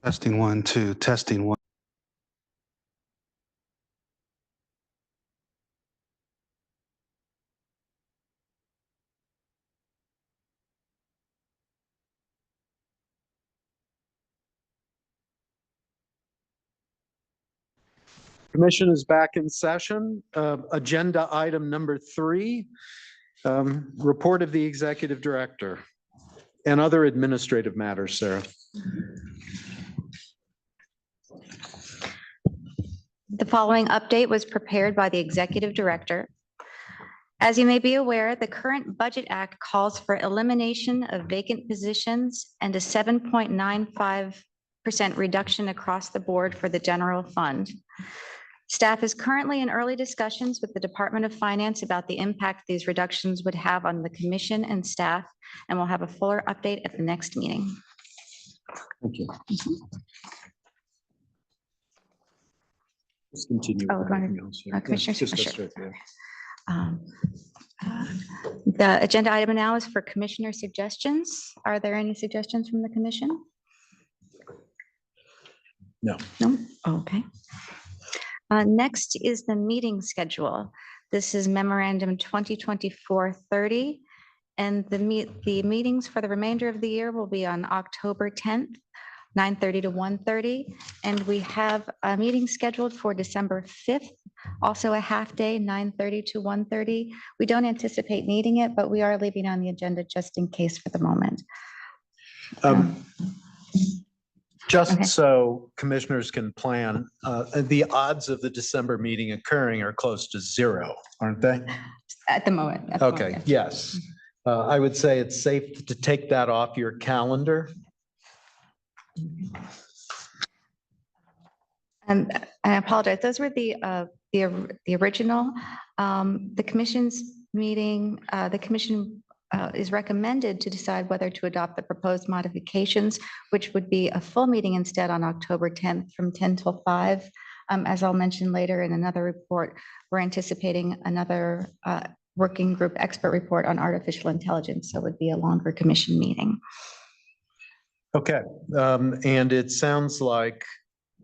Testing 1, 2, testing 1. Commission is back in session. Agenda item number 3, report of the executive director and other administrative matters, Sarah. The following update was prepared by the executive director. As you may be aware, the current Budget Act calls for elimination of vacant positions and a 7.95% reduction across the board for the general fund. Staff is currently in early discussions with the Department of Finance about the impact these reductions would have on the commission and staff, and we'll have a fuller update at the next meeting. Thank you. Let's continue. Oh, with anything else. Yeah. Commissioner Just go Fisher. straight there. The agenda item now is for commissioner suggestions. Are there any suggestions from the commission? No. No? Okay. Next is the meeting schedule. This is memorandum 2024-30, and the meetings for the remainder of the year will be on October 10th, 9:30 to 1:30, and we have a meeting scheduled for December 5th, also a half day, 9:30 to 1:30. We don't anticipate needing it, but we are leaving on the agenda just in case for the moment. Just Okay. so commissioners can plan, the odds of the December meeting occurring are close to 0, aren't they? At the moment. Okay, yes. I would say it's safe to take that off your calendar. And I apologize, those were the original. The commission's meeting, the commission is recommended to decide whether to adopt the proposed modifications, which would be a full meeting instead on October 10th from 10 till 5. As I'll mention later in another report, we're anticipating another working group expert report on artificial intelligence, so it would be a longer commission meeting. Okay, and it sounds like,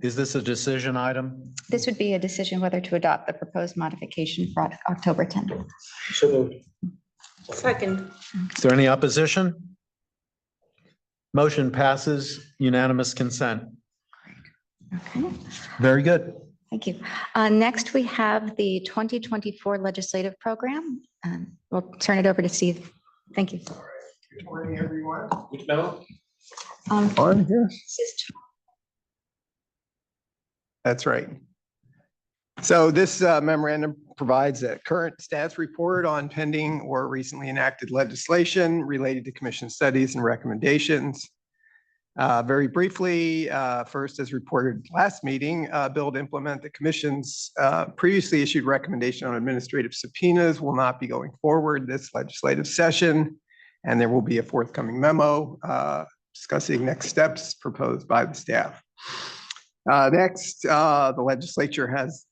is this a decision item? This would be a decision whether to adopt the proposed modification for October 10th. Second. Is there any opposition? Motion passes, unanimous consent. Okay. Very good. Thank you. Next, we have the 2024 legislative program. We'll turn it over to Steve. Thank you. Good morning, everyone. Which memo? On here. That's right. So this memorandum provides a current status report on pending or recently enacted legislation related to commission studies and recommendations. Very briefly, first, as reported last meeting, bill to implement the commission's previously issued recommendation on administrative subpoenas will not be going forward this legislative session, and there will be a forthcoming memo discussing next steps proposed by the staff. Next, the legislature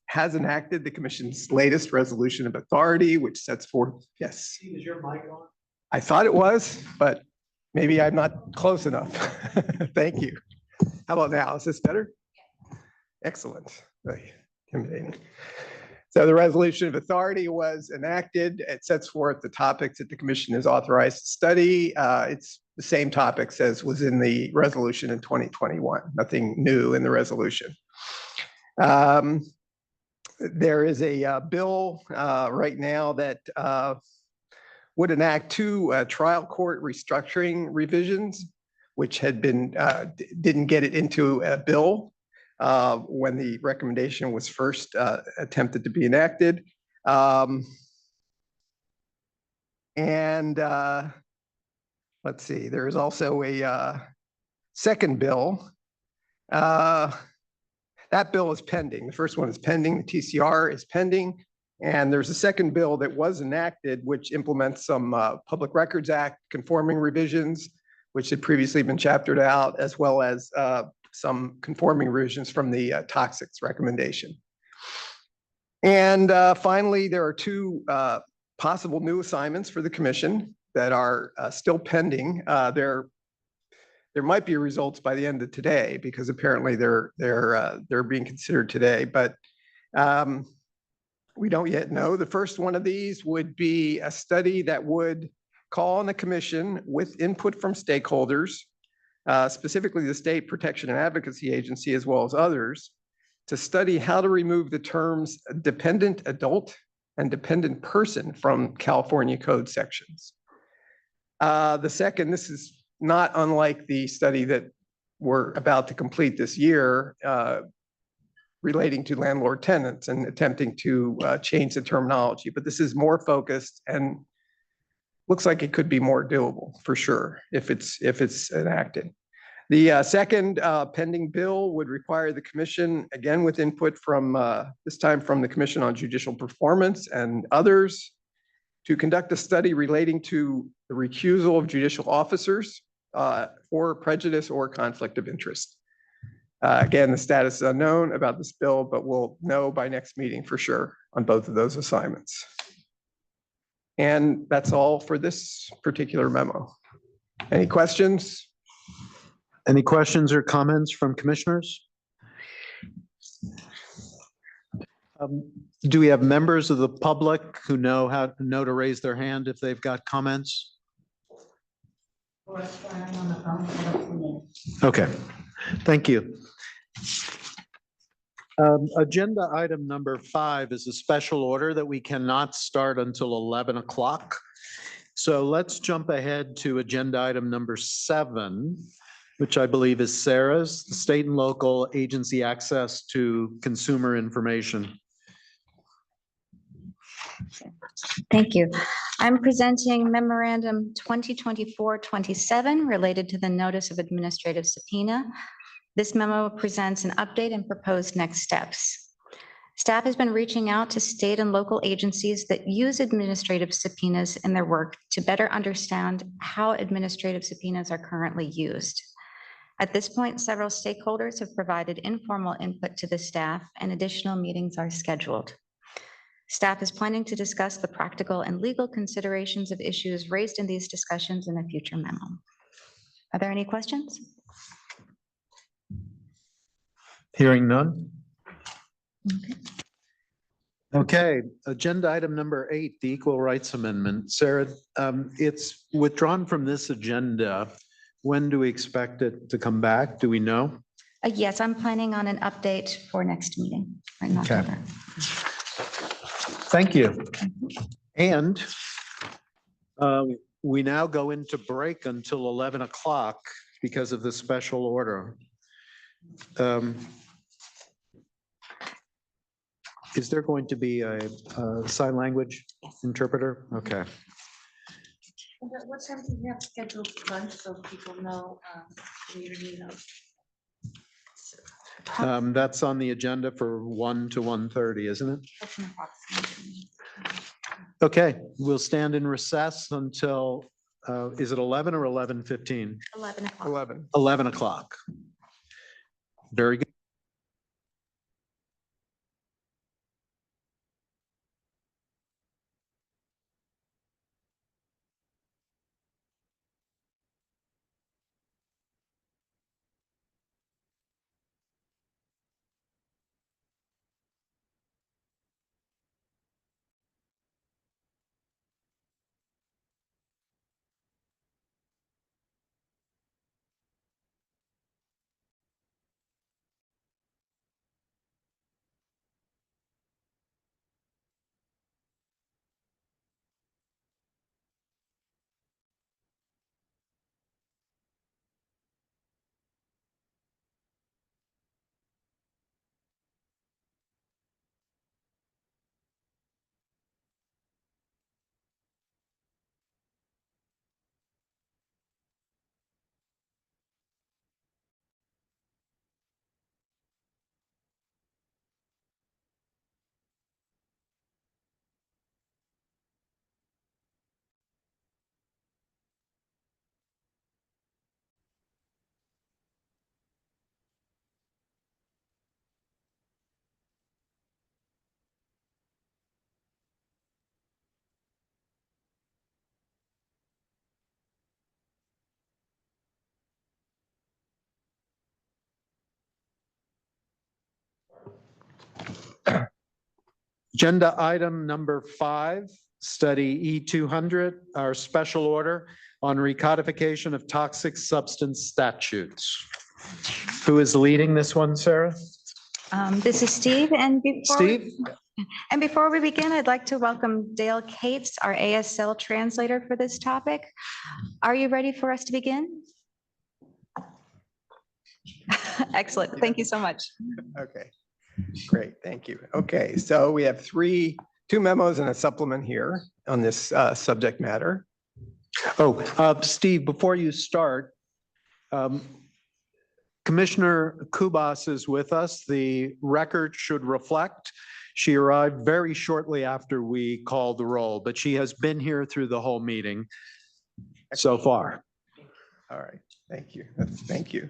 has enacted the commission's latest resolution of authority, which sets forth, yes. Is your mic on? I thought it was, but maybe I'm not close enough. Thank you. How about now? Is this better? Excellent. Very intimidating. So the resolution of authority was enacted. It sets forth the topics that the commission is authorized to study. It's the same topics as was in the resolution in 2021. Nothing new in the resolution. There is a bill right now that would enact 2 trial court restructuring revisions, which had been didn't get it into a bill when the recommendation was first attempted to be enacted. Let's see, there is also a second bill. That bill is pending. The first one is pending. The TCR is pending. And there's a second bill that was enacted, which implements some Public Records Act conforming revisions, which had previously been chaptered out, as well as some conforming revisions from the toxics recommendation. And finally, there are 2 possible new assignments for the commission that are still pending. They're there might be results by the end of today because apparently they're being considered today, but we don't yet know. The first one of these would be a study that would call on the commission with input from stakeholders, specifically the State Protection and Advocacy Agency, as well as others, to study how to remove the terms dependent adult and dependent person from California code sections. The second, this is not unlike the study that we're about to complete this year, relating to landlord tenants and attempting to change the terminology, but this is more focused and looks like it could be more doable for sure if it's enacted. The second pending bill would require the commission, again with input from this time from the Commission on Judicial Performance and others, to conduct a study relating to the recusal of judicial officers for prejudice or conflict of interest. Again, the status is unknown about this bill, but we'll know by next meeting for sure on both of those assignments. And that's all for this particular memo. Any questions? Any questions or comments from commissioners? Do we have members of the public who know to raise their hand if they've got comments? Okay, thank you. Agenda item number 5 is a special order that we cannot start until 11 o'clock. So let's jump ahead to agenda item number 7, which I believe is Sarah's, the state and local agency access to consumer information. Thank you. I'm presenting memorandum 2024-27 related to the notice of administrative subpoena. This memo presents an update and proposed next steps. Staff has been reaching out to state and local agencies that use administrative subpoenas in their work to better understand how administrative subpoenas are currently used. At this point, several stakeholders have provided informal input to the staff, and additional meetings are scheduled. Staff is planning to discuss the practical and legal considerations of issues raised in these discussions in a future memo. Are there any questions? Hearing none. Okay. Okay, agenda item number 8, the Equal Rights Amendment. Sarah, it's withdrawn from this agenda. When do we expect it to come back? Do we know? Yes, I'm planning on an update for next meeting in Okay. October. Thank you. And we now go into break until 11 o'clock because of the special order. Is there going to be a sign language interpreter? Okay. What time do you have scheduled lunch so people know, community knows? That's on the agenda for 1 to 1:30, isn't it? That's an approximation. Okay, we'll stand in recess until, is it 11 or 11:15? 11 o'clock. 11. 11 o'clock. Very good. Agenda item number 5, study E200, our special order on recodification of toxic substance statutes. Who is leading this one, Sarah? This is Steve, and Steve? before we begin, I'd like to welcome Dale Cates, our ASL translator for this topic. Are you ready for us to begin? Excellent. Thank you so much. Okay, great, thank you. Okay, so we have two memos and a supplement here on this subject matter. Steve, before you start, Commissioner Kubas is with us. The record should reflect. She arrived very shortly after we called the roll, but she has been here through the whole meeting so far. All right, thank you. Thank you.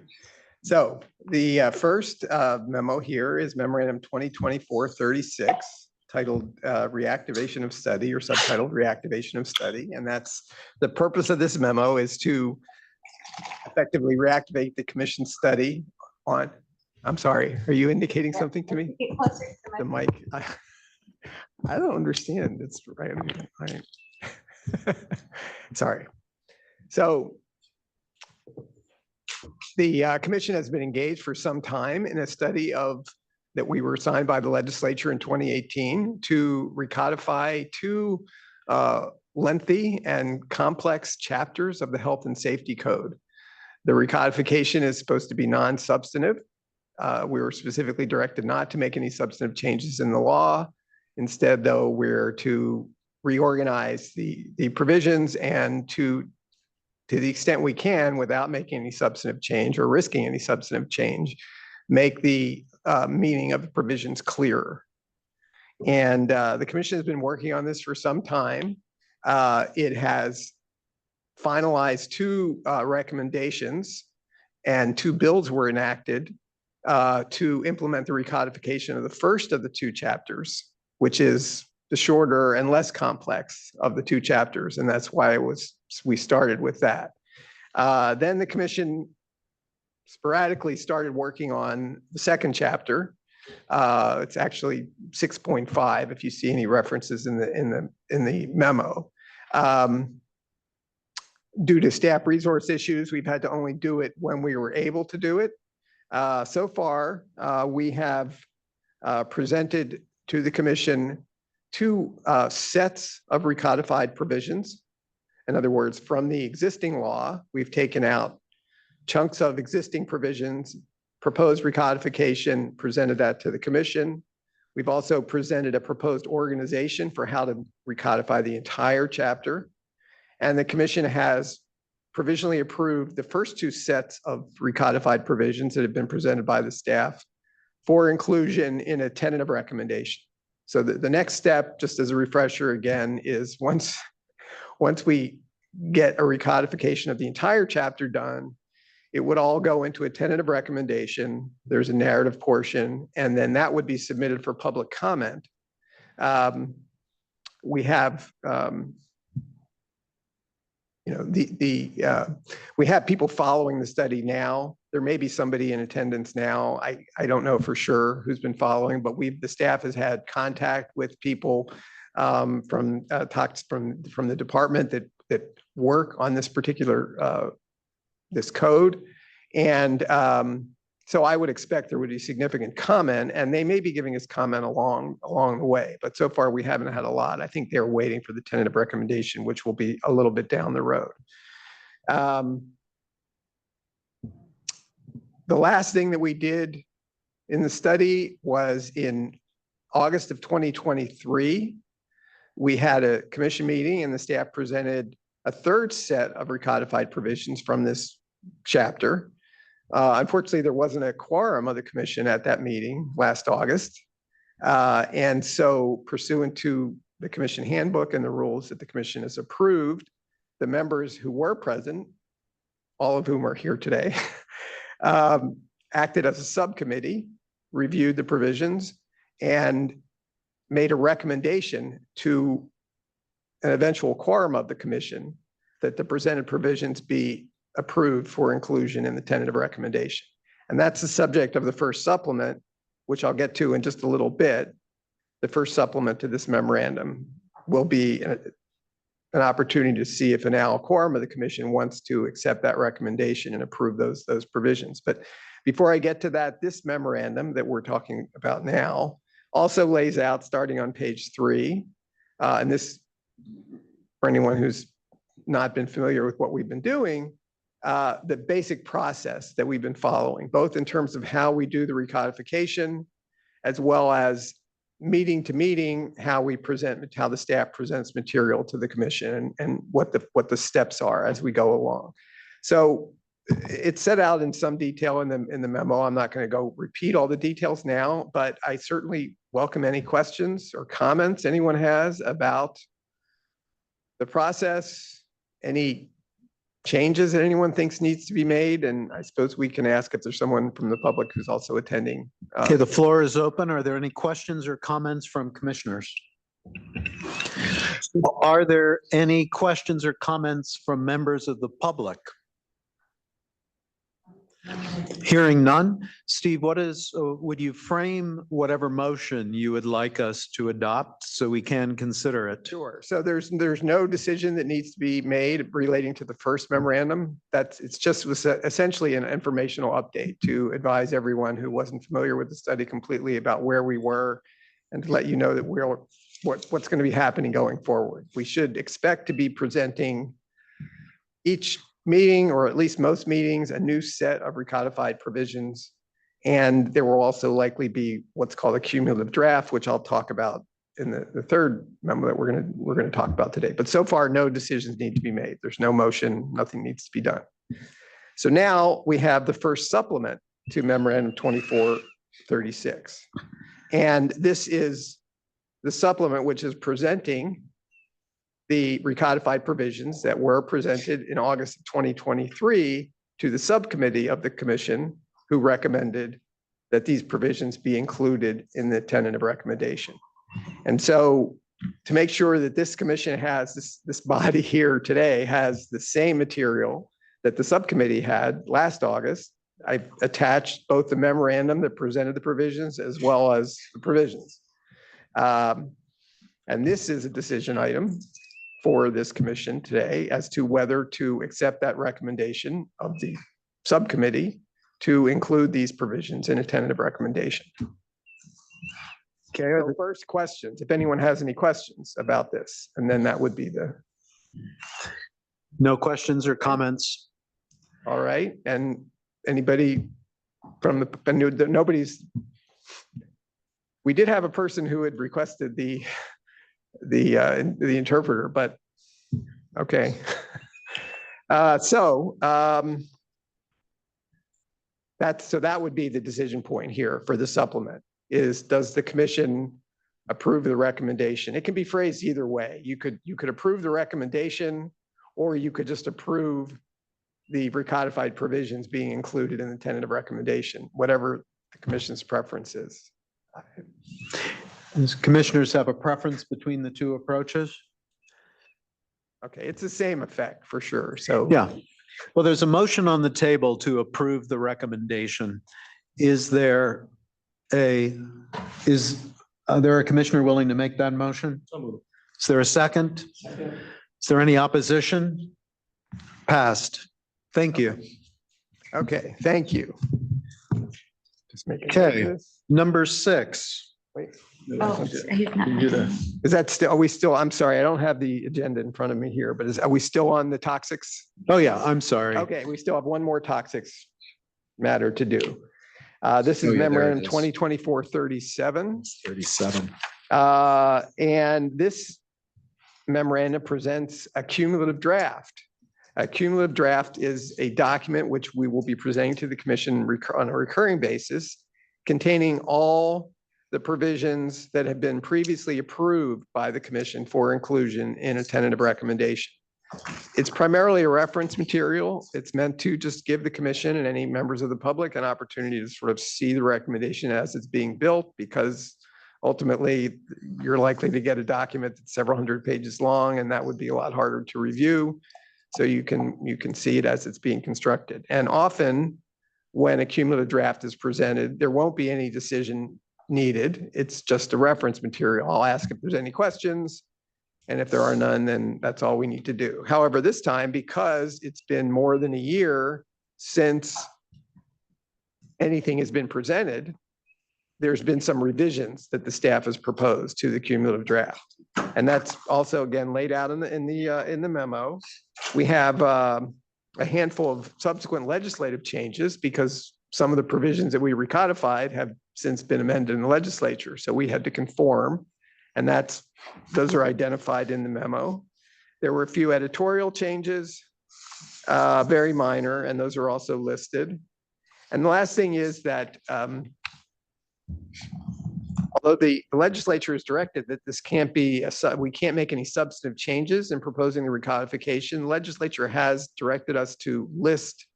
So the first memo here is Memorandum 2024-36, titled Reactivation of Study, or subtitled Reactivation of Study. And that's the purpose of this memo, is to effectively reactivate the commission study on, I'm sorry, are you indicating something to me? Get closer to The mic. I don't understand. It's right. Sorry. So the commission has been engaged for some time in a study that we were assigned by the legislature in 2018 to recodify two lengthy and complex chapters of the Health and Safety Code. The recodification is supposed to be non-substantive. We were specifically directed not to make any substantive changes in the law. Instead, though, we're to reorganize the provisions and to the extent we can, without making any substantive change or risking any substantive change, make the meaning of the provisions clearer. And the commission has been working on this for some time. It has finalized two recommendations, and two bills were enacted to implement the recodification of the first of the two chapters, which is the shorter and less complex of the two chapters. And that's why we started with that. Then the commission sporadically started working on the second chapter. It's actually 6.5 if you see any references in the memo. Due to staff resource issues, we've had to only do it when we were able to do it. So far, we have presented to the commission two sets of recodified provisions. In other words, from the existing law, we've taken out chunks of existing provisions, proposed recodification, presented that to the commission. We've also presented a proposed organization for how to recodify the entire chapter. And the commission has provisionally approved the first two sets of recodified provisions that have been presented by the staff for inclusion in a tentative recommendation. So the next step, just as a refresher again, is once we get a recodification of the entire chapter done, it would all go into a tentative recommendation. There's a narrative portion, and then that would be submitted for public comment. We have, we have people following the study now. There may be somebody in attendance now. I don't know for sure who's been following, but the staff has had contact with people from the department that work on this particular this code. And so I would expect there would be significant comment, and they may be giving us comment along the way, but so far we haven't had a lot. I think they're waiting for the tentative recommendation, which will be a little bit down the road. The last thing that we did in the study was in August of 2023. We had a commission meeting and the staff presented a third set of recodified provisions from this chapter. Unfortunately, there wasn't a quorum of the commission at that meeting last August. And so pursuant to the commission handbook and the rules that the commission has approved, the members who were present, all of whom are here today, acted as a subcommittee, reviewed the provisions, and made a recommendation to an eventual quorum of the commission that the presented provisions be approved for inclusion in the tentative recommendation. And that's the subject of the first supplement, which I'll get to in just a little bit. the first supplement to this memorandum will be an opportunity to see if an quorum of the commission wants to accept that recommendation and approve those provisions. But before I get to that, this memorandum that we're talking about now also lays out, starting on page 3, and this, for anyone who's not been familiar with what we've been doing, the basic process that we've been following, both in terms of how we do the recodification, as well as meeting to meeting, how the staff presents material to the commission and what the steps are as we go along. So it's set out in some detail in the memo. I'm not going to go repeat all the details now, but I certainly welcome any questions or comments anyone has about the process, any changes that anyone thinks needs to be made. And I suppose we can ask if there's someone from the public who's also attending. Okay, the floor is open. Are there any questions or comments from commissioners? Are there any questions or comments from members of the public? Hearing none. Steve, would you frame whatever motion you would like us to adopt so we can consider it? Sure. So there's no decision that needs to be made relating to the first memorandum. It's just essentially an informational update to advise everyone who wasn't familiar with the study completely about where we were and to let you know that what's going to be happening going forward. We should expect to be presenting each meeting, or at least most meetings, a new set of recodified provisions. And there will also likely be what's called a cumulative draft, which I'll talk about in the third memo that we're going to talk about today. But so far, no decisions need to be made. There's no motion, nothing needs to be done. So now we have the first supplement to Memorandum 2436. And this is the supplement which is presenting the recodified provisions that were presented in August of 2023 to the subcommittee of the commission, who recommended that these provisions be included in the tentative recommendation. And so to make sure that this commission has, this body here today has the same material that the subcommittee had last August, I attached both the memorandum that presented the provisions as well as the provisions. And this is a decision item for this commission today as to whether to accept that recommendation of the subcommittee to include these provisions in a tentative recommendation. Okay, so first questions, if anyone has any questions about this, and then that would be No questions or comments? all right. And anybody from we did have a person who had requested the interpreter, but okay. So that would be the decision point here for the supplement is, does the commission approve the recommendation? It can be phrased either way. You could approve the recommendation, or you could just approve the recodified provisions being included in the tentative recommendation, whatever the commission's preference is. Does commissioners have a preference between the two approaches? Okay, it's the same effect for sure. So Yeah. Well, there's a motion on the table to approve the recommendation. Is there a commissioner willing to make that motion? Is there a second? Is there any opposition? Passed. Thank you. okay, thank you. Just make Okay. Number 6. Wait. Oh, he's not. Is that still, I'm sorry, I don't have the agenda in front of me here, but are we still on the toxics? Oh, yeah, I'm sorry. Okay, we still have one more toxics matter to do. This is Oh, yeah, there it memorandum is. 2024-37. 37. And this memorandum presents a cumulative draft. A cumulative draft is a document which we will be presenting to the commission on a recurring basis, containing all the provisions that have been previously approved by the commission for inclusion in a tentative recommendation. It's primarily a reference material. It's meant to just give the commission and any members of the public an opportunity to sort of see the recommendation as it's being built, because ultimately you're likely to get a document that's several hundred pages long, and that would be a lot harder to review. So you can see it as it's being constructed. And often when a cumulative draft is presented, there won't be any decision needed. It's just a reference material. I'll ask if there's any questions. And if there are none, then that's all we need to do. However, this time, because it's been more than a year since anything has been presented, there's been some revisions that the staff has proposed to the cumulative draft. And that's also, again, laid out in the memo. We have a handful of subsequent legislative changes because some of the provisions that we recodified have since been amended in the legislature. So we had to conform, and those are identified in the memo. There were a few editorial changes, very minor, and those are also listed. And the last thing is that although the legislature has directed that this can't be, we can't make any substantive changes in proposing the recodification, the legislature has directed us to list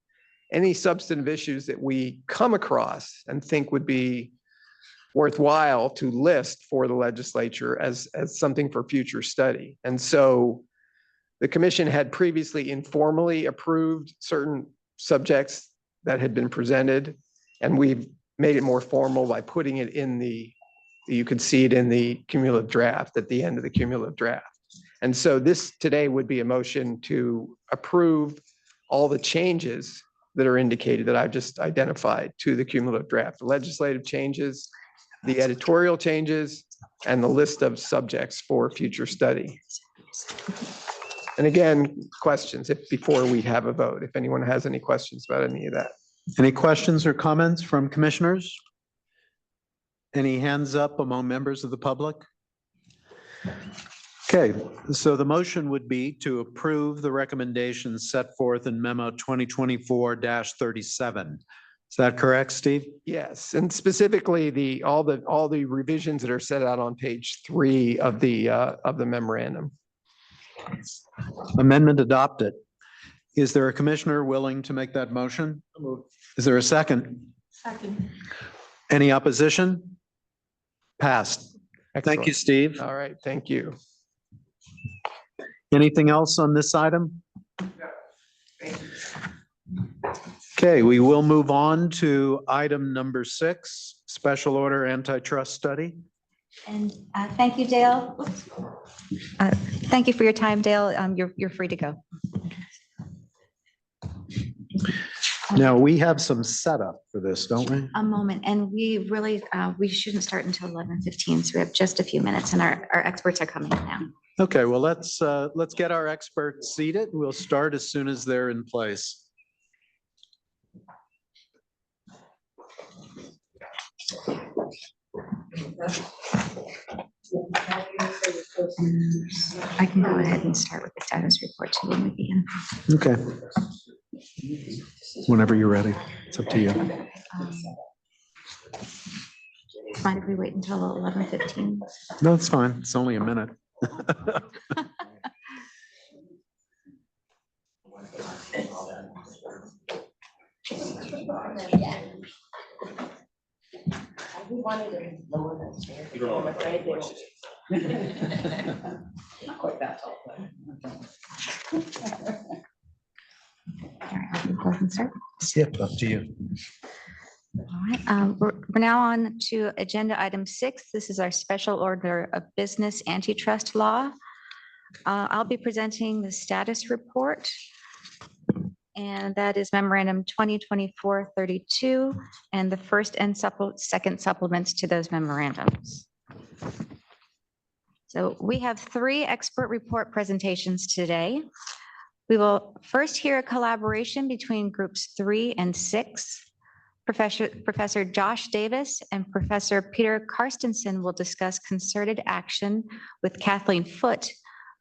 any substantive issues that we come across and think would be worthwhile to list for the legislature as something for future study. And so the commission had previously informally approved certain subjects that had been presented, and we've made it more formal by putting it in you can see it in the cumulative draft at the end of the cumulative draft. And so this today would be a motion to approve all the changes that are indicated that I've just identified to the cumulative draft, the legislative changes, the editorial changes, and the list of subjects for future study. And again, questions before we have a vote, if anyone has any questions about any of that. Any questions or comments from commissioners? Any hands up among members of the public? Okay, so the motion would be to approve the recommendations set forth in memo 2024-37. Is that correct, Steve? Yes, and specifically all the revisions that are set out on page 3 of the memorandum. Amendment adopted. Is there a commissioner willing to make that motion? Is there a second? Second. Any opposition? Passed. Thank you, Excellent. Steve. All right, thank you. Anything else on this item? Okay, we will move on to item number 6, special order antitrust study. And thank you, Dale. Thank you for your time, Dale. You're free to go. Now, we have some setup for this, don't we? A moment, and we really, we shouldn't start until 11:15, so we have just a few minutes, and our experts are coming in now. Okay, well, let's get our experts seated. We'll start as soon as they're in place. I can go ahead and start with the status report too when we begin. Okay. Whenever you're ready, it's up to you. Mind if we wait until 11:15? No, it's fine. It's only a minute. We wanted to lower them. I'm afraid they won't. Not quite that tall, but. All right, I can go ahead and start. Yep, up to you. All right, we're now on to agenda item 6. This is our special order of business antitrust law. I'll be presenting the status report, and that is memorandum 2024-32 and the first and second supplements to those memorandums. So we have 3 expert report presentations today. We will first hear a collaboration between groups 3 and 6. Professor Josh Davis and Professor Peter Karstensen will discuss concerted action with Kathleen Foote,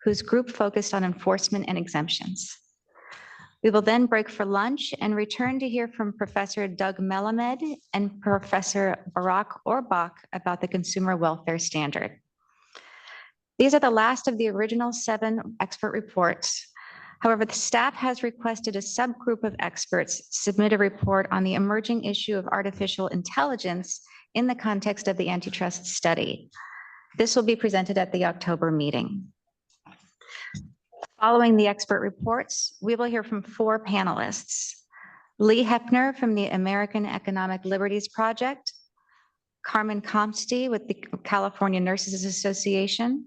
whose group focused on enforcement and exemptions. We will then break for lunch and return to hear from Professor Doug Melamed and Professor Barak Orbach about the consumer welfare standard. These are the last of the original 7 expert reports. However, the staff has requested a subgroup of experts submit a report on the emerging issue of artificial intelligence in the context of the antitrust study. This will be presented at the October meeting. Following the expert reports, we will hear from 4 panelists. Lee Hepner from the American Economic Liberties Project, Carmen Comsty with the California Nurses Association,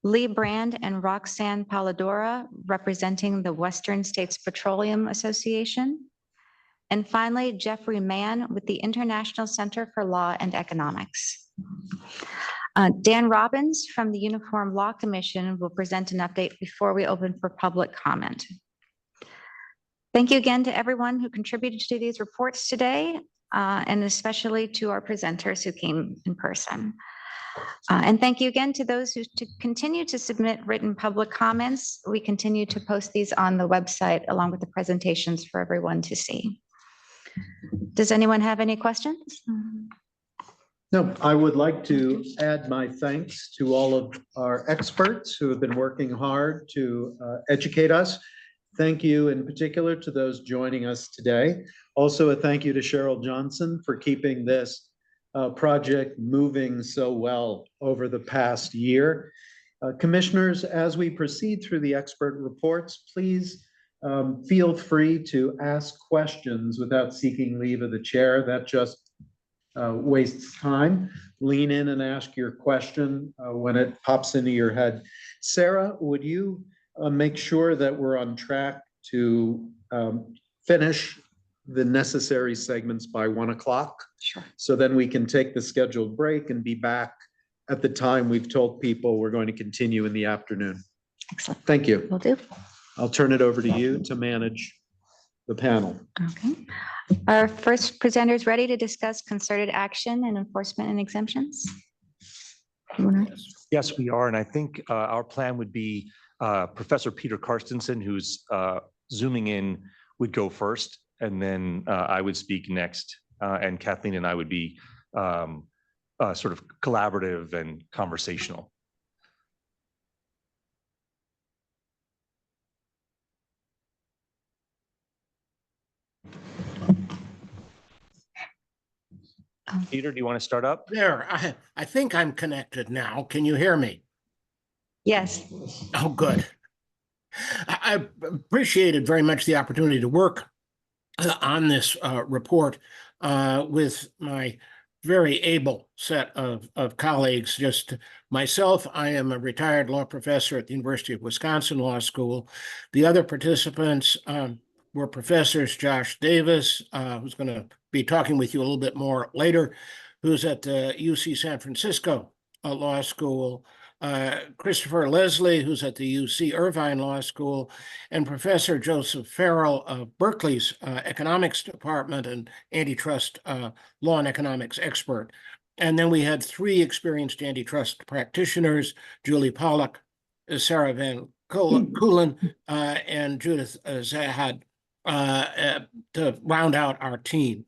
Lee Brand and Roxanne Palladora representing the Western States Petroleum Association, and finally, Jeffrey Mann with the International Center for Law and Economics. Dan Robbins from the Uniform Law Commission will present an update before we open for public comment. Thank you again to everyone who contributed to these reports today, and especially to our presenters who came in person. And thank you again to those who continue to submit written public comments. We continue to post these on the website along with the presentations for everyone to see. Does anyone have any questions? No, I would like to add my thanks to all of our experts who have been working hard to educate us. Thank you in particular to those joining us today. Also, a thank you to Cheryl Johnson for keeping this project moving so well over the past year. Commissioners, as we proceed through the expert reports, please feel free to ask questions without seeking leave of the chair. That just wastes time. Lean in and ask your question when it pops into your head. Sarah, would you make sure that we're on track to finish the necessary segments by 1 o'clock? Sure. So then we can take the scheduled break and be back at the time we've told people we're going to continue in the afternoon. Excellent. Thank you. Will do. I'll turn it over to you to manage the panel. Okay. Our first presenter is ready to discuss concerted action and enforcement and exemptions. Yes, we are. And I think our plan would be Professor Peter Carstensen, who's zooming in, would go first, and then I would speak next. And Kathleen and I would be sort of collaborative and conversational. Peter, do you want to start up? There, I think I'm connected now. Can you hear me? Yes. Oh, good. I appreciated very much the opportunity to work on this report with my very able set of colleagues. Just myself, I am a retired law professor at the University of Wisconsin Law School. The other participants were Professors Josh Davis, who's going to be talking with you a little bit more later, who's at the UC San Francisco Law School, Christopher Leslie, who's at the UC Irvine Law School, and Professor Joseph Farrell of Berkeley's Economics Department and antitrust law and economics expert. And then we had 3 experienced antitrust practitioners, Julie Pollack, Sarah Van Koolen, and Judith Zahad, to round out our team.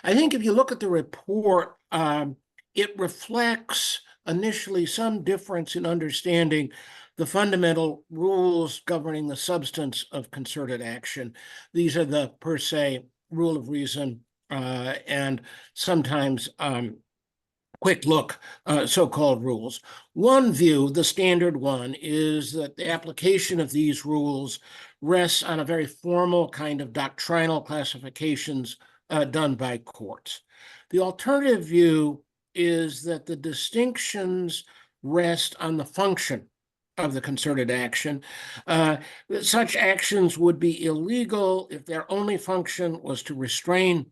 I think if you look at the report, it reflects initially some difference in understanding the fundamental rules governing the substance of concerted action. These are the per se rule of reason and sometimes quick look so-called rules. One view, the standard one, is that the application of these rules rests on a very formal kind of doctrinal classifications done by courts. The alternative view is that the distinctions rest on the function of the concerted action. Such actions would be illegal if their only function was to restrain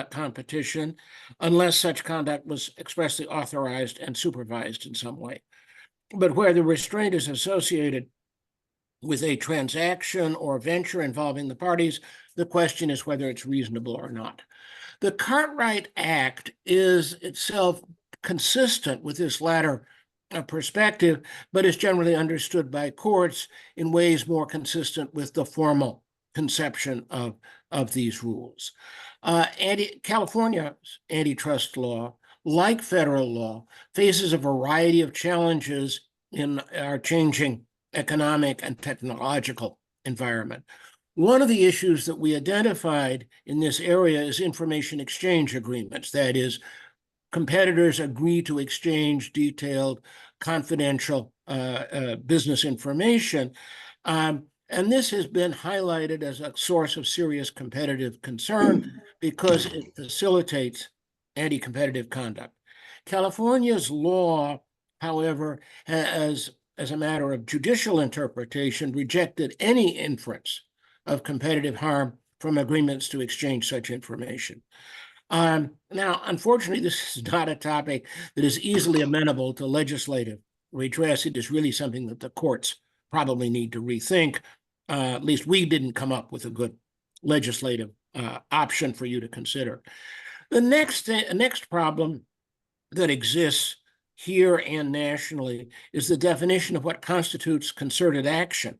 competition, unless such conduct was expressly authorized and supervised in some way. But where the restraint is associated with a transaction or venture involving the parties, the question is whether it's reasonable or not. The Cartwright Act is itself consistent with this latter perspective, but is generally understood by courts in ways more consistent with the formal conception of these rules. California's antitrust law, like federal law, faces a variety of challenges in our changing economic and technological environment. One of the issues that we identified in this area is information exchange agreements. That is, competitors agree to exchange detailed, confidential business information. And this has been highlighted as a source of serious competitive concern because it facilitates anti-competitive conduct. California's law, however, has, as a matter of judicial interpretation, rejected any inference of competitive harm from agreements to exchange such information. Now, unfortunately, this is not a topic that is easily amenable to legislative redress. It is really something that the courts probably need to rethink. At least we didn't come up with a good legislative option for you to consider. The next problem that exists here and nationally is the definition of what constitutes concerted action.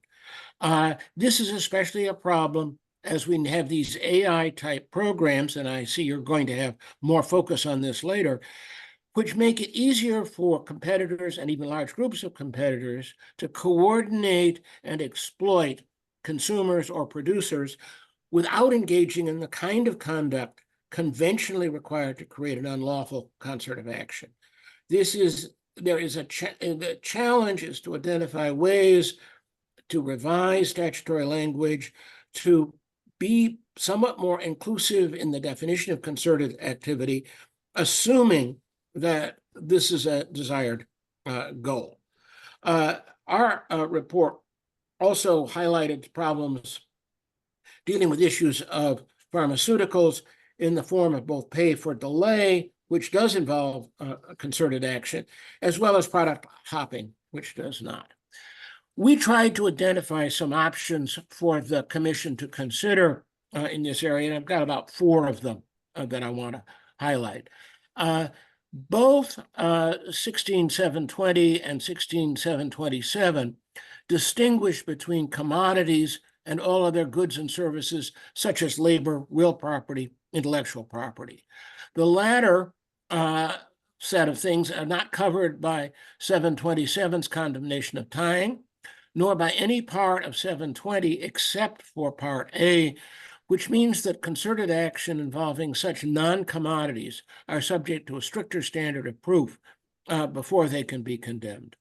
This is especially a problem as we have these AI type programs, and I see you're going to have more focus on this later, which make it easier for competitors and even large groups of competitors to coordinate and exploit consumers or producers without engaging in the kind of conduct conventionally required to create an unlawful concert of action. The challenge is to identify ways to revise statutory language to be somewhat more inclusive in the definition of concerted activity, assuming that this is a desired goal. Our report also highlighted problems dealing with issues of pharmaceuticals in the form of both pay for delay, which does involve concerted action, as well as product hopping, which does not. We tried to identify some options for the commission to consider in this area, and I've got about 4 of them that I want to highlight. Both 16720 and 16727 distinguish between commodities and all other goods and services, such as labor, real property, intellectual property. The latter set of things are not covered by 727's condemnation of tying, nor by any part of 720 except for Part A, which means that concerted action involving such non-commodities are subject to a stricter standard of proof before they can be condemned.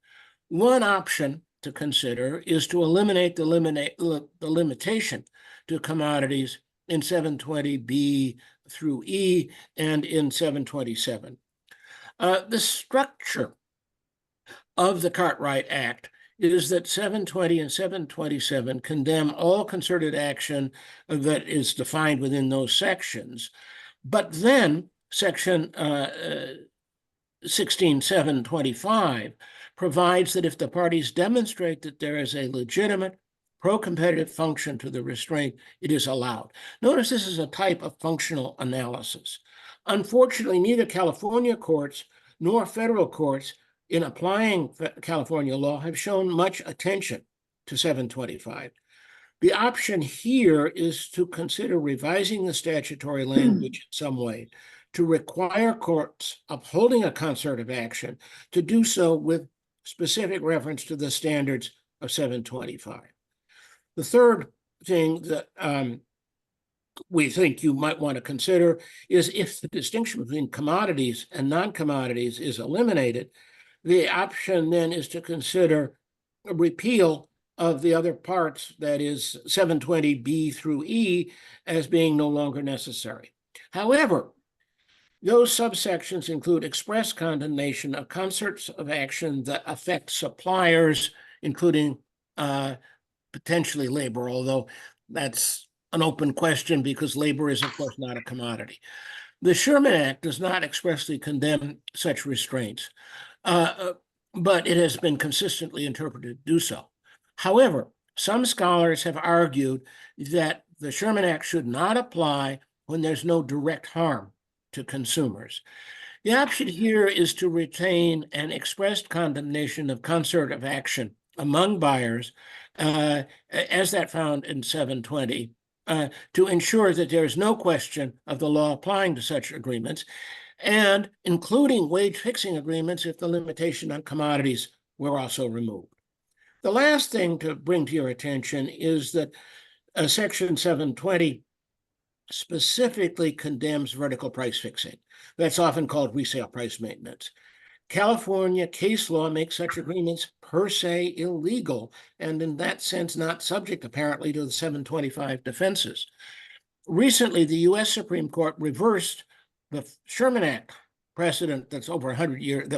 One option to consider is to eliminate the limitation to commodities in 720B through E and in 727. The structure of the Cartwright Act is that 720 and 727 condemn all concerted action that is defined within those sections. But then Section 16725 provides that if the parties demonstrate that there is a legitimate pro-competitive function to the restraint, it is allowed. Notice this is a type of functional analysis. Unfortunately, neither California courts nor federal courts in applying California law have shown much attention to 725. The option here is to consider revising the statutory language in some way to require courts upholding a concert of action to do so with specific reference to the standards of 725. The third thing that we think you might want to consider is if the distinction between commodities and non-commodities is eliminated, the option then is to consider a repeal of the other parts, that is 720B through E, as being no longer necessary. However, those subsections include express condemnation of concerts of action that affect suppliers, including potentially labor, although that's an open question because labor is, of course, not a commodity. The Sherman Act does not expressly condemn such restraints, but it has been consistently interpreted to do so. However, some scholars have argued that the Sherman Act should not apply when there's no direct harm to consumers. The option here is to retain an expressed condemnation of concert of action among buyers, as that found in 720, to ensure that there is no question of the law applying to such agreements, and including wage fixing agreements if the limitation on commodities were also removed. The last thing to bring to your attention is that Section 720 specifically condemns vertical price fixing. That's often called resale price maintenance. California case law makes such agreements per se illegal, and in that sense, not subject apparently to the 725 defenses. Recently, the US Supreme Court reversed the Sherman Act precedent that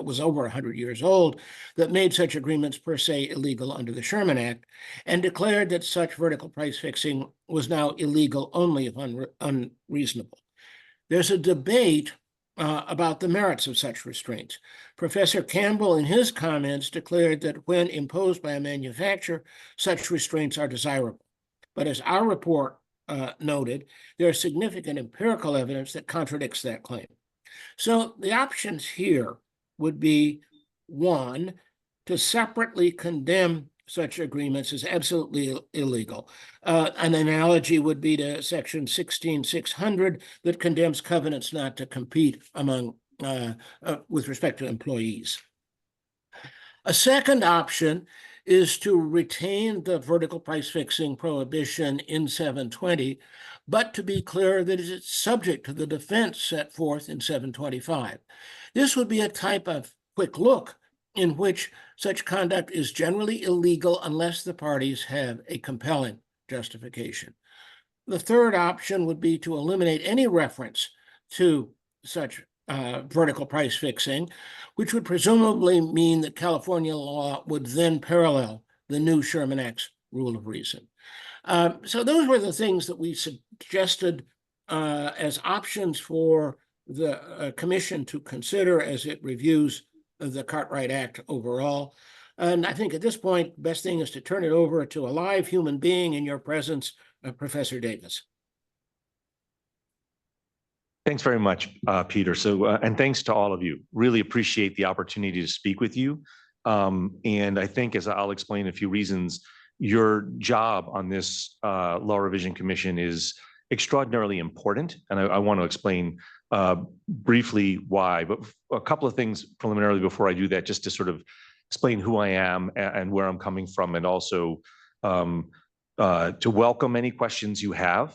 was over 100 years old that made such agreements per se illegal under the Sherman Act, and declared that such vertical price fixing was now illegal only if unreasonable. There's a debate about the merits of such restraints. Professor Campbell, in his comments, declared that when imposed by a manufacturer, such restraints are desirable. But as our report noted, there is significant empirical evidence that contradicts that claim. So the options here would be, one, to separately condemn such agreements as absolutely illegal. An analogy would be to Section 16600 that condemns covenants not to compete among with respect to employees. A second option is to retain the vertical price fixing prohibition in 720, but to be clear that it is subject to the defense set forth in 725. This would be a type of quick look in which such conduct is generally illegal unless the parties have a compelling justification. The third option would be to eliminate any reference to such vertical price fixing, which would presumably mean that California law would then parallel the new Sherman Act's rule of reason. So those were the things that we suggested as options for the commission to consider as it reviews the Cartwright Act overall. And I think at this point, the best thing is to turn it over to a live human being in your presence, Professor Davis. Thanks very much, Peter. So, and thanks to all of you. Really appreciate the opportunity to speak with you. And I think, as I'll explain a few reasons, your job on this Law Revision Commission is extraordinarily important. And I want to explain briefly why, but a couple of things preliminarily before I do that, just to sort of explain who I am and where I'm coming from, and also to welcome any questions you have.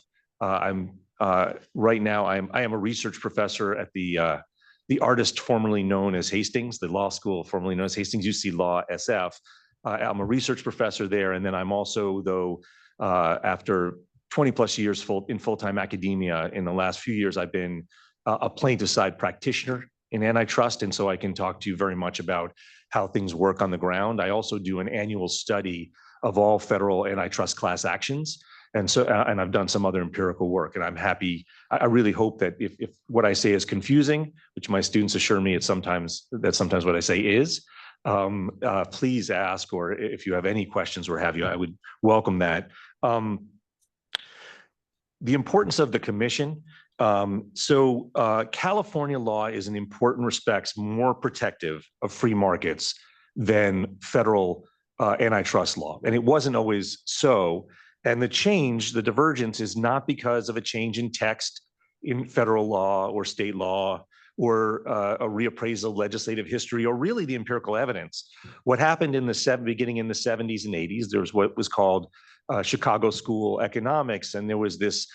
Right now, I am a research professor at the Artist formerly known as Hastings, the law school formerly known as Hastings UC Law SF. I'm a research professor there, and then I'm also, though, after 20 plus years in full-time academia, in the last few years, I've been a plaintiff side practitioner in antitrust, and so I can talk to you very much about how things work on the ground. I also do an annual study of all federal antitrust class actions. And so, and I've done some other empirical work, and I'm happy. I really hope that if what I say is confusing, which my students assure me sometimes what I say is, please ask, or if you have any questions or have you, I would welcome that. The importance of the commission. California law is in important respects more protective of free markets than federal antitrust law, and it wasn't always so. And the change, the divergence, is not because of a change in text in federal law or state law or a reappraisal of legislative history, or really the empirical evidence. What happened in the beginning in the 70s and 80s, there was what was called Chicago School economics, and there was this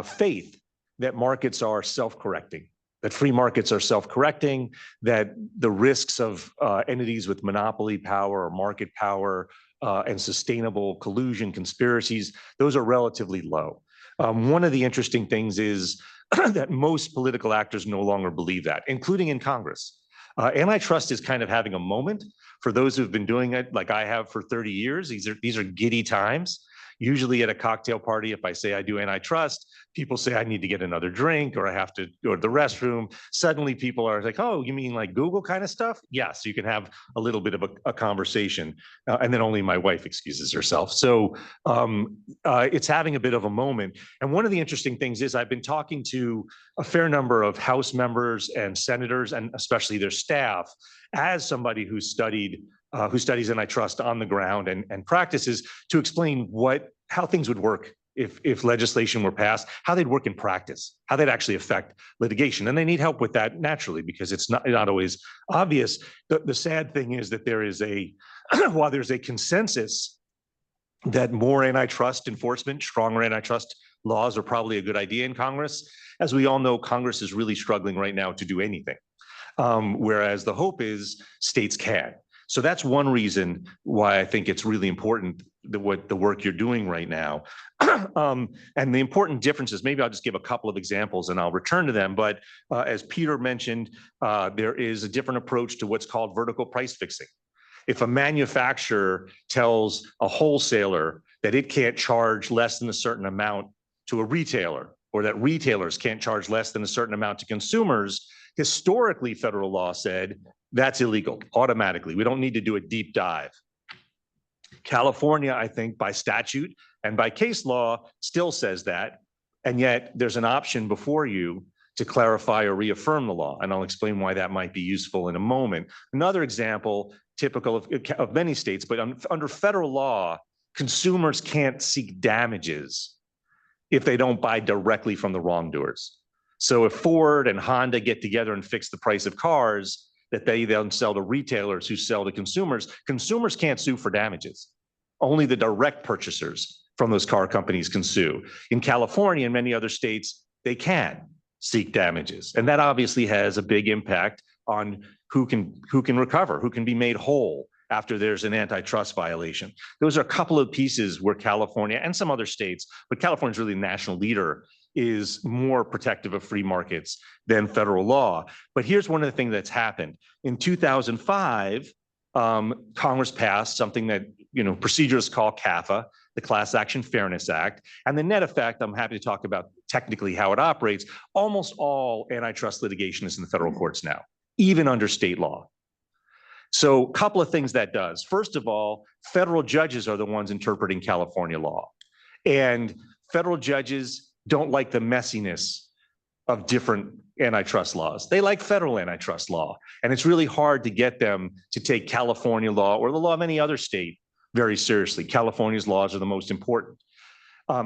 faith that markets are self-correcting, that free markets are self-correcting, that the risks of entities with monopoly power or market power and sustainable collusion, conspiracies, those are relatively low. One of the interesting things is that most political actors no longer believe that, including in Congress. Antitrust is kind of having a moment for those who've been doing it like I have for 30 years. These are giddy times. Usually at a cocktail party, if I say I do antitrust, people say I need to get another drink or I have to go to the restroom. Suddenly people are like, oh, you mean like Google kind of stuff? Yes, you can have a little bit of a conversation. And then only my wife excuses herself. So it's having a bit of a moment. And one of the interesting things is I've been talking to a fair number of House members and senators, and especially their staff, as somebody who studies antitrust on the ground and practices, to explain how things would work if legislation were passed, how they'd work in practice, how they'd actually affect litigation. And they need help with that naturally, because it's not always obvious. The sad thing is that there is while there's a consensus that more antitrust enforcement, stronger antitrust laws are probably a good idea in Congress, as we all know, Congress is really struggling right now to do anything. Whereas the hope is states can. So that's one reason why I think it's really important what the work you're doing right now. And the important differences, maybe I'll just give a couple of examples and I'll return to them. But as Peter mentioned, there is a different approach to what's called vertical price fixing. If a manufacturer tells a wholesaler that it can't charge less than a certain amount to a retailer, or that retailers can't charge less than a certain amount to consumers, historically, federal law said that's illegal automatically. We don't need to do a deep dive. California, I think, by statute and by case law, still says that. And yet there's an option before you to clarify or reaffirm the law. And I'll explain why that might be useful in a moment. Another example, typical of many states, but under federal law, consumers can't seek damages if they don't buy directly from the wrongdoers. So if Ford and Honda get together and fix the price of cars that they then sell to retailers who sell to consumers, consumers can't sue for damages. Only the direct purchasers from those car companies can sue. In California and many other states, they can seek damages. And that obviously has a big impact on who can recover, who can be made whole after there's an antitrust violation. Those are a couple of pieces where California and some other states, but California is really the national leader, is more protective of free markets than federal law. But here's one of the things that's happened. In 2005, Congress passed something that procedures call CAFA, the Class Action Fairness Act. And the net effect, I'm happy to talk about technically how it operates. Almost all antitrust litigation is in the federal courts now, even under state law. So a couple of things that does. First of all, federal judges are the ones interpreting California law. And federal judges don't like the messiness of different antitrust laws. They like federal antitrust law. And it's really hard to get them to take California law or the law of any other state very seriously. California's laws are the most important.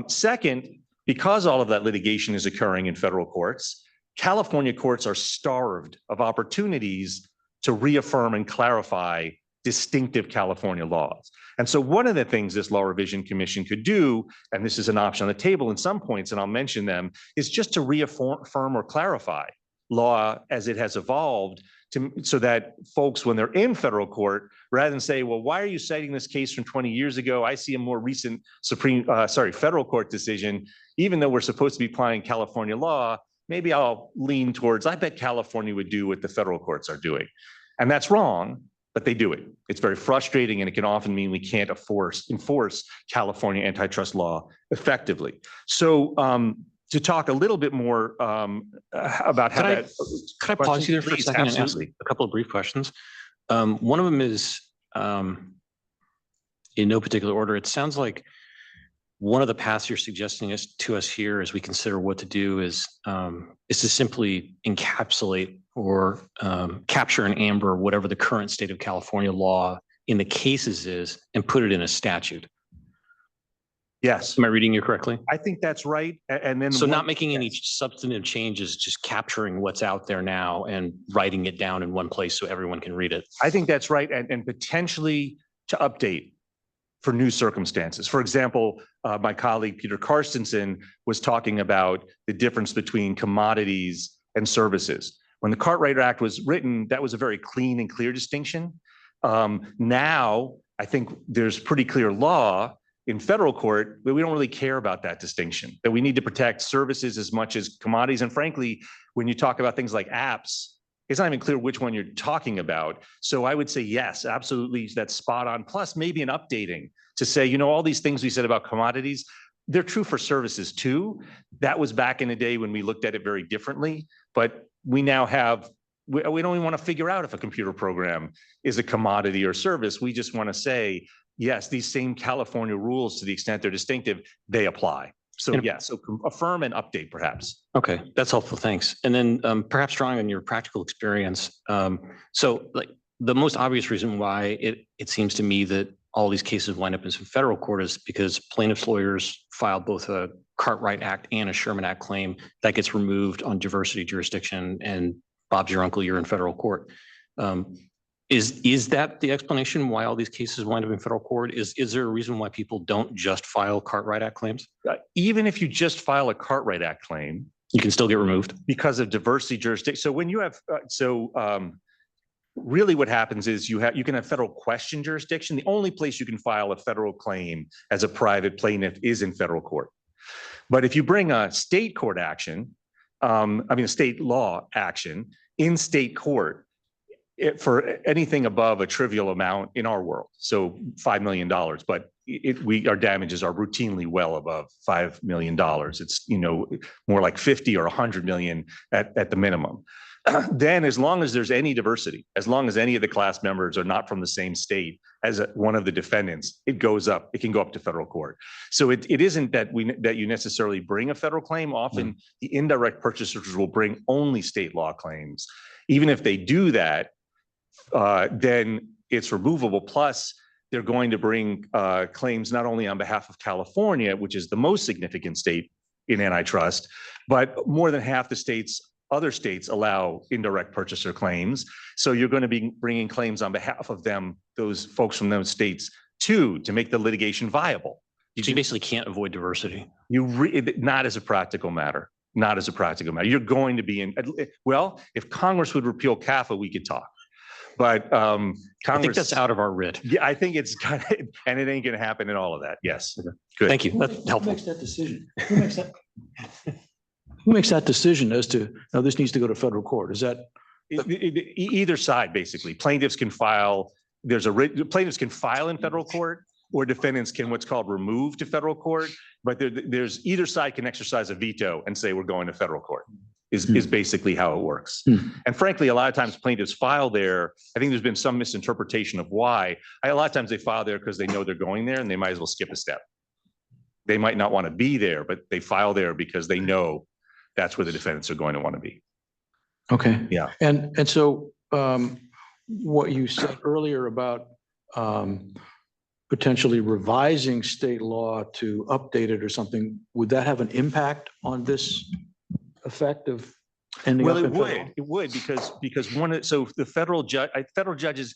Second, because all of that litigation is occurring in federal courts, California courts are starved of opportunities to reaffirm and clarify distinctive California laws. And so one of the things this Law Revision Commission could do, and this is an option on the table in some points, and I'll mention them, is just to reaffirm or clarify law as it has evolved so that folks, when they're in federal court, rather than say, well, why are you citing this case from 20 years ago? I see a more recent federal court decision. Even though we're supposed to be applying California law, maybe I'll lean towards, I bet California would do what the federal courts are doing. And that's wrong, but they do it. It's very frustrating, and it can often mean we can't enforce California antitrust law effectively. So to talk a little bit more about how that— Could I pause you there for a Please, second and ask absolutely. a couple of brief questions? One of them is, in no particular order, it sounds like one of the paths you're suggesting to us here as we consider what to do is to simply encapsulate or capture in amber whatever the current state of California law in the cases is and put it in a statute. Yes, Am I reading you correctly? I think that's right. And then So not making any substantive changes, just capturing what's out there now and writing it down in one place so everyone can read it. I think that's right, and potentially to update for new circumstances. For example, my colleague Peter Karstensen was talking about the difference between commodities and services. When the Cartwright Act was written, that was a very clean and clear distinction. Now, I think there's pretty clear law in federal court, but we don't really care about that distinction, that we need to protect services as much as commodities. And frankly, when you talk about things like apps, it's not even clear which one you're talking about. So I would say, yes, absolutely, that's spot on. Plus maybe an updating to say, all these things we said about commodities, they're true for services too. That was back in the day when we looked at it very differently, but we now have, we don't even want to figure out if a computer program is a commodity or service. We just want to say, yes, these same California rules, to the extent they're distinctive, they apply. So yes, so affirm and update perhaps. Okay, that's helpful. Thanks. And then perhaps drawing on your practical experience. So like the most obvious reason why it seems to me that all these cases wind up in some federal court is because plaintiffs' lawyers filed both a Cartwright Act and a Sherman Act claim that gets removed on diversity jurisdiction, and Bob's your uncle, you're in federal court. Is that the explanation why all these cases wind up in federal court? Is there a reason why people don't just file Cartwright Act claims? Even if you just file a Cartwright Act claim, You can still get removed. because of diversity jurisdiction. So when you have, really what happens is you can have federal question jurisdiction. The only place you can file a federal claim as a private plaintiff is in federal court. But if you bring a state court action, a state law action in state court for anything above a trivial amount in our world, so $5 million, but our damages are routinely well above $5 million. It's, more like 50 or 100 million at the minimum. Then as long as there's any diversity, as long as any of the class members are not from the same state as one of the defendants, it goes up, it can go up to federal court. So it isn't that you necessarily bring a federal claim. Often the indirect purchasers will bring only state law claims. Even if they do that, then it's removable. Plus they're going to bring claims not only on behalf of California, which is the most significant state in antitrust, but more than half the other states allow indirect purchaser claims. So you're going to be bringing claims on behalf of them, those folks from those states too, to make the litigation viable. So you basically can't avoid diversity. Not as a practical matter. Not as a practical matter. You're going to be well, if Congress would repeal CAFA, we could talk. But Congress, I think that's out of our writ. Yeah, I think it's kind of, and it ain't going to happen in all of that. Yes. Good. Thank you. That's Who helpful. makes that decision? Who makes that decision as to, no, this needs to go to federal court? Is that? Either side, basically. Plaintiffs can file, plaintiffs can file in federal court, or defendants can what's called remove to federal court. But there's either side can exercise a veto and say we're going to federal court. Is basically how it works. And frankly, a lot of times plaintiffs file there. I think there's been some misinterpretation of why. A lot of times they file there because they know they're going there and they might as well skip a step. They might not want to be there, but they file there because they know that's where the defendants are going to want to be. Okay. Yeah. And so what you said earlier about potentially revising state law to update it or something, would that have an impact on this effect of ending up in federal? It would because so the federal judges,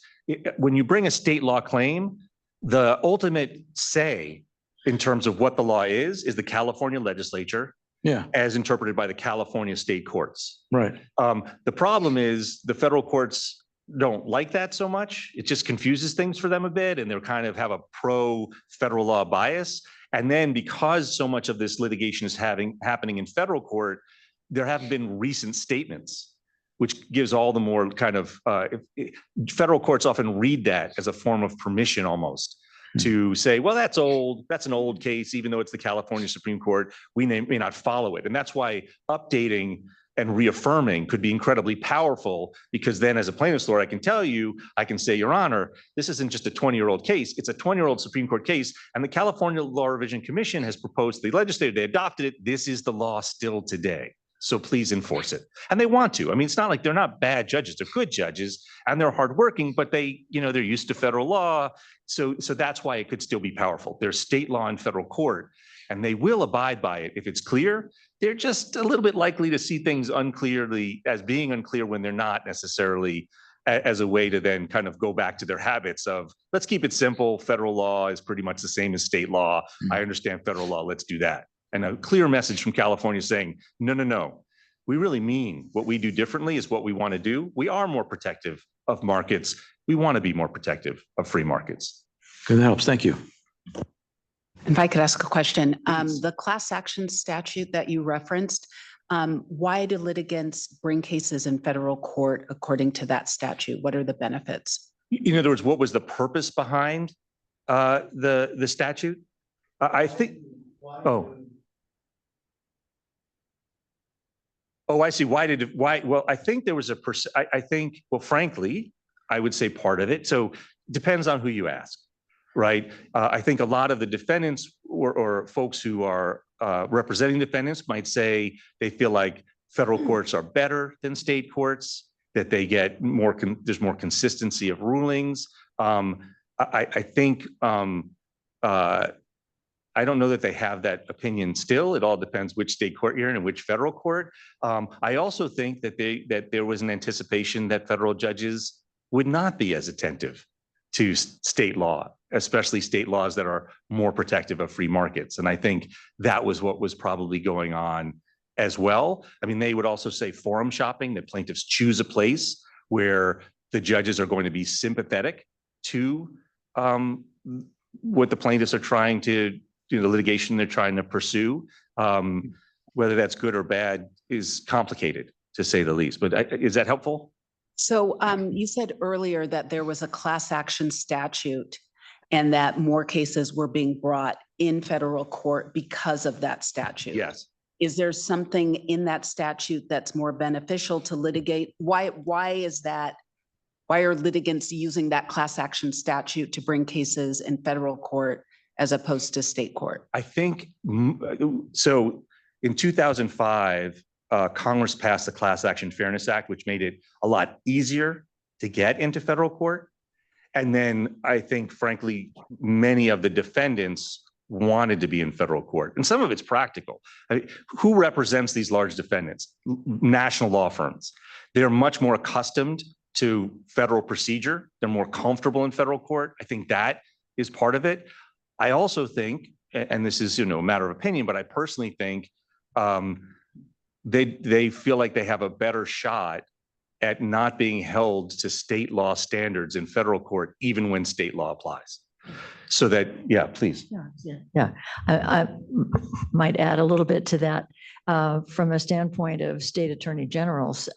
when you bring a state law claim, the ultimate say in terms of what the law is the California legislature. Yeah. As interpreted by the California state courts. Right. The problem is the federal courts don't like that so much. It just confuses things for them a bit, and they're kind of have a pro federal law bias. And then because so much of this litigation is happening in federal court, there have been recent statements, which gives all the more kind of federal courts often read that as a form of permission almost to say, well, that's old. That's an old case, even though it's the California Supreme Court, we may not follow it. And that's why updating and reaffirming could be incredibly powerful, because then as a plaintiff's lawyer, I can tell you, I can say, Your Honor, this isn't just a 20-year-old case. It's a 20-year-old Supreme Court case. And the California Law Revision Commission has proposed to the legislature, they adopted it. This is the law still today. So please enforce it. And they want to. I mean, it's not like they're not bad judges. They're good judges and they're hardworking, but they're used to federal law. So that's why it could still be powerful. There's state law in federal court and they will abide by it if it's clear. They're just a little bit likely to see things unclearly as being unclear when they're not necessarily, as a way to then kind of go back to their habits of, let's keep it simple. Federal law is pretty much the same as state law. I understand federal law. Let's do that. And a clear message from California saying, no, we really mean what we do differently is what we want to do. We are more protective of markets. We want to be more protective of free markets. That helps. Thank you. If I could ask a question, the class action statute that you referenced, why do litigants bring cases in federal court according to that statute? What are the benefits? In other words, what was the purpose behind the statute? I think, I see. Why? Well, I think there was frankly, I would say part of it. So it depends on who you ask, right? I think a lot of the defendants or folks who are representing defendants might say they feel like federal courts are better than state courts, that they get more, there's more consistency of rulings. I think, I don't know that they have that opinion still. It all depends which state court you're in and which federal court. I also think that there was an anticipation that federal judges would not be as attentive to state law, especially state laws that are more protective of free markets. And I think that was what was probably going on as well. I mean, they would also say forum shopping, that plaintiffs choose a place where the judges are going to be sympathetic to what the plaintiffs are trying to, the litigation they're trying to pursue. Whether that's good or bad is complicated, to say the least. But is that helpful? So you said earlier that there was a class action statute and that more cases were being brought in federal court because of that statute. Yes. Is there something in that statute that's more beneficial to litigate? Why is that? Why are litigants using that class action statute to bring cases in federal court as opposed to state court? I think, so in 2005, Congress passed the Class Action Fairness Act, which made it a lot easier to get into federal court. And then I think, frankly, many of the defendants wanted to be in federal court. And some of it's practical. I mean, who represents these large defendants? National law firms. They're much more accustomed to federal procedure. They're more comfortable in federal court. I think that is part of it. I also think, and this is, a matter of opinion, but I personally think they feel like they have a better shot at not being held to state law standards in federal court, even when state law applies. So that, yeah, please. Yeah. I might add a little bit to that. From a standpoint of state attorney generals,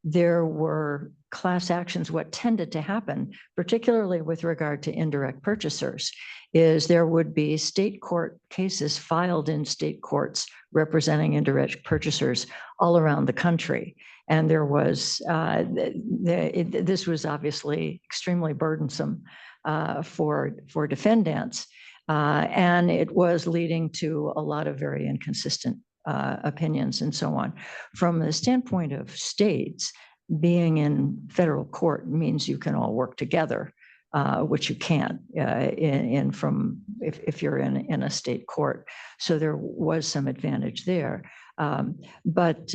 there were class actions. What tended to happen, particularly with regard to indirect purchasers, is there would be state court cases filed in state courts representing indirect purchasers all around the country. And there was, this was obviously extremely burdensome for defendants. And it was leading to a lot of very inconsistent opinions and so on. From the standpoint of states, being in federal court means you can all work together, which you can't if you're in a state court. So there was some advantage there. But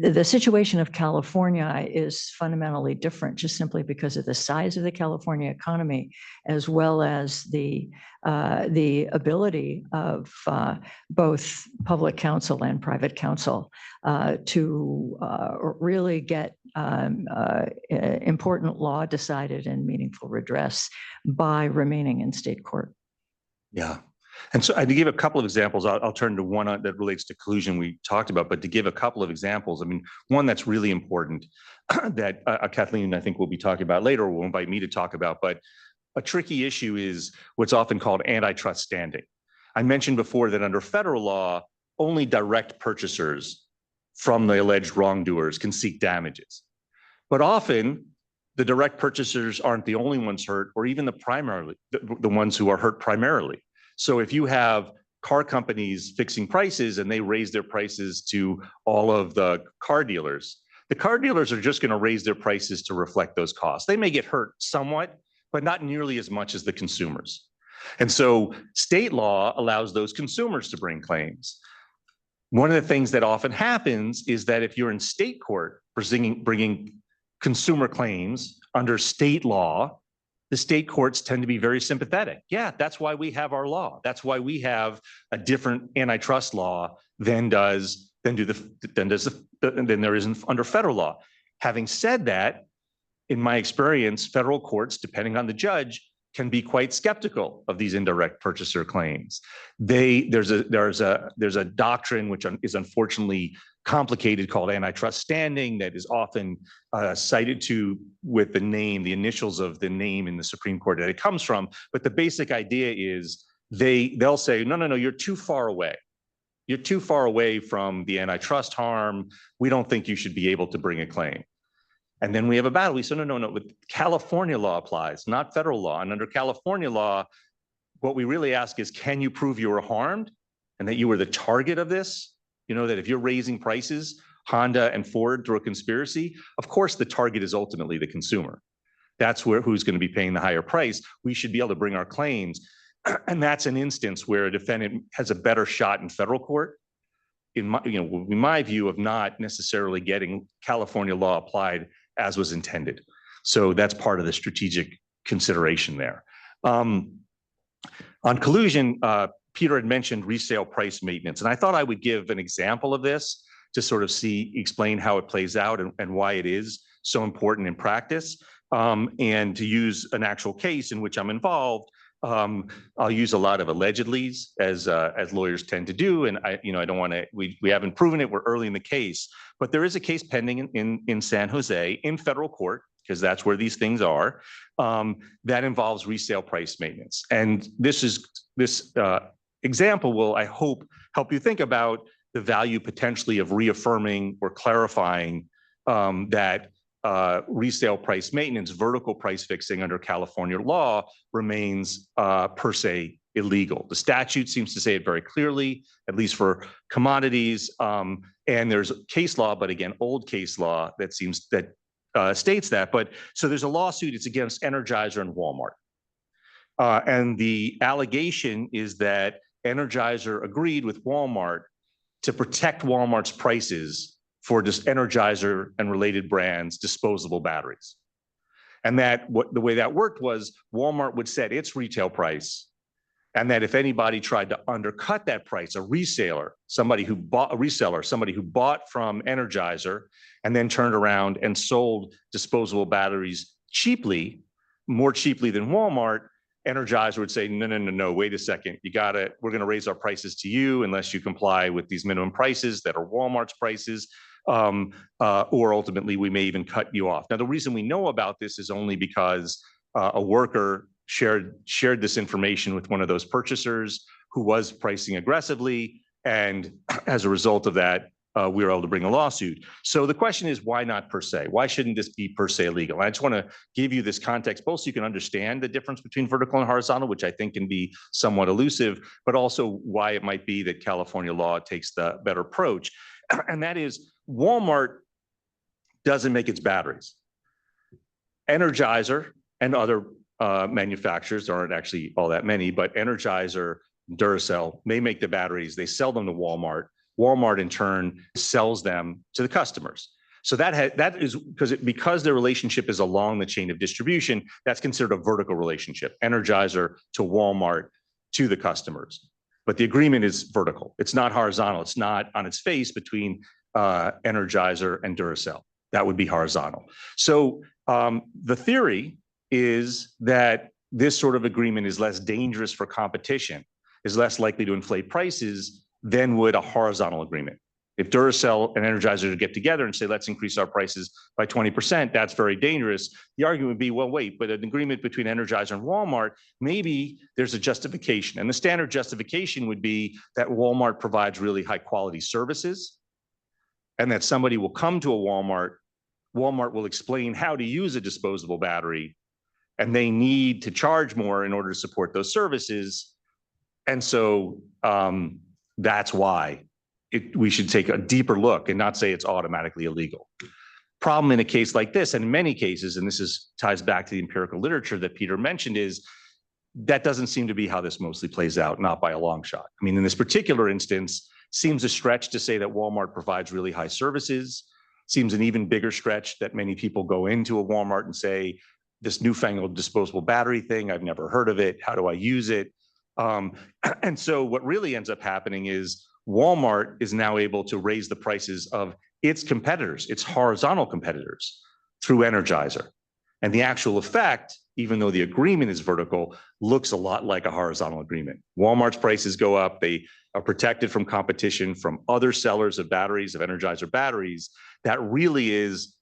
the situation of California is fundamentally different, just simply because of the size of the California economy, as well as the ability of both public counsel and private counsel to really get important law decided and meaningful redress by remaining in state court. Yeah. And so to give a couple of examples, I'll turn to one that relates to collusion we talked about, but to give a couple of examples, I mean, one that's really important that Kathleen, I think, will be talking about later, or will invite me to talk about, but a tricky issue is what's often called antitrust standing. I mentioned before that under federal law, only direct purchasers from the alleged wrongdoers can seek damages. But often the direct purchasers aren't the only ones hurt, or even the ones who are hurt primarily. So if you have car companies fixing prices and they raise their prices to all of the car dealers are just going to raise their prices to reflect those costs. They may get hurt somewhat, but not nearly as much as the consumers. And so state law allows those consumers to bring claims. One of the things that often happens is that if you're in state court bringing consumer claims under state law, the state courts tend to be very sympathetic. Yeah, that's why we have our law. That's why we have a different antitrust law than there isn't under federal law. Having said that, in my experience, federal courts, depending on the judge, can be quite skeptical of these indirect purchaser claims. There's a doctrine which is unfortunately complicated called antitrust standing that is often cited to with the initials of the name in the Supreme Court that it comes from. But the basic idea is they'll say, no, you're too far away. You're too far away from the antitrust harm. We don't think you should be able to bring a claim. And then we have a battle. We say, no, but California law applies, not federal law. And under California law, what we really ask is, can you prove you were harmed and that you were the target of this? You know, that if you're raising prices, Honda and Ford through a conspiracy, of course, the target is ultimately the consumer. That's who's going to be paying the higher price. We should be able to bring our claims. And that's an instance where a defendant has a better shot in federal court, in my view, of not necessarily getting California law applied as was intended. So that's part of the strategic consideration there. On collusion, Peter had mentioned resale price maintenance, and I thought I would give an example of this to sort of explain how it plays out and why it is so important in practice. And to use an actual case in which I'm involved, I'll use a lot of allegedlys as lawyers tend to do. And I don't want to, we haven't proven it. We're early in the case, but there is a case pending in San Jose in federal court, because that's where these things are, that involves resale price maintenance. And this example will, I hope, help you think about the value potentially of reaffirming or clarifying that resale price maintenance, vertical price fixing under California law remains per se illegal. The statute seems to say it very clearly, at least for commodities. And there's case law, but again, old case law that states that. But so there's a lawsuit, it's against Energizer and Walmart. And the allegation is that Energizer agreed with Walmart to protect Walmart's prices for just Energizer and related brands, disposable batteries. And that the way that worked was Walmart would set its retail price, and that if anybody tried to undercut that price, a reseller, somebody who bought from Energizer and then turned around and sold disposable batteries cheaply, more cheaply than Walmart, Energizer would say, no, wait a second, we're going to raise our prices to you unless you comply with these minimum prices that are Walmart's prices. Or ultimately we may even cut you off. Now, the reason we know about this is only because a worker shared this information with one of those purchasers who was pricing aggressively. And as a result of that, we were able to bring a lawsuit. So the question is, why not per se? Why shouldn't this be per se legal? And I just want to give you this context, both so you can understand the difference between vertical and horizontal, which I think can be somewhat elusive, but also why it might be that California law takes the better approach. And that is, Walmart doesn't make its batteries. Energizer and other manufacturers, there aren't actually all that many, but Energizer, Duracell, they make the batteries, they sell them to Walmart. Walmart in turn sells them to the customers. So that is because their relationship is along the chain of distribution, that's considered a vertical relationship, Energizer to Walmart to the customers. But the agreement is vertical. It's not horizontal. It's not on its face between Energizer and Duracell. That would be horizontal. So the theory is that this sort of agreement is less dangerous for competition, is less likely to inflate prices than would a horizontal agreement. If Duracell and Energizer get together and say, let's increase our prices by 20%, that's very dangerous. The argument would be, well, wait, but an agreement between Energizer and Walmart, maybe there's a justification. And the standard justification would be that Walmart provides really high quality services, and that somebody will come to a Walmart will explain how to use a disposable battery, and they need to charge more in order to support those services. And so that's why we should take a deeper look and not say it's automatically illegal. Problem in a case like this, and in many cases, and this ties back to the empirical literature that Peter mentioned, is that doesn't seem to be how this mostly plays out, not by a long shot. I mean, in this particular instance, seems a stretch to say that Walmart provides really high services. Seems an even bigger stretch that many people go into a Walmart and say, this newfangled disposable battery thing, I've never heard of it. How do I use it? And so what really ends up happening is Walmart is now able to raise the prices of its competitors, its horizontal competitors, through Energizer. And the actual effect, even though the agreement is vertical, looks a lot like a horizontal agreement. Walmart's prices go up. They are protected from competition from other sellers of batteries, of Energizer batteries. That really is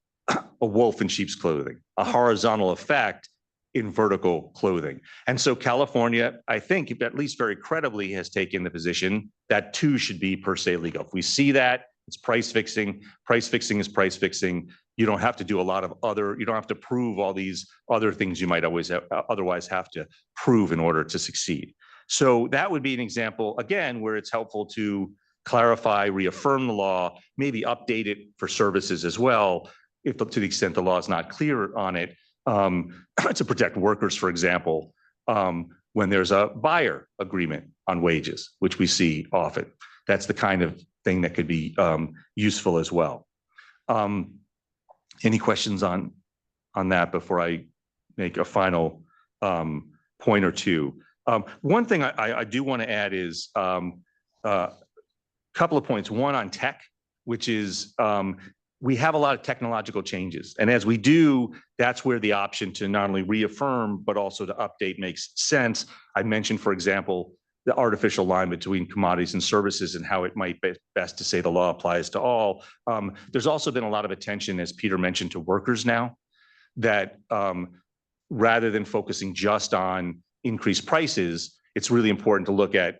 a wolf in sheep's clothing, a horizontal effect in vertical clothing. And so California, I think, at least very credibly, has taken the position that too should be per se legal. If we see that, it's price fixing. Price fixing is price fixing. You don't have to do a lot of you don't have to prove all these other things you might otherwise have to prove in order to succeed. So that would be an example, again, where it's helpful to clarify, reaffirm the law, maybe update it for services as well, if to the extent the law is not clear on it, to protect workers, for example, when there's a buyer agreement on wages, which we see often. That's the kind of thing that could be useful as well. Any questions on that before I make a final point or two? One thing I do want to add is a couple of points. One on tech, which is we have a lot of technological changes. And as we do, that's where the option to not only reaffirm, but also to update makes sense. I mentioned, for example, the artificial line between commodities and services and how it might be best to say the law applies to all. There's also been a lot of attention, as Peter mentioned, to workers now, that rather than focusing just on increased prices, it's really important to look at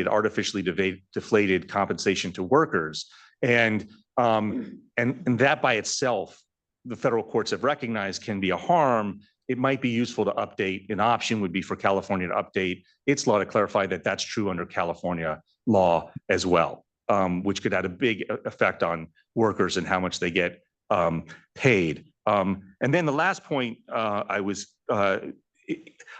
artificially deflated compensation to workers. And that by itself, the federal courts have recognized can be a harm. It might be useful to update. An option would be for California to update its law to clarify that that's true under California law as well, which could have a big effect on workers and how much they get paid. And then the last point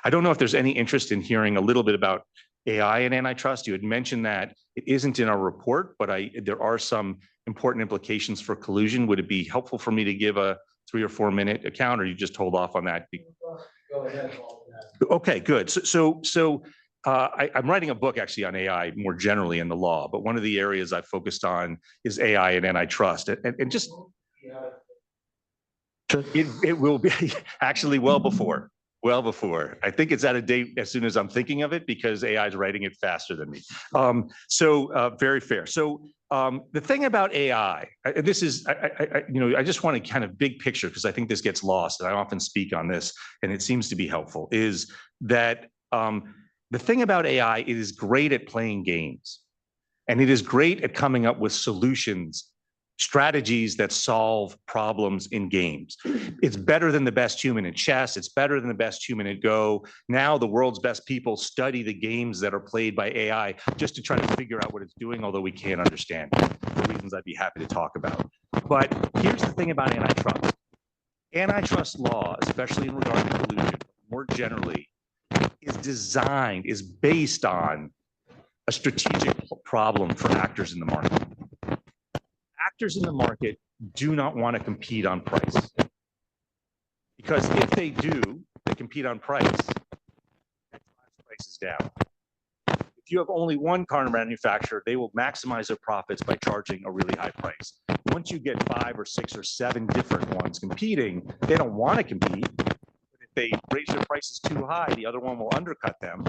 I don't know if there's any interest in hearing a little bit about AI and antitrust. You had mentioned that it isn't in our report, but there are some important implications for collusion. Would it be helpful for me to give a 3 or 4 minute account, or you just hold off on that? Go ahead. Okay, good. I'm writing a book actually on AI more generally in the law, but one of the areas I've focused on is AI and antitrust. And just, it will be actually well before. I think it's out of date as soon as I'm thinking of it, because AI is writing it faster than me. Very fair. So the thing about AI, this is, I just want to kind of big picture, because I think this gets lost, and I often speak on this, and it seems to be helpful, is that the thing about AI, it is great at playing games, and it is great at coming up with solutions, strategies that solve problems in games. It's better than the best human in chess. It's better than the best human at Go. Now the world's best people study the games that are played by AI just to try to figure out what it's doing, although we can't understand it, for reasons I'd be happy to talk about. But here's the thing about antitrust. Antitrust law, especially in regard to collusion, more generally, is based on a strategic problem for actors in the market. Actors in the market do not want to compete on price, because if they do, they compete on price, that drives prices down. If you have only one car manufacturer, they will maximize their profits by charging a really high price. Once you get 5 or 6 or 7 different ones competing, they don't want to compete. But if they raise their prices too high, the other one will undercut them,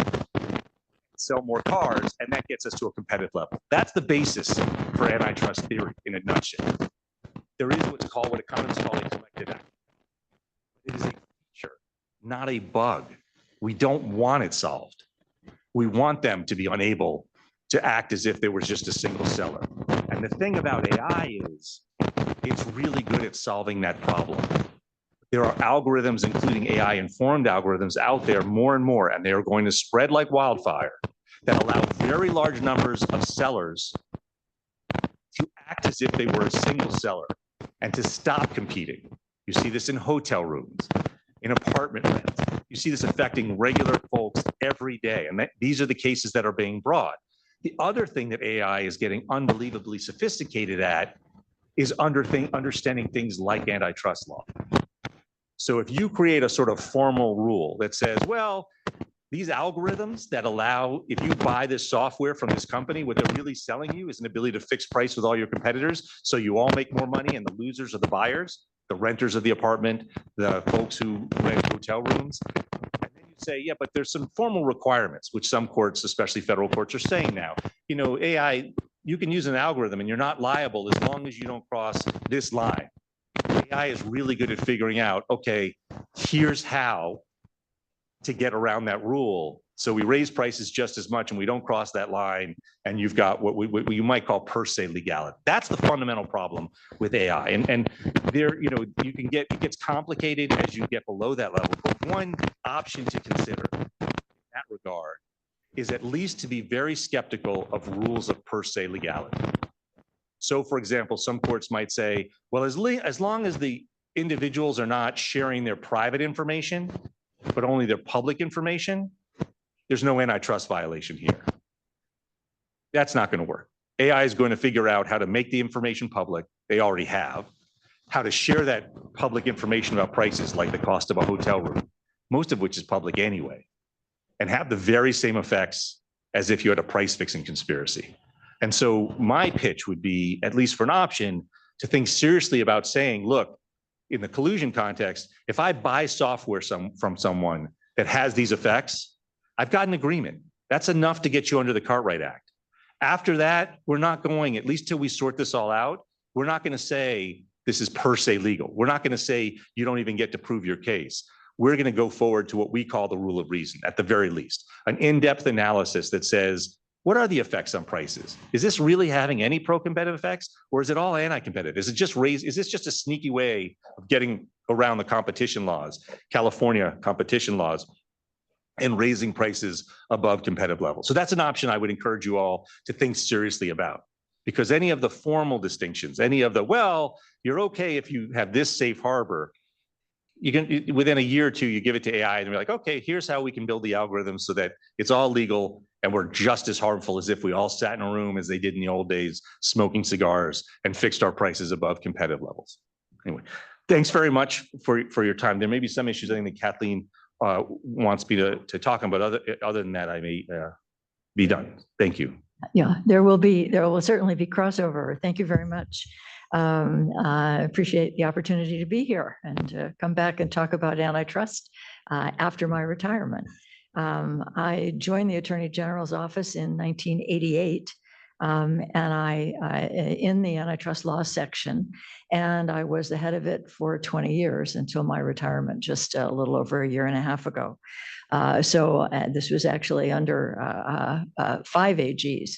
sell more cars, and that gets us to a competitive level. That's the basis for antitrust theory in a nutshell. There is what economists call a collective act. It is a feature, not a bug. We don't want it solved. We want them to be unable to act as if there was just a single seller. And the thing about AI is it's really good at solving that problem. There are algorithms, including AI-informed algorithms out there more and more, and they are going to spread like wildfire, that allow very large numbers of sellers to act as if they were a single seller and to stop competing. You see this in hotel rooms, in apartment rents. You see this affecting regular folks every day, and these are the cases that are being brought. The other thing that AI is getting unbelievably sophisticated at is understanding things like antitrust law. So if you create a sort of formal rule that says, well, these algorithms that allow, if you buy this software from this company, what they're really selling you is an ability to fix price with all your competitors, so you all make more money, and the losers are the buyers, the renters of the apartment, the folks who rent hotel rooms. And then you say, yeah, but there's some formal requirements, which some courts, especially federal courts, are saying now. AI, you can use an algorithm and you're not liable as long as you don't cross this line. AI is really good at figuring out, okay, here's how to get around that rule. So we raise prices just as much and we don't cross that line, and you've got what you might call per se legality. That's the fundamental problem with AI. And there, it gets complicated as you get below that level. But one option to consider in that regard is at least to be very skeptical of rules of per se legality. So, for example, some courts might say, well, as long as the individuals are not sharing their private information, but only their public information, there's no antitrust violation here. That's not going to work. AI is going to figure out how to make the information public. They already have. How to share that public information about prices, like the cost of a hotel room, most of which is public anyway, and have the very same effects as if you had a price fixing conspiracy. And so my pitch would be, at least for an option, to think seriously about saying, look, in the collusion context, if I buy software from someone that has these effects, I've got an agreement. That's enough to get you under the Cartwright Act. After that, we're not going, at least till we sort this all out, we're not going to say this is per se legal. We're not going to say you don't even get to prove your case. We're going to go forward to what we call the rule of reason, at the very least, an in-depth analysis that says, what are the effects on prices? Is this really having any pro-competitive effects, or is it all anti-competitive? Is this just a sneaky way of getting around the competition laws, California competition laws, and raising prices above competitive levels? So that's an option I would encourage you all to think seriously about, because any of the formal distinctions, any of the, well, you're okay if you have this safe harbor, you can, within a year or two, you give it to AI and you're like, okay, here's how we can build the algorithm so that it's all legal and we're just as harmful as if we all sat in a room as they did in the old days, smoking cigars and fixed our prices above competitive levels. Anyway, thanks very much for your time. There may be some issues I think that Kathleen wants me to talk on, but other than that, I may be done. Thank you. Yeah, there will certainly be crossover. Thank you very much. I appreciate the opportunity to be here and to come back and talk about antitrust after my retirement. I joined the Attorney General's office in 1988, and I in the antitrust law section, and I was the head of it for 20 years until my retirement just a little over a year and a half ago. So this was actually under 5 AGs.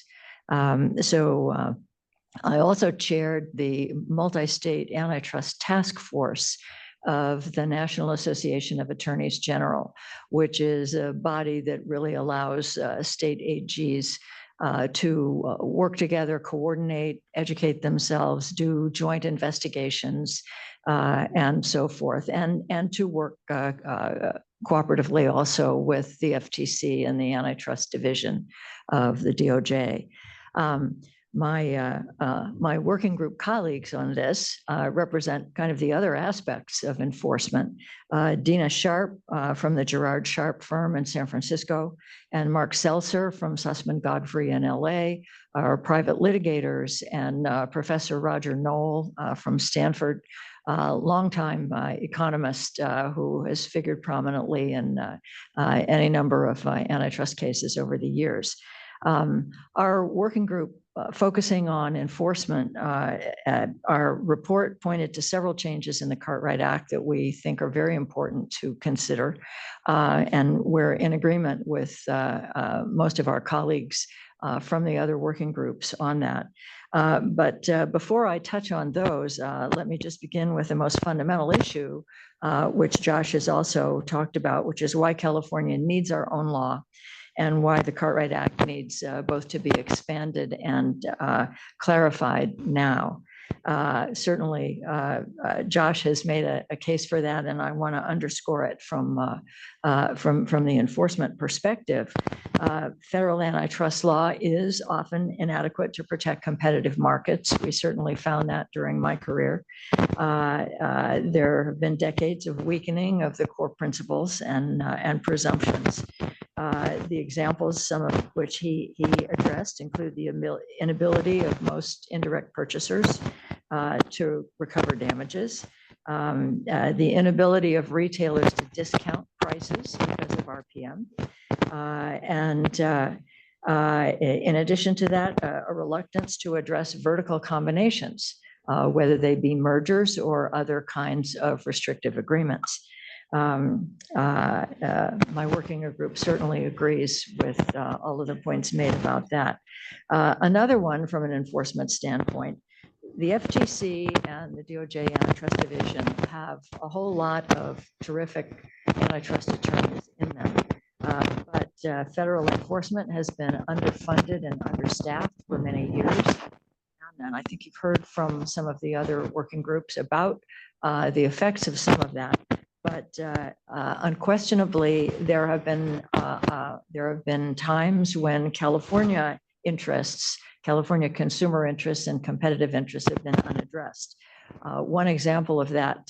I also chaired the multi-state antitrust task force of the National Association of Attorneys General, which is a body that really allows state AGs to work together, coordinate, educate themselves, do joint investigations, and so forth, and to work cooperatively also with the FTC and the antitrust division of the DOJ. My working group colleagues on this represent kind of the other aspects of enforcement. Dina Sharp from the Gerard Sharp firm in San Francisco and Mark Seltzer from Sussman Godfrey in LA are private litigators, and Professor Roger Knoll from Stanford, longtime economist who has figured prominently in any number of antitrust cases over the years. Our working group focusing on enforcement, our report pointed to several changes in the Cartwright Act that we think are very important to consider. And we're in agreement with most of our colleagues from the other working groups on that. But before I touch on those, let me just begin with the most fundamental issue, which Josh has also talked about, which is why California needs our own law, and why the Cartwright Act needs both to be expanded and clarified now. Certainly, Josh has made a case for that, and I want to underscore it from the enforcement perspective. Federal antitrust law is often inadequate to protect competitive markets. We certainly found that during my career. There have been decades of weakening of the core principles and presumptions. The examples, some of which he addressed, include the inability of most indirect purchasers to recover damages, the inability of retailers to discount prices because of RPM, and in addition to that, a reluctance to address vertical combinations, whether they be mergers or other kinds of restrictive agreements. My working group certainly agrees with all of the points made about that. Another one from an enforcement standpoint, the FTC and the DOJ Antitrust Division have a whole lot of terrific antitrust attorneys in them. But federal enforcement has been underfunded and understaffed for many years. And I think you've heard from some of the other working groups about the effects of some of that. But unquestionably, there have been times when California interests, California consumer interests and competitive interests have been unaddressed. One example of that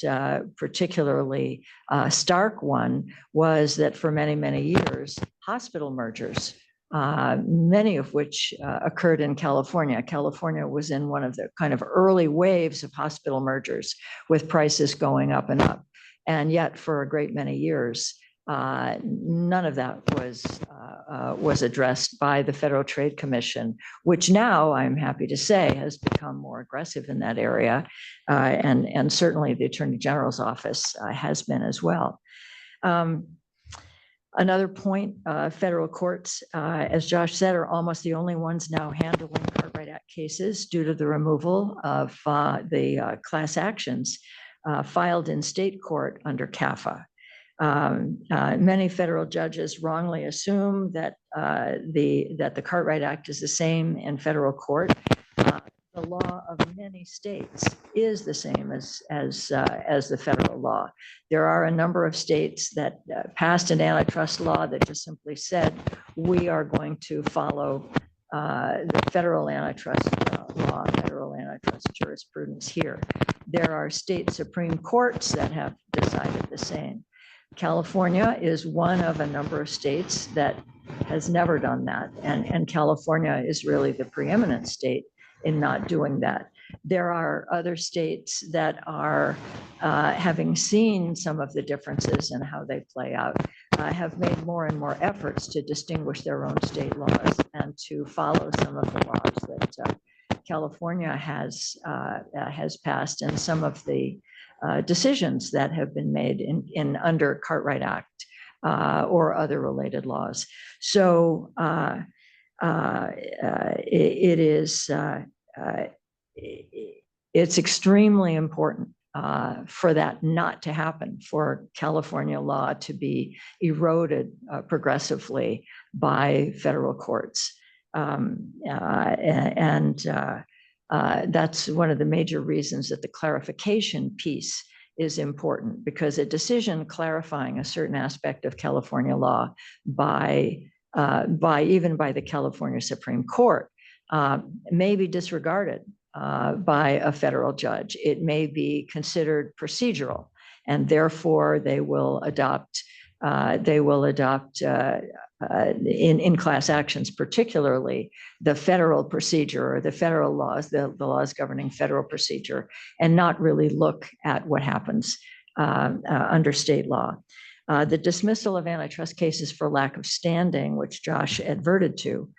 particularly stark one was that for many, many years, hospital mergers many of which occurred in California. California was in one of the kind of early waves of hospital mergers with prices going up and up. And yet for a great many years, none of that was addressed by the Federal Trade Commission, which now I'm happy to say has become more aggressive in that area. And certainly the Attorney General's office has been as well. Another point, federal courts, as Josh said, are almost the only ones now handling Cartwright Act cases due to the removal of the class actions filed in state court under CAFA. Many federal judges wrongly assume that the Cartwright Act is the same in federal court. The law of many states is the same as the federal law. There are a number of states that passed an antitrust law that just simply said, we are going to follow the federal antitrust law, federal antitrust jurisprudence here. There are state Supreme Courts that have decided the same. California is one of a number of states that has never done that. And California is really the preeminent state in not doing that. There are other states that are, having seen some of the differences in how they play out, have made more and more efforts to distinguish their own state laws and to follow some of the laws that California has passed, and some of the decisions that have been made in under Cartwright Act or other related laws. So it's extremely important for that not to happen, for California law to be eroded progressively by federal courts. That's one of the major reasons that the clarification piece is important, because a decision clarifying a certain aspect of California law even by the California Supreme Court may be disregarded by a federal judge. It may be considered procedural, and therefore they will adopt in class actions, particularly the federal procedure or the federal laws, the laws governing federal procedure, and not really look at what happens under state law. The dismissal of antitrust cases for lack of standing, which Josh adverted to,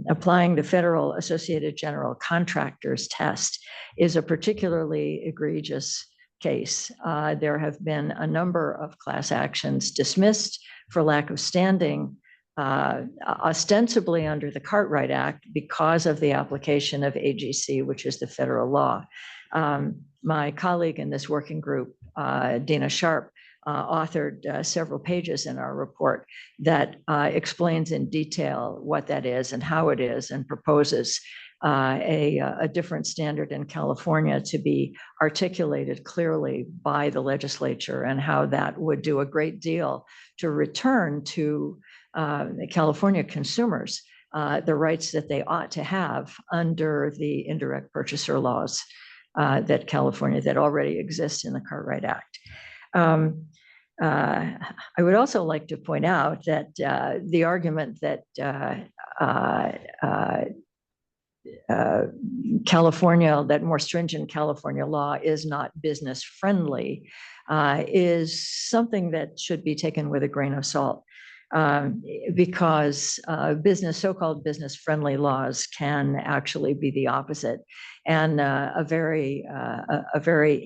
applying the Federal Associated General Contractors test, is a particularly egregious case. There have been a number of class actions dismissed for lack of standing, ostensibly under the Cartwright Act because of the application of AGC, which is the federal law. My colleague in this working group, Dina Sharp, authored several pages in our report that explains in detail what that is and how it is, and proposes a different standard in California to be articulated clearly by the legislature, and how that would do a great deal to return to California consumers the rights that they ought to have under the indirect purchaser laws that already exist in the Cartwright Act. I would also like to point out that the argument that more stringent California law is not business friendly is something that should be taken with a grain of salt. Because so-called business friendly laws can actually be the opposite. And a very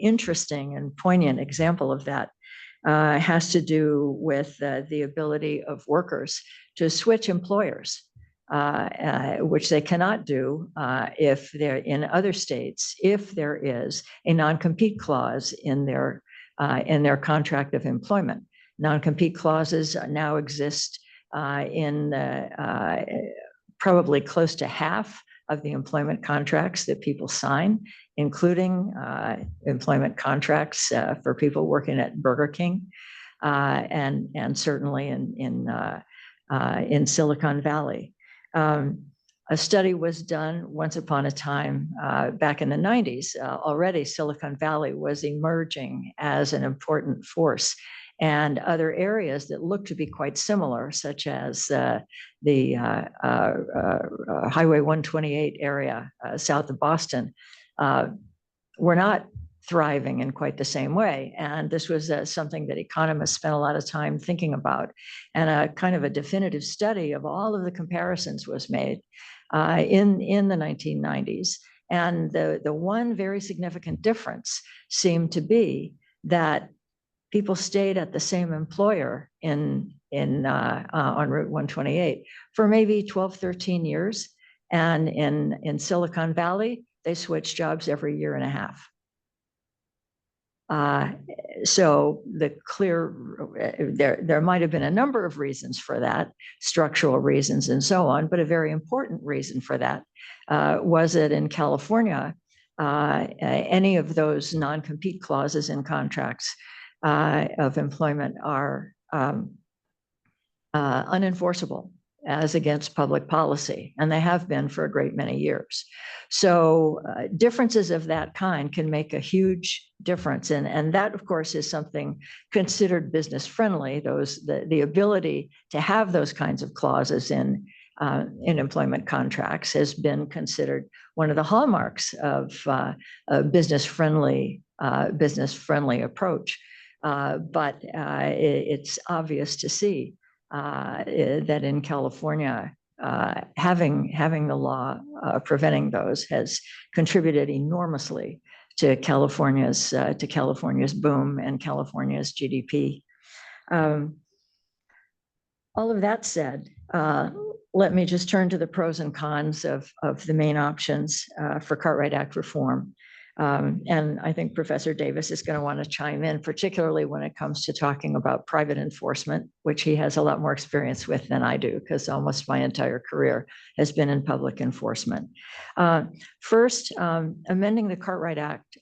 interesting and poignant example of that has to do with the ability of workers to switch employers, which they cannot do if they're in other states, if there is a non-compete clause in their contract of employment. Non-compete clauses now exist in probably close to half of the employment contracts that people sign, including employment contracts for people working at Burger King, and certainly in Silicon Valley. A study was done once upon a time back in the 90s. Already Silicon Valley was emerging as an important force and other areas that look to be quite similar, such as the Highway 128 area south of Boston, were not thriving in quite the same way. And this was something that economists spent a lot of time thinking about. And a kind of a definitive study of all of the comparisons was made in the 1990s. And the one very significant difference seemed to be that people stayed at the same employer on Route 128 for maybe 12, 13 years. And in Silicon Valley, they switched jobs every year and a half. So there might have been a number of reasons for that, structural reasons and so on, but a very important reason for that was that in California, any of those non-compete clauses in contracts of employment are unenforceable as against public policy, and they have been for a great many years. So differences of that kind can make a huge difference. And that, of course, is something considered business friendly, the ability to have those kinds of clauses in employment contracts has been considered one of the hallmarks of a business friendly approach. But it's obvious to see that in California, having the law preventing those has contributed enormously to California's boom and California's GDP. All of that said, let me just turn to the pros and cons of the main options for Cartwright Act reform. And I think Professor Davis is going to want to chime in, particularly when it comes to talking about private enforcement, which he has a lot more experience with than I do, because almost my entire career has been in public enforcement. First, amending the Cartwright Act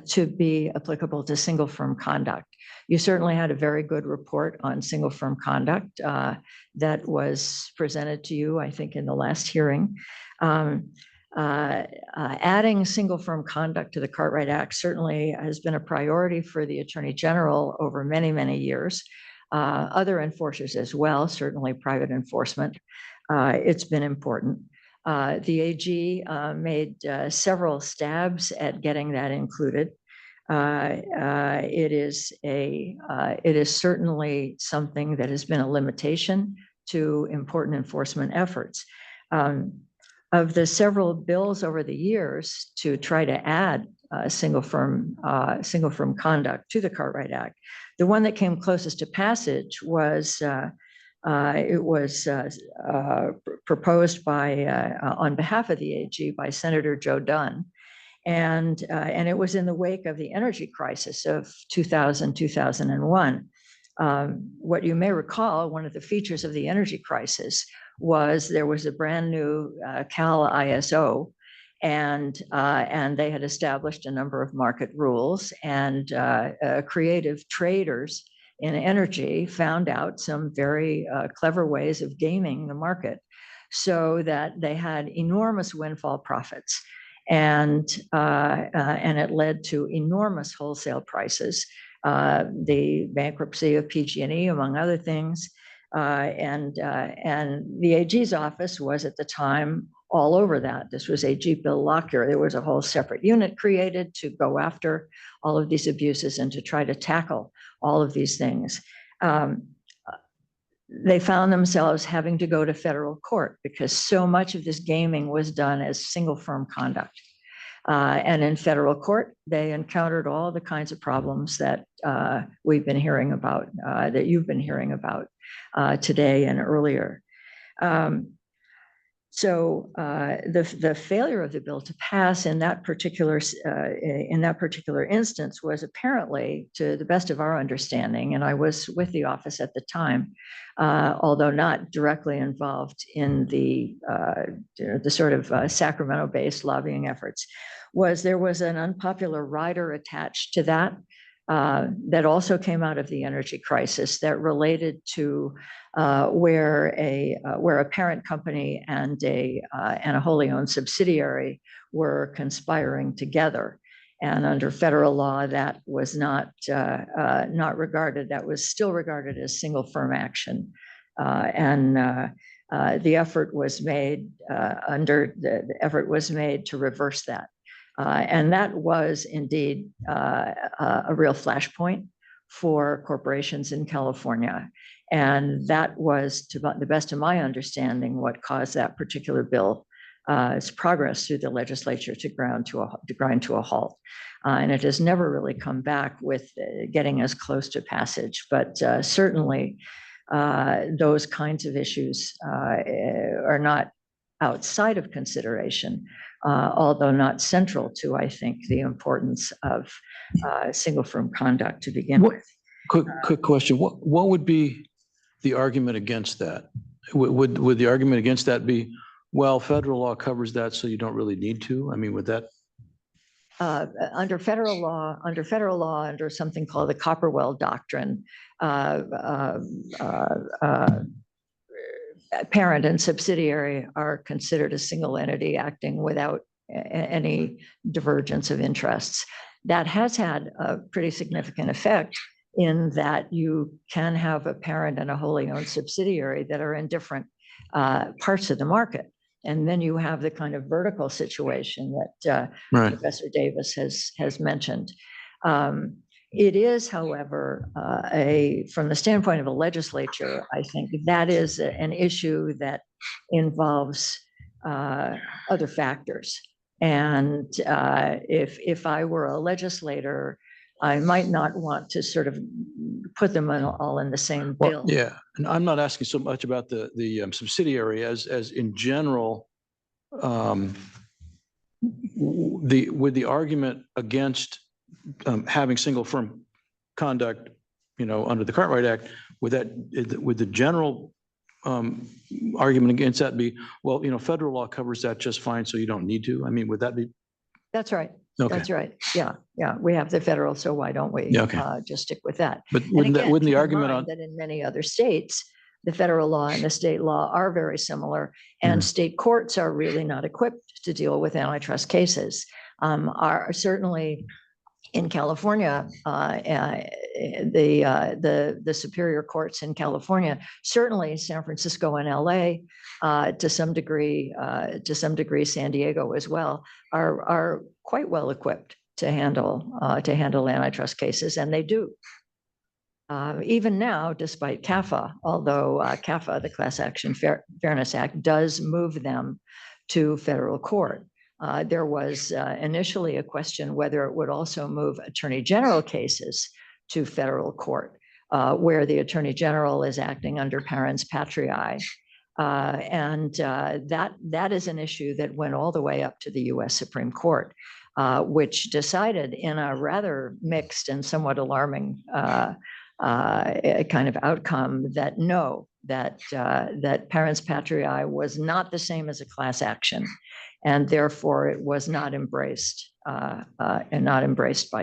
to be applicable to single firm conduct. You certainly had a very good report on single firm conduct that was presented to you, I think, in the last hearing. Adding single firm conduct to the Cartwright Act certainly has been a priority for the Attorney General over many, many years. Other enforcers as well, certainly private enforcement. It's been important. The AG made several stabs at getting that included. It is certainly something that has been a limitation to important enforcement efforts. Of the several bills over the years to try to add single firm conduct to the Cartwright Act, the one that came closest to passage was proposed by on behalf of the AG by Senator Joe Dunn, and it was in the wake of the energy crisis of 2001. What you may recall, one of the features of the energy crisis was there was a brand new Cal ISO, and they had established a number of market rules, and creative traders in energy found out some very clever ways of gaming the market so that they had enormous windfall profits, and it led to enormous wholesale prices, the bankruptcy of PG&E, among other things. And the AG's office was at the time all over that. This was AG Bill Lockyer. There was a whole separate unit created to go after all of these abuses and to try to tackle all of these things. They found themselves having to go to federal court because so much of this gaming was done as single firm conduct. And in federal court, they encountered all the kinds of problems that we've been hearing about, that you've been hearing about today and earlier. So the failure of the bill to pass in that particular instance was apparently, to the best of our understanding, and I was with the office at the time, although not directly involved in the sort of Sacramento-based lobbying efforts, there was an unpopular rider attached to that. That also came out of the energy crisis that related to where a parent company and a wholly owned subsidiary were conspiring together. And under federal law, that was not regarded, that was still regarded as single firm action. The effort was made the effort was made to reverse that. And that was indeed a real flashpoint for corporations in California. And that was, to the best of my understanding, what caused that particular bill progress through the legislature to grind to a halt. And it has never really come back with getting as close to passage. But certainly, those kinds of issues are not outside of consideration, although not central to, I think, the importance of single firm conduct to begin with. Quick question. What would be the argument against that? Would the argument against that be, well, federal law covers that, so you don't really need to? I mean, would that? Under federal law, under something called the Copperwell Doctrine, parent and subsidiary are considered a single entity acting without any divergence of interests. That has had a pretty significant effect in that you can have a parent and a wholly owned subsidiary that are in different parts of the market. And then you have the kind of vertical situation that Professor Davis has mentioned. It is, however, from the standpoint of a legislature, I think that is an issue that involves other factors. And if I were a legislator, I might not want to sort of put them all in the same bill. Well, yeah, and I'm not asking so much about the subsidiary as in general. With the argument against having single firm conduct, under the Cartwright Act, would the general argument against that be, well, federal law covers that just fine, so you don't need to? I mean, would that be? That's right. Okay. That's right. Yeah. We have the federal, so why don't we just stick with that? But And wouldn't again, the keep in argument mind on? that in many other states, the federal law and the state law are very similar, and state courts are really not equipped to deal with antitrust cases. Are certainly in California, the superior courts in California, certainly San Francisco and LA, to some degree San Diego as well, are quite well equipped to handle antitrust cases, and they do. Even now, despite CAFA, although CAFA, the Class Action Fairness Act, does move them to federal court. There was initially a question whether it would also move attorney general cases to federal court, where the attorney general is acting under parens patriae. That is an issue that went all the way up to the US Supreme Court, which decided in a rather mixed and somewhat alarming kind of outcome that that parens patriae was not the same as a class action, and therefore it was not embraced by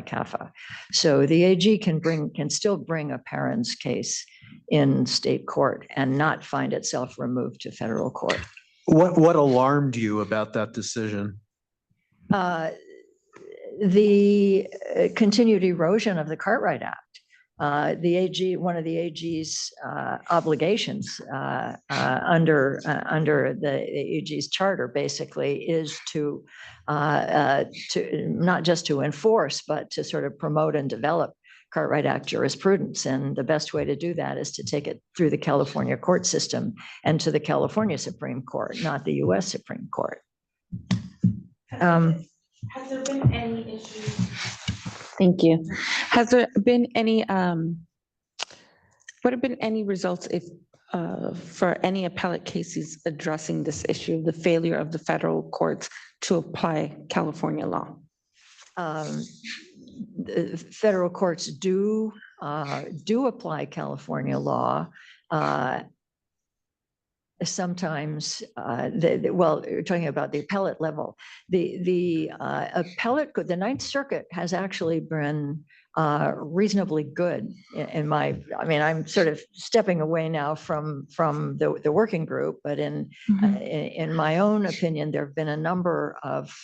CAFA. So the AG can still bring a parens case in state court and not find itself removed to federal court. What alarmed you about that decision? The continued erosion of the Cartwright Act. The AG, one of the AG's obligations under the AG's charter, basically, is to not just to enforce, but to sort of promote and develop Cartwright Act jurisprudence. And the best way to do that is to take it through the California court system and to the California Supreme Court, not the US Supreme Court. Has there been any issues? Thank you. Has there been any, would have been any results if, for any appellate cases addressing this issue, the failure of the federal courts to apply California law? The federal courts do apply California law. Sometimes, well, you're talking about the appellate level. The Ninth Circuit has actually been reasonably good in my. I mean, I'm sort of stepping away now from the working group, but in my own opinion, there have been a number of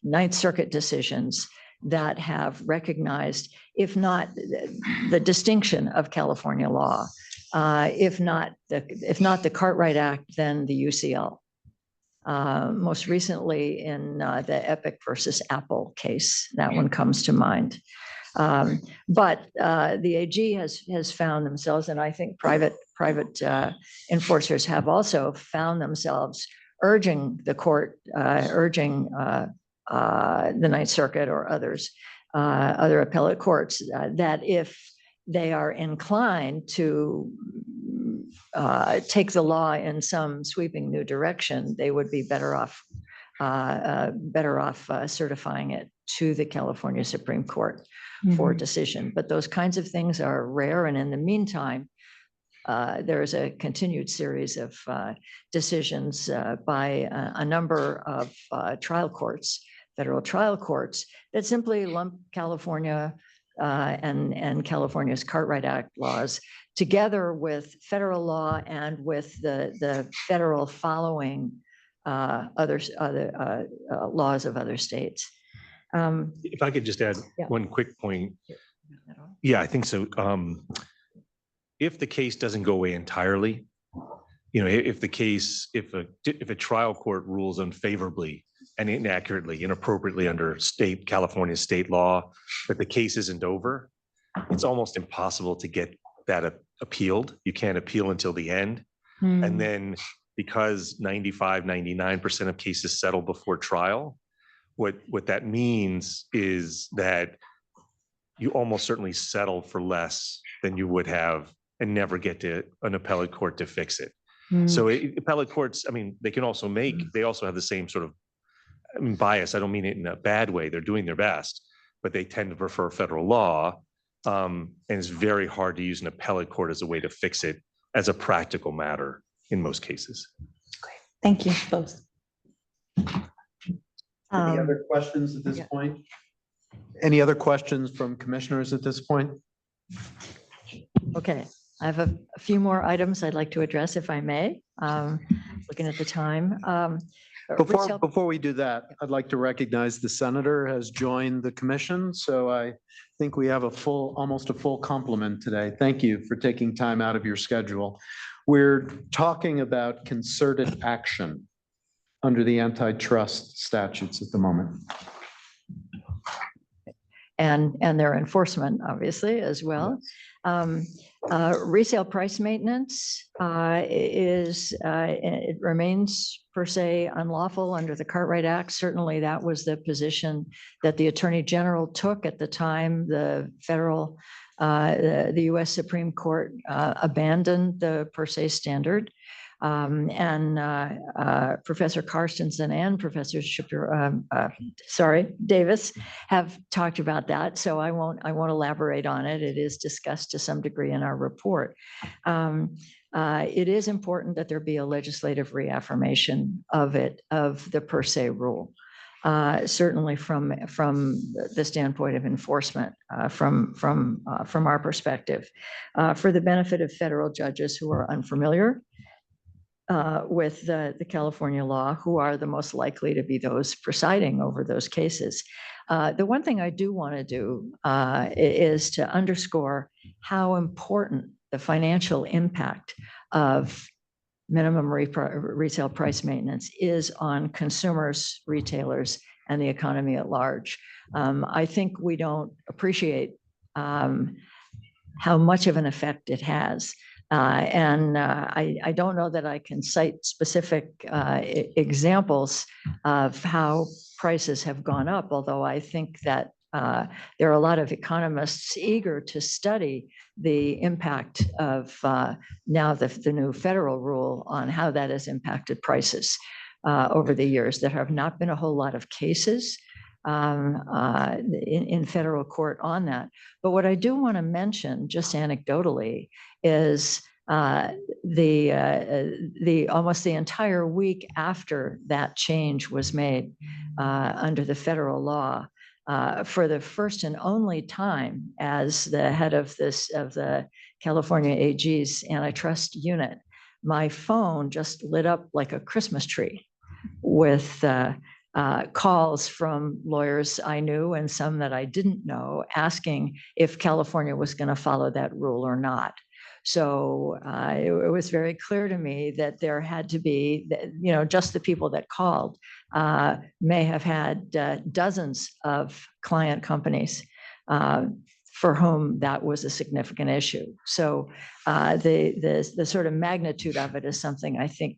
Ninth Circuit decisions that have recognized, if not the distinction of California law, if not the Cartwright Act, then the UCL. Most recently in the Epic versus Apple case, that one comes to mind. But the AG has found themselves, and I think private enforcers have also found themselves urging the court, urging the Ninth Circuit or others, other appellate courts, that if they are inclined to take the law in some sweeping new direction, they would be better off certifying it to the California Supreme Court for decision. But those kinds of things are rare. And in the meantime, there is a continued series of decisions by a number of trial courts, federal trial courts, that simply lump California and California's Cartwright Act laws together with federal law and with the federal following other laws of other states. If I could just add Yeah. one quick point. Yeah, I think so. If the case doesn't go away entirely, if a trial court rules unfavorably and inaccurately, inappropriately under California state law, but the case isn't over, it's almost impossible to get that appealed. You can't appeal until the end. And then because 99% of cases settle before trial, what that means is that you almost certainly settle for less than you would have and never get to an appellate court to fix it. So appellate courts, they can also they also have the same sort of bias. I don't mean it in a bad way. They're doing their best, but they tend to prefer federal law. And it's very hard to use an appellate court as a way to fix it as a practical matter in most cases. Thank you both. Any other questions at this point? Any other questions from commissioners at this point? Okay, I have a few more items I'd like to address, if I may, looking at the time. Before we do that, I'd like to recognize the senator has joined the commission. So I think we have almost a full complement today. Thank you for taking time out of your schedule. We're talking about concerted action under the antitrust statutes at the moment. And their enforcement, obviously, as well. Resale price maintenance it remains per se unlawful under the Cartwright Act. Certainly, that was the position that the Attorney General took at the time the the U.S. Supreme Court abandoned the per se standard. Professor Carstensen and Professor Davis have talked about that. So I won't elaborate on it. It is discussed to some degree in our report. It is important that there be a legislative reaffirmation of the per se rule. Certainly from the standpoint of enforcement, from our perspective, for the benefit of federal judges who are unfamiliar with the California law, who are the most likely to be those presiding over those cases. The one thing I do want to do is to underscore how important the financial impact of minimum resale price maintenance is on consumers, retailers, and the economy at large. I think we don't appreciate how much of an effect it has. I don't know that I can cite specific examples of how prices have gone up, although I think that there are a lot of economists eager to study the impact of now the new federal rule on how that has impacted prices over the years. There have not been a whole lot of cases in federal court on that. But what I do want to mention, just anecdotally, is the almost the entire week after that change was made under the federal law, for the first and only time as the head of the California AG's antitrust unit, my phone just lit up like a Christmas tree with calls from lawyers I knew and some that I didn't know, asking if California was going to follow that rule or not. So it was very clear to me that there had to be, just the people that called may have had dozens of client companies for whom that was a significant issue. So the sort of magnitude of it is something I think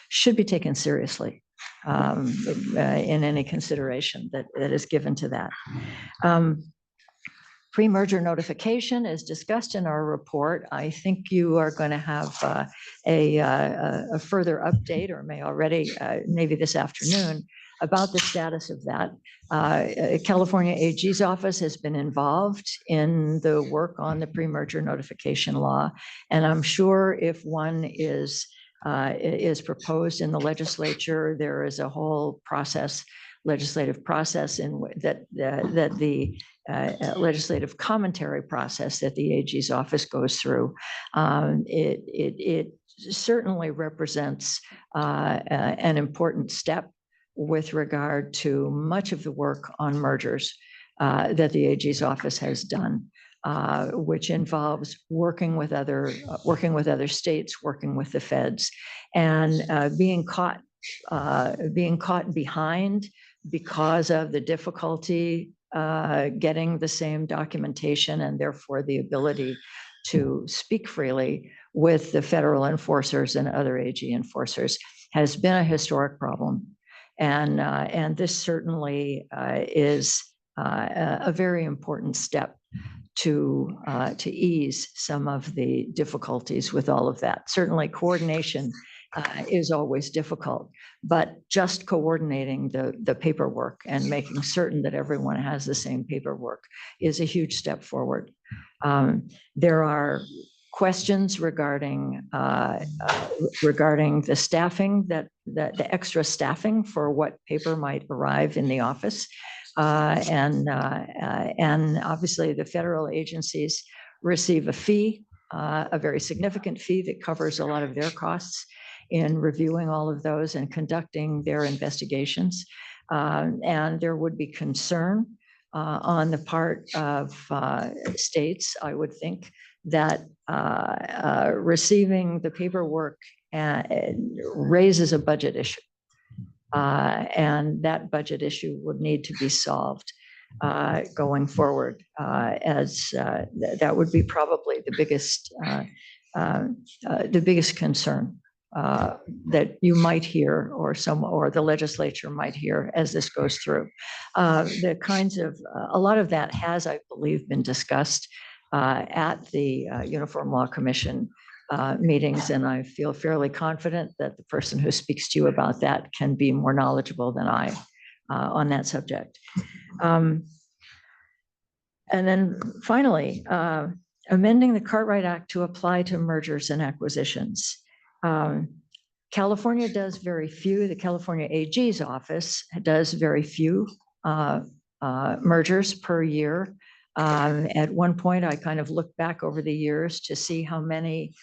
should be taken seriously in any consideration that is given to that. Pre-merger notification is discussed in our report. I think you are going to have a further update, or may already, maybe this afternoon, about the status of that. California AG's office has been involved in the work on the pre-merger notification law, and I'm sure if one is proposed in the legislature, there is a whole process, legislative process that the legislative commentary process that the AG's office goes through. It certainly represents an important step with regard to much of the work on mergers that the AG's office has done, which involves working with other states, working with the feds, and being caught behind because of the difficulty getting the same documentation and therefore the ability to speak freely with the federal enforcers and other AG enforcers has been a historic problem. And this certainly is a very important step to ease some of the difficulties with all of that. Certainly coordination is always difficult, but just coordinating the paperwork and making certain that everyone has the same paperwork is a huge step forward. There are questions regarding the staffing, that the extra staffing for what paper might arrive in the office. And obviously the federal agencies receive a fee, a very significant fee that covers a lot of their costs in reviewing all of those and conducting their investigations. And there would be concern on the part of states, I would think, that receiving the paperwork raises a budget issue. And that budget issue would need to be solved going forward, as that would be probably the biggest concern that you might hear, or the legislature might hear as this goes through. The kinds of, a lot of that has, I believe, been discussed at the Uniform Law Commission meetings, and I feel fairly confident that the person who speaks to you about that can be more knowledgeable than I on that subject. And then finally, amending the Cartwright Act to apply to mergers and acquisitions. California does very few, the California AG's office does very few mergers per year. At one point, I kind of looked back over the years to see how many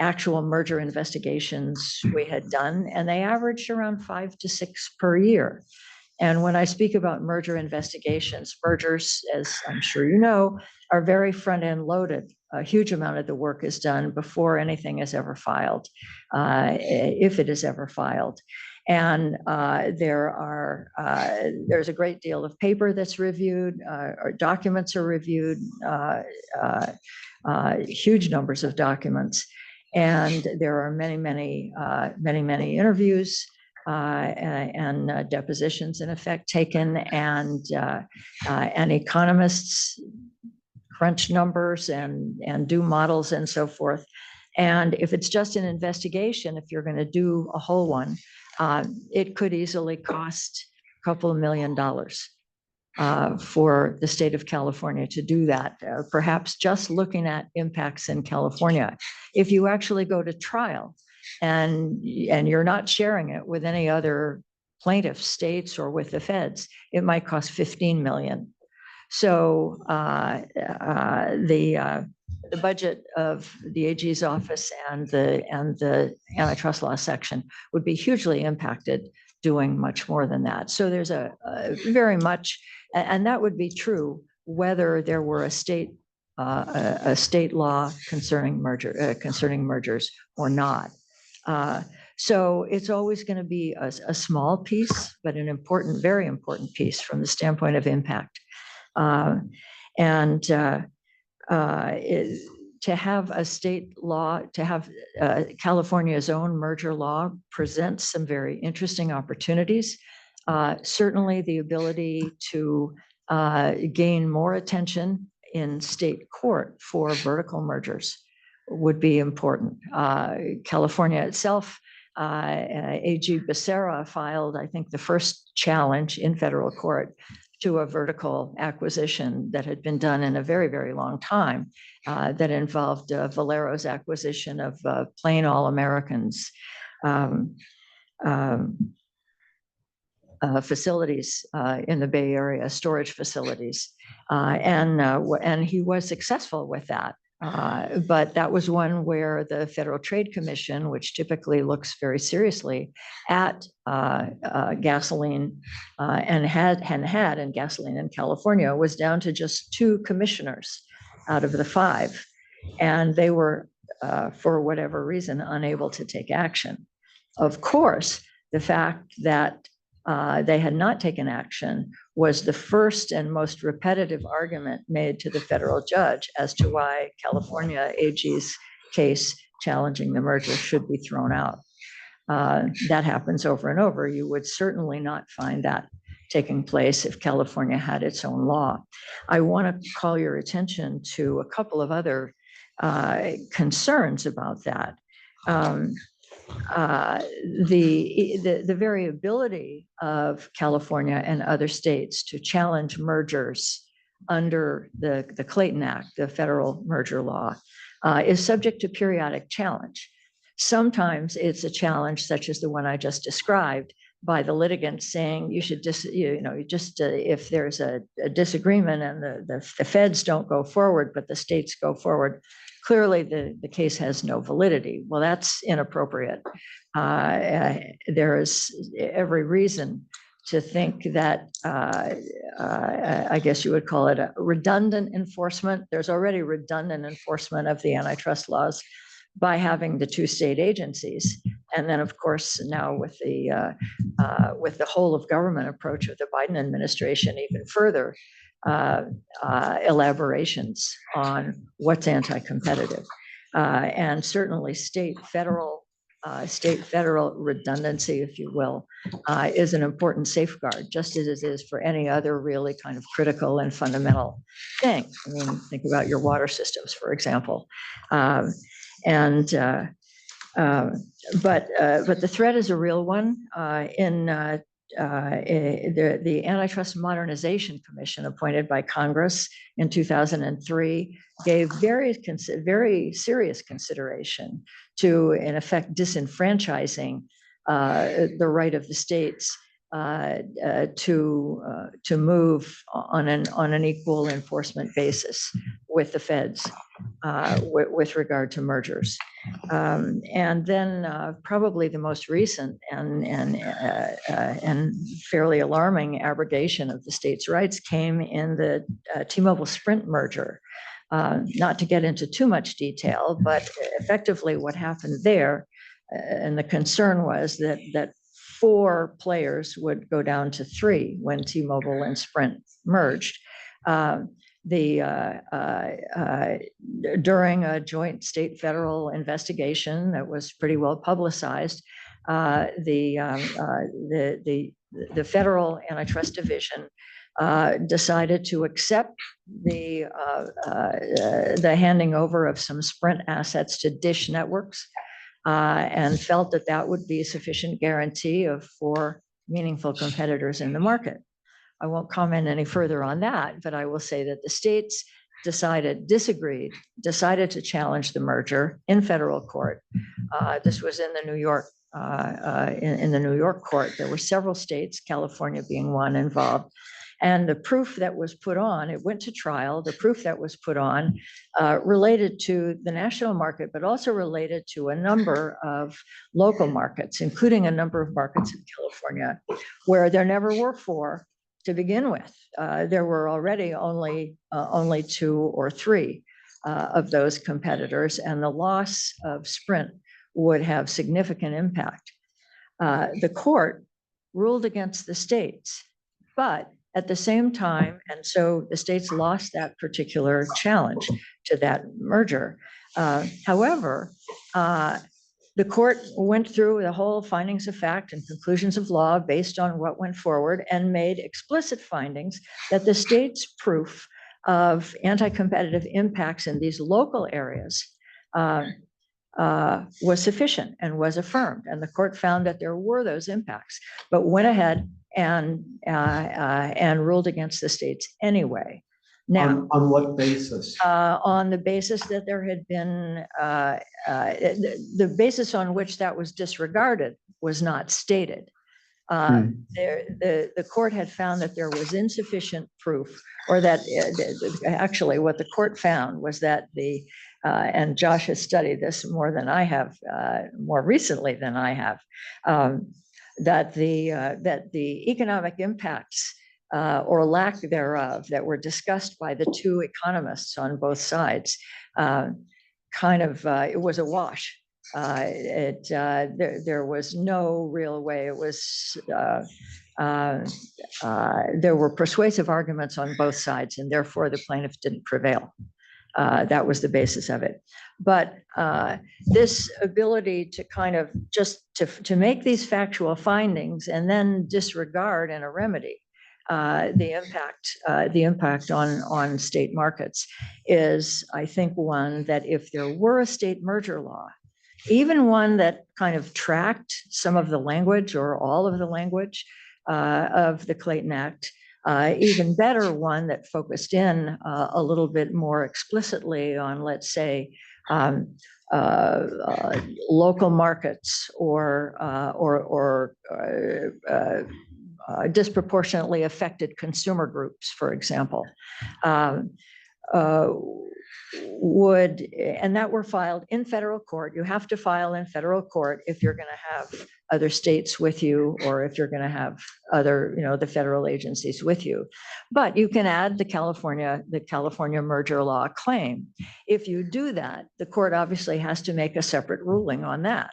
actual merger investigations we had done, and they averaged around 5 to 6 per year. And when I speak about merger investigations, mergers, as I'm sure you know, are very front-end loaded. A huge amount of the work is done before anything is ever filed, if it is ever filed. And there's a great deal of paper that's reviewed, or documents are reviewed, huge numbers of documents. And there are many interviews and depositions in effect taken, and economists crunch numbers and do models and so forth. And if it's just an investigation, if you're going to do a whole one, it could easily cost a couple of $1 million for the state of California to do that. Perhaps just looking at impacts in California. If you actually go to trial and you're not sharing it with any other plaintiff states or with the feds, it might cost 15 million. So the budget of the AG's office and the antitrust law section would be hugely impacted doing much more than that. So there's a very much, and that would be true whether there were a state law concerning mergers or not. So it's always going to be a small piece, but an important, very important piece from the standpoint of impact. To have a state law, to have California's own merger law presents some very interesting opportunities. Certainly the ability to gain more attention in state court for vertical mergers would be important. California itself, AG Becerra filed, I think, the first challenge in federal court to a vertical acquisition that had been done in a very, very long time that involved Valero's acquisition of Plain All Americans facilities in the Bay Area, storage facilities. And he was successful with that. But that was one where the Federal Trade Commission, which typically looks very seriously at gasoline and had in gasoline in California, was down to just 2 commissioners out of the 5. And they were, for whatever reason, unable to take action. Of course, the fact that they had not taken action was the first and most repetitive argument made to the federal judge as to why California AG's case challenging the merger should be thrown out. That happens over and over. You would certainly not find that taking place if California had its own law. I want to call your attention to a couple of other concerns about that. The variability of California and other states to challenge mergers under the Clayton Act, the federal merger law, is subject to periodic challenge. Sometimes it's a challenge such as the one I just described by the litigant saying you should just, if there's a disagreement and the feds don't go forward, but the states go forward, clearly the case has no validity. Well, that's inappropriate. There is every reason to think that, I guess you would call it a redundant enforcement. There's already redundant enforcement of the antitrust laws by having the 2 state agencies. And then, of course, now with the whole of government approach of the Biden administration, even further elaborations on what's anti-competitive. And certainly state federal redundancy, if you will, is an important safeguard, just as it is for any other really kind of critical and fundamental thing. I mean, think about your water systems, for example. But the threat is a real one. The Antitrust Modernization Commission appointed by Congress in 2003 gave very serious consideration to, in effect, disenfranchising the right of the states to move on an equal enforcement basis with the feds with regard to mergers. And then probably the most recent and fairly alarming abrogation of the states' rights came in the T-Mobile Sprint merger. Not to get into too much detail, but effectively what happened there, and the concern was that 4 players would go down to 3 when T-Mobile and Sprint merged. During a joint state federal investigation that was pretty well publicized, the Federal Antitrust Division decided to accept the handing over of some Sprint assets to Dish Networks, and felt that that would be a sufficient guarantee of 4 meaningful competitors in the market. I won't comment any further on that, but I will say that the states decided to challenge the merger in federal court. This was in the New York in the New York court. There were several states, California being one, involved. And the proof that was put on, it went to trial, the proof that was put on related to the national market, but also related to a number of local markets, including a number of markets in California, where there never were four to begin with. There were already only 2 or 3 of those competitors, and the loss of Sprint would have significant impact. The court ruled against the states, but at the same time, and so the states lost that particular challenge to that merger. However, the court went through the whole findings of fact and conclusions of law based on what went forward and made explicit findings that the state's proof of anti-competitive impacts in these local areas was sufficient and was affirmed. And the court found that there were those impacts, but went ahead and ruled against the states anyway. Now, On what basis? on the basis that there had been, the basis on which that was disregarded was not stated. The court had found that there was insufficient proof, or that actually what the court found was that and Josh has studied this more than I have, more recently than I have, that the economic impacts or lack thereof that were discussed by the 2 economists on both sides, it was a wash. There was no real way. It was there were persuasive arguments on both sides, and therefore the plaintiff didn't prevail. That was the basis of it. But this ability to kind of just to make these factual findings and then disregard in a remedy the impact on state markets is, I think, one that if there were a state merger law, even one that kind of tracked some of the language or all of the language of the Clayton Act, even better, one that focused in a little bit more explicitly on, let's say, local markets or disproportionately affected consumer groups, for example, and that were filed in federal court. You have to file in federal court if you're going to have other states with you, or if you're going to have other, the federal agencies with you. But you can add the California merger law claim. If you do that, the court obviously has to make a separate ruling on that.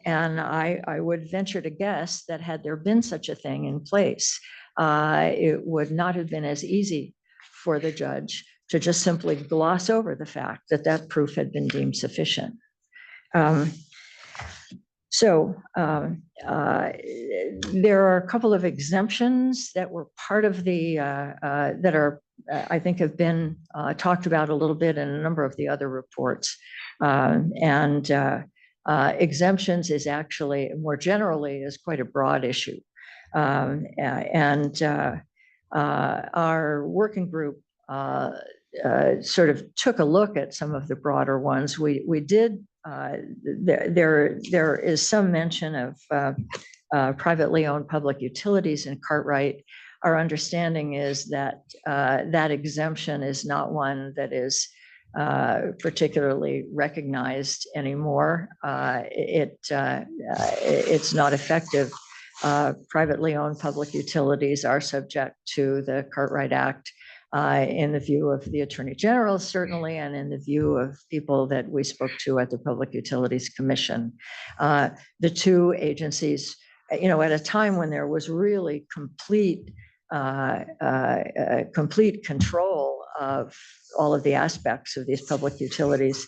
And I would venture to guess that had there been such a thing in place, it would not have been as easy for the judge to just simply gloss over the fact that that proof had been deemed sufficient. So there are a couple of exemptions that were part of the, that are, I think, have been talked about a little bit in a number of the other reports. Exemptions is actually, more generally, is quite a broad issue. Our working group sort of took a look at some of the broader ones. We did, there is some mention of privately owned public utilities in Cartwright. Our understanding is that that exemption is not one that is particularly recognized anymore. It's not effective. Privately owned public utilities are subject to the Cartwright Act in the view of the Attorney General, certainly, and in the view of people that we spoke to at the Public Utilities Commission. The 2 agencies, at a time when there was really complete control of all of the aspects of these public utilities,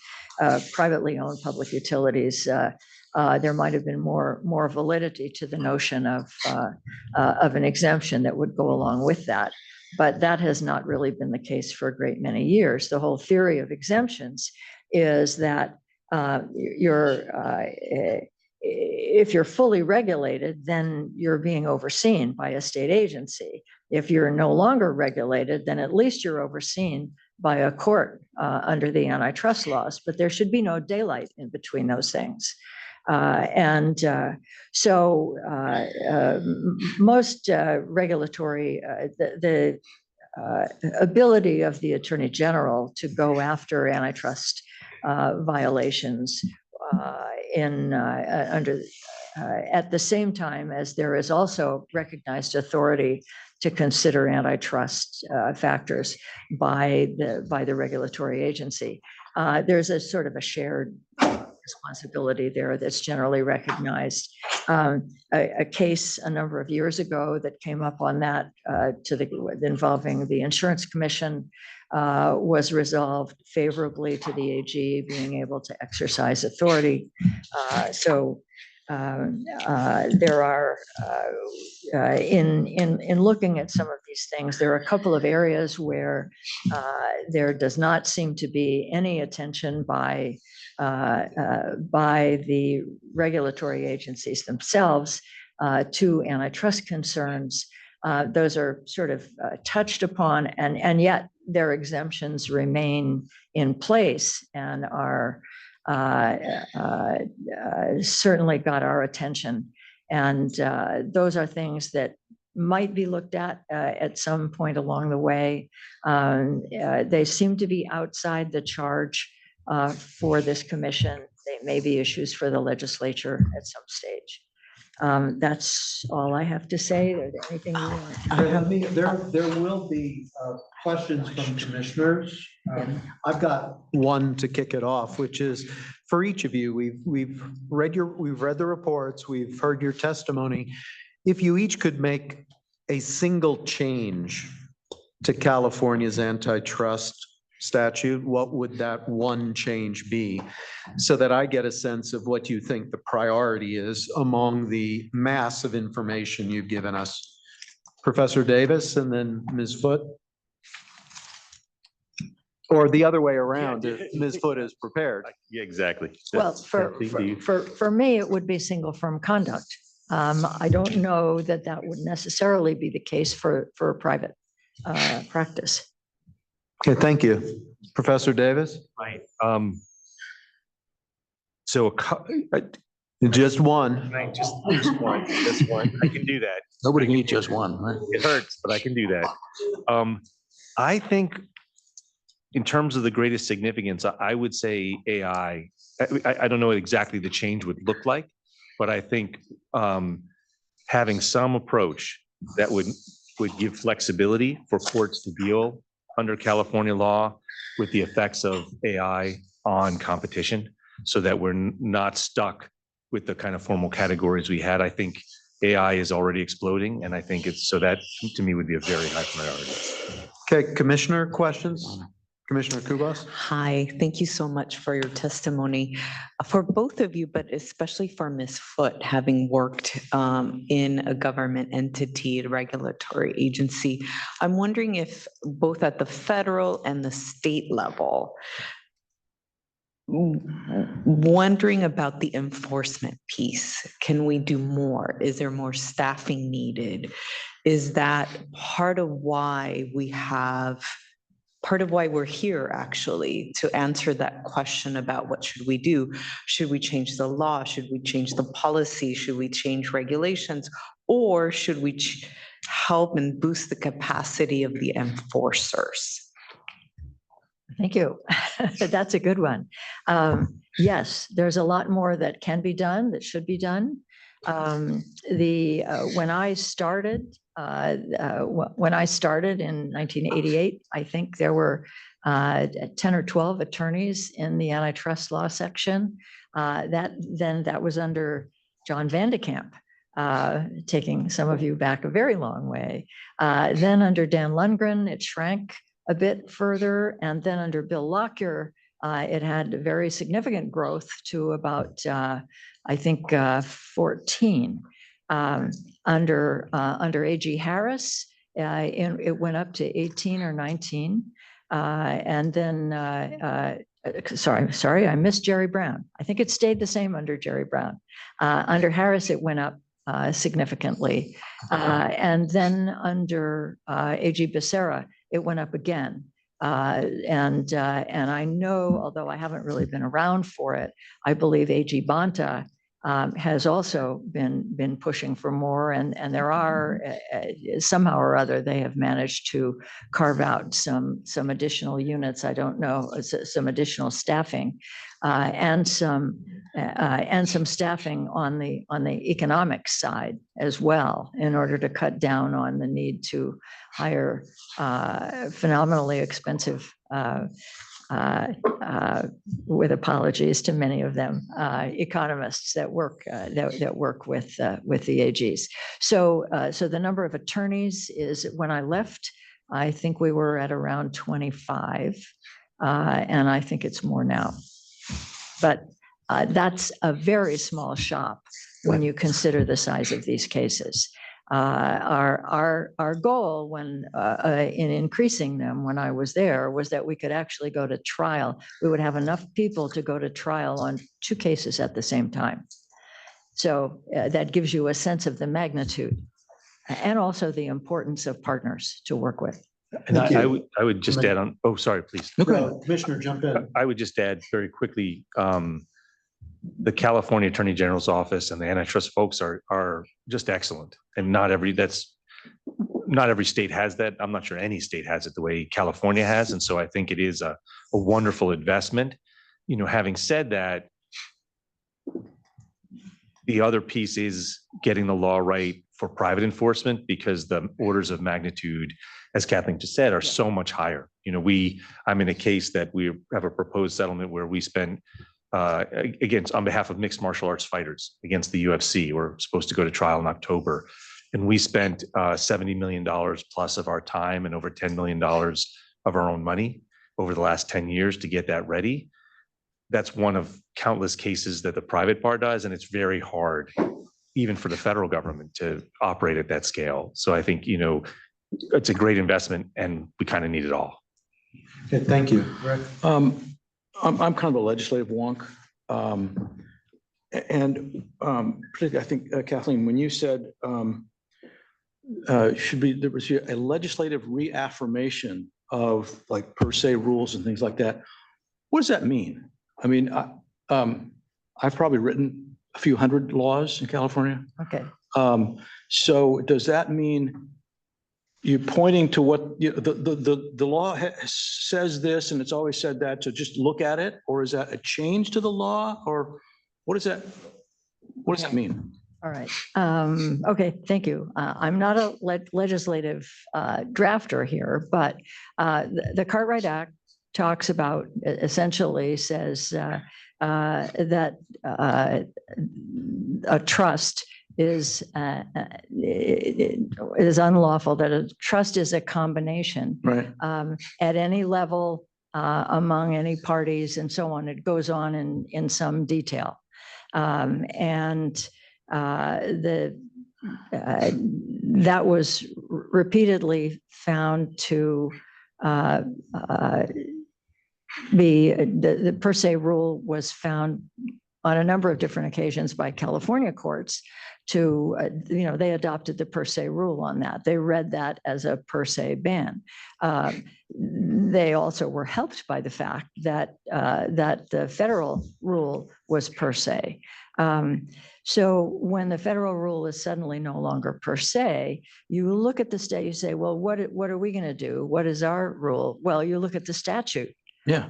privately owned public utilities, there might have been more validity to the notion of an exemption that would go along with that. But that has not really been the case for a great many years. The whole theory of exemptions is that if you're fully regulated, then you're being overseen by a state agency. If you're no longer regulated, then at least you're overseen by a court under the antitrust laws, but there should be no daylight in between those things. Most regulatory, the ability of the Attorney General to go after antitrust violations at the same time as there is also recognized authority to consider antitrust factors by the regulatory agency. There's a sort of a shared responsibility there that's generally recognized. A case a number of years ago that came up on that involving the Insurance Commission was resolved favorably to the AG being able to exercise authority. There are, in looking at some of these things, there are a couple of areas where there does not seem to be any attention by the regulatory agencies themselves to antitrust concerns. Those are sort of touched upon, and yet their exemptions remain in place and are certainly got our attention. And those are things that might be looked at some point along the way. They seem to be outside the charge for this commission. They may be issues for the legislature at some stage. That's all I have to say. Is there anything you want? There will be questions from commissioners. I've got one to kick it off, which is for each of you. We've read the reports. We've heard your testimony. If you each could make a single change to California's antitrust statute, what would that one change be? So that I get a sense of what you think the priority is among the mass of information you've given us. Professor Davis and then Ms. Foote. Or the other way around, if Ms. Foote is prepared. Yeah, exactly. Well, for me, it would be single firm conduct. I don't know that would necessarily be the case for private practice. Okay, thank you. Professor Davis? Right. So just one. Just one. I can do that. Nobody can eat just one, right? It hurts, but I can do that. I think in terms of the greatest significance, I would say AI. I don't know what exactly the change would look like, but I think having some approach that would give flexibility for courts to deal under California law with the effects of AI on competition, so that we're not stuck with the kind of formal categories we had. I think AI is already exploding, and I think that to me would be a very high priority. Okay, Commissioner questions? Commissioner Kubas? Hi, thank you so much for your testimony. For both of you, but especially for Ms. Foote, having worked in a government entity, a regulatory agency, I'm wondering if both at the federal and the state level, wondering about the enforcement piece. Can we do more? Is there more staffing needed? Is that part of why we're here, actually, to answer that question about what should we do? Should we change the law? Should we change the policy? Should we change regulations? Or should we help and boost the capacity of the enforcers? Thank you. That's a good one. Yes, there's a lot more that can be done, that should be done. When I started in 1988, I think there were 10 or 12 attorneys in the antitrust law section. That was under John Vandekamp, taking some of you back a very long way. Then under Dan Lundgren, it shrank a bit further, and then under Bill Lockyer, it had very significant growth to about, I think, 14. Under A.G. Harris, it went up to 18 or 19. And then, sorry, I missed Jerry Brown. I think it stayed the same under Jerry Brown. Under Harris, it went up significantly. And then under A.G. Becerra, it went up again. And I know, although I haven't really been around for it, I believe A.G. Bonta has also been pushing for more, and there are somehow or other they have managed to carve out some additional units. I don't know, some additional staffing, and some staffing on the economic side as well, in order to cut down on the need to hire phenomenally expensive, with apologies to many of them, economists that work with the AGs. So the number of attorneys is, when I left, I think we were at around 25, and I think it's more now. But that's a very small shop when you consider the size of these cases. Our goal when in increasing them when I was there was that we could actually go to trial. We would have enough people to go to trial on 2 cases at the same time. So that gives you a sense of the magnitude and also the importance of partners to work with. And I would just add on, oh, sorry, please. Commissioner, jump in. I would just add very quickly, the California Attorney General's office and the antitrust folks are just excellent. And not every state has that. I'm not sure any state has it the way California has. And so I think it is a wonderful investment. You know, having said that, the other piece is getting the law right for private enforcement, because the orders of magnitude, as Kathleen just said, are so much higher. You know, I'm in a case that we have a proposed settlement where we spent on behalf of mixed martial arts fighters against the UFC. We're supposed to go to trial in October. And we spent $70 million plus of our time and over $10 million of our own money over the last 10 years to get that ready. That's one of countless cases that the private bar does. And it's very hard, even for the federal government, to operate at that scale. So I think, you know, it's a great investment and we kind of need it all. Okay, thank you. Rick? I'm kind of a legislative wonk. Particularly, I think, Kathleen, when you said there was a legislative reaffirmation of like per se rules and things like that. What does that mean? I mean, I've probably written a few hundred laws in California. Okay. So does that mean you're pointing to what the law says this and it's always said that, so just look at it? Or is that a change to the law? Or what does that mean? All right. Okay, thank you. I'm not a legislative drafter here, but the Cartwright Act talks about, essentially says that a trust is unlawful, that a trust is a combination, right, at any level, among any parties and so on. It goes on in some detail. That was repeatedly found to be, the per se rule was found on a number of different occasions by California courts to, they adopted the per se rule on that. They read that as a per se ban. They also were helped by the fact that the federal rule was per se. So when the federal rule is suddenly no longer per se, you look at the state, you say, well, what are we going to do? What is our rule? Well, you look at the statute. Yeah.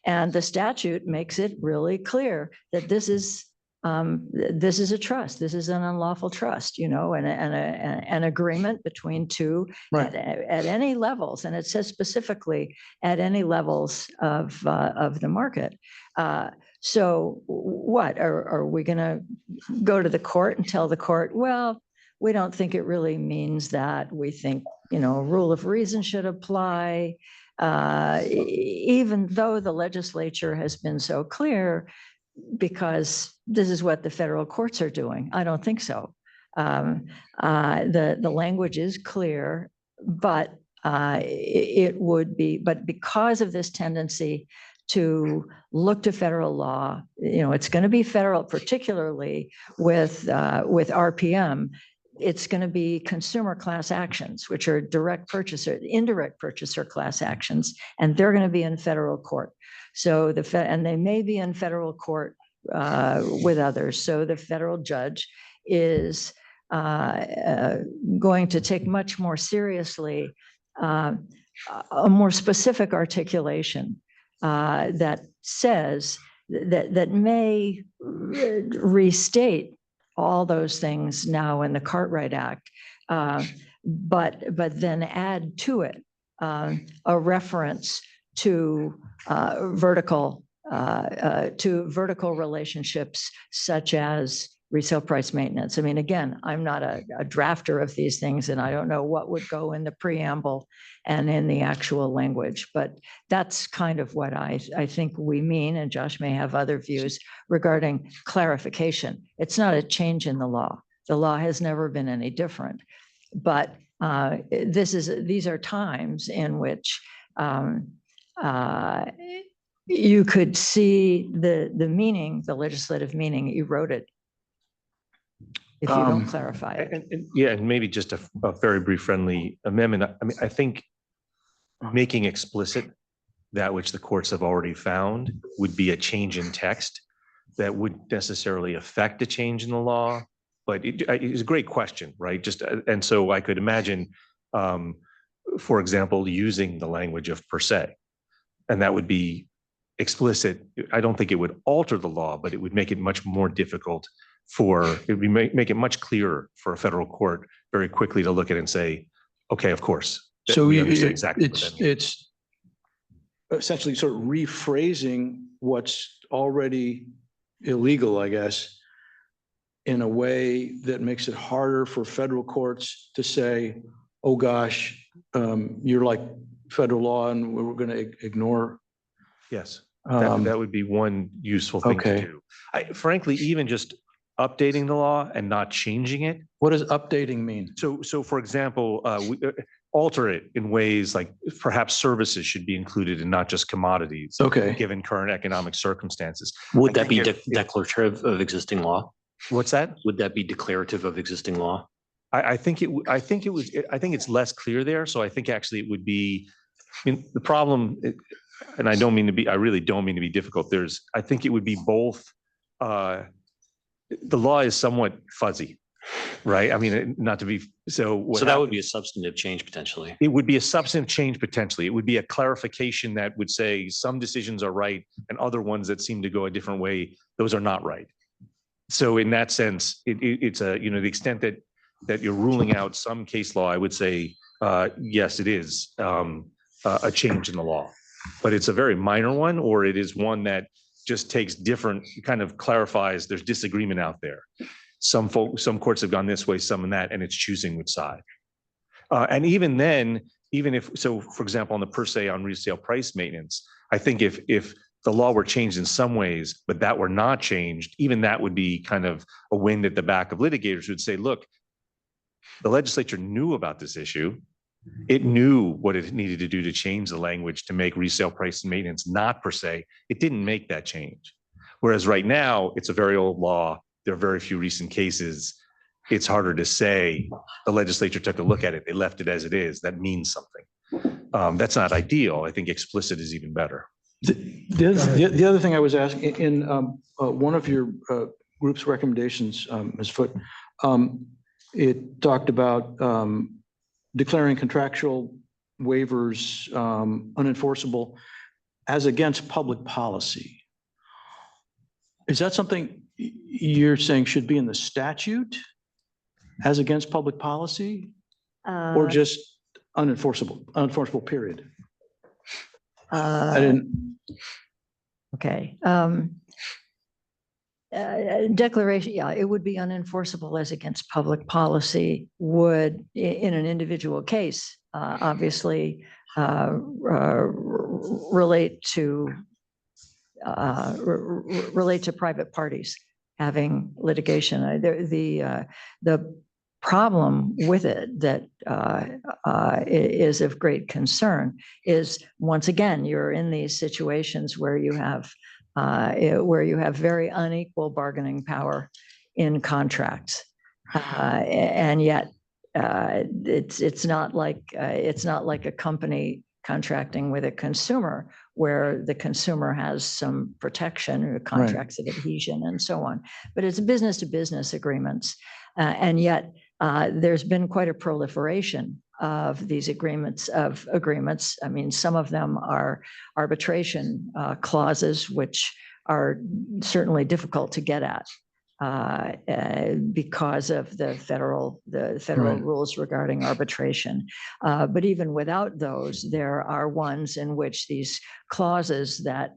And the statute makes it really clear that this is a trust. This is an unlawful trust, and an agreement between two, right, at any levels. And it says specifically at any levels of the market. So what are we going to go to the court and tell the court, well, we don't think it really means that. We think, rule of reason should apply. Even though the legislature has been so clear, because this is what the federal courts are doing. I don't think so. The language is clear, but it would be, but because of this tendency to look to federal law, it's going to be federal, particularly with RPM. It's going to be consumer class actions, which are indirect purchaser class actions, and they're going to be in federal court. So and they may be in federal court with others. So the federal judge is going to take much more seriously a more specific articulation that says that may restate all those things now in the Cartwright Act, but then add to it a reference to vertical relationships such as resale price maintenance. I mean, again, I'm not a drafter of these things, and I don't know what would go in the preamble and in the actual language, but that's kind of what I think we mean, and Josh may have other views regarding clarification. It's not a change in the law. The law has never been any different, but these are times in which you could see the meaning, the legislative meaning eroded if you don't clarify it. And maybe just a very brief friendly amendment. I mean, I think making explicit that which the courts have already found would be a change in text that wouldn't necessarily affect a change in the law. But it's a great question, right? And so I could imagine, for example, using the language of per se, and that would be explicit. I don't think it would alter the law, but it would make it much more difficult make it much clearer for a federal court very quickly to look at and say, okay, of course. So we understand exactly what that means. it's essentially sort of rephrasing what's already illegal, I guess, in a way that makes it harder for federal courts to say, oh gosh, you're like federal law and we're going to ignore. Yes, that would be one useful thing to do. Frankly, even just updating the law and not changing it. What does updating mean? So for example, alter it in ways like perhaps services should be included and not just commodities. Okay. Given current economic circumstances. Would that be declarative of existing law? What's that? Would that be declarative of existing law? I think it's less clear there. So I think actually it would be, I mean, the problem, and I really don't mean to be difficult. I think it would be both, the law is somewhat fuzzy, right? I mean, not to be, so that would be a substantive change potentially. It would be a substantive change potentially. It would be a clarification that would say some decisions are right and other ones that seem to go a different way, those are not right. So in that sense, it's the extent that you're ruling out some case law, I would say, yes, it is a change in the law, but it's a very minor one, or it is one that just takes kind of clarifies there's disagreement out there. Some courts have gone this way, some in that, and it's choosing which side. And even then, for example, on the per se on resale price maintenance, I think if the law were changed in some ways, but that were not changed, even that would be kind of a wind at the back of litigators who'd say, look, the legislature knew about this issue. It knew what it needed to do to change the language to make resale price maintenance not per se. It didn't make that change. Whereas right now, it's a very old law. There are very few recent cases. It's harder to say the legislature took a look at it. They left it as it is. That means something. That's not ideal. I think explicit is even better. The other thing I was asking in one of your group's recommendations, Ms. Foote, it talked about declaring contractual waivers unenforceable as against public policy. Is that something you're saying should be in the statute as against public policy, or just unenforceable period? I didn't. Okay. Declaration, yeah, it would be unenforceable as against public policy, would in an individual case, obviously relate to private parties having litigation. The problem with it that is of great concern is, once again, you're in these situations where you have very unequal bargaining power in contracts, and yet it's not like a company contracting with a consumer where the consumer has some protection or contracts of adhesion and so on. But it's business to business agreements. And yet there's been quite a proliferation of these agreements. I mean, some of them are arbitration clauses, which are certainly difficult to get at because of the federal rules regarding arbitration. But even without those, there are ones in which these clauses that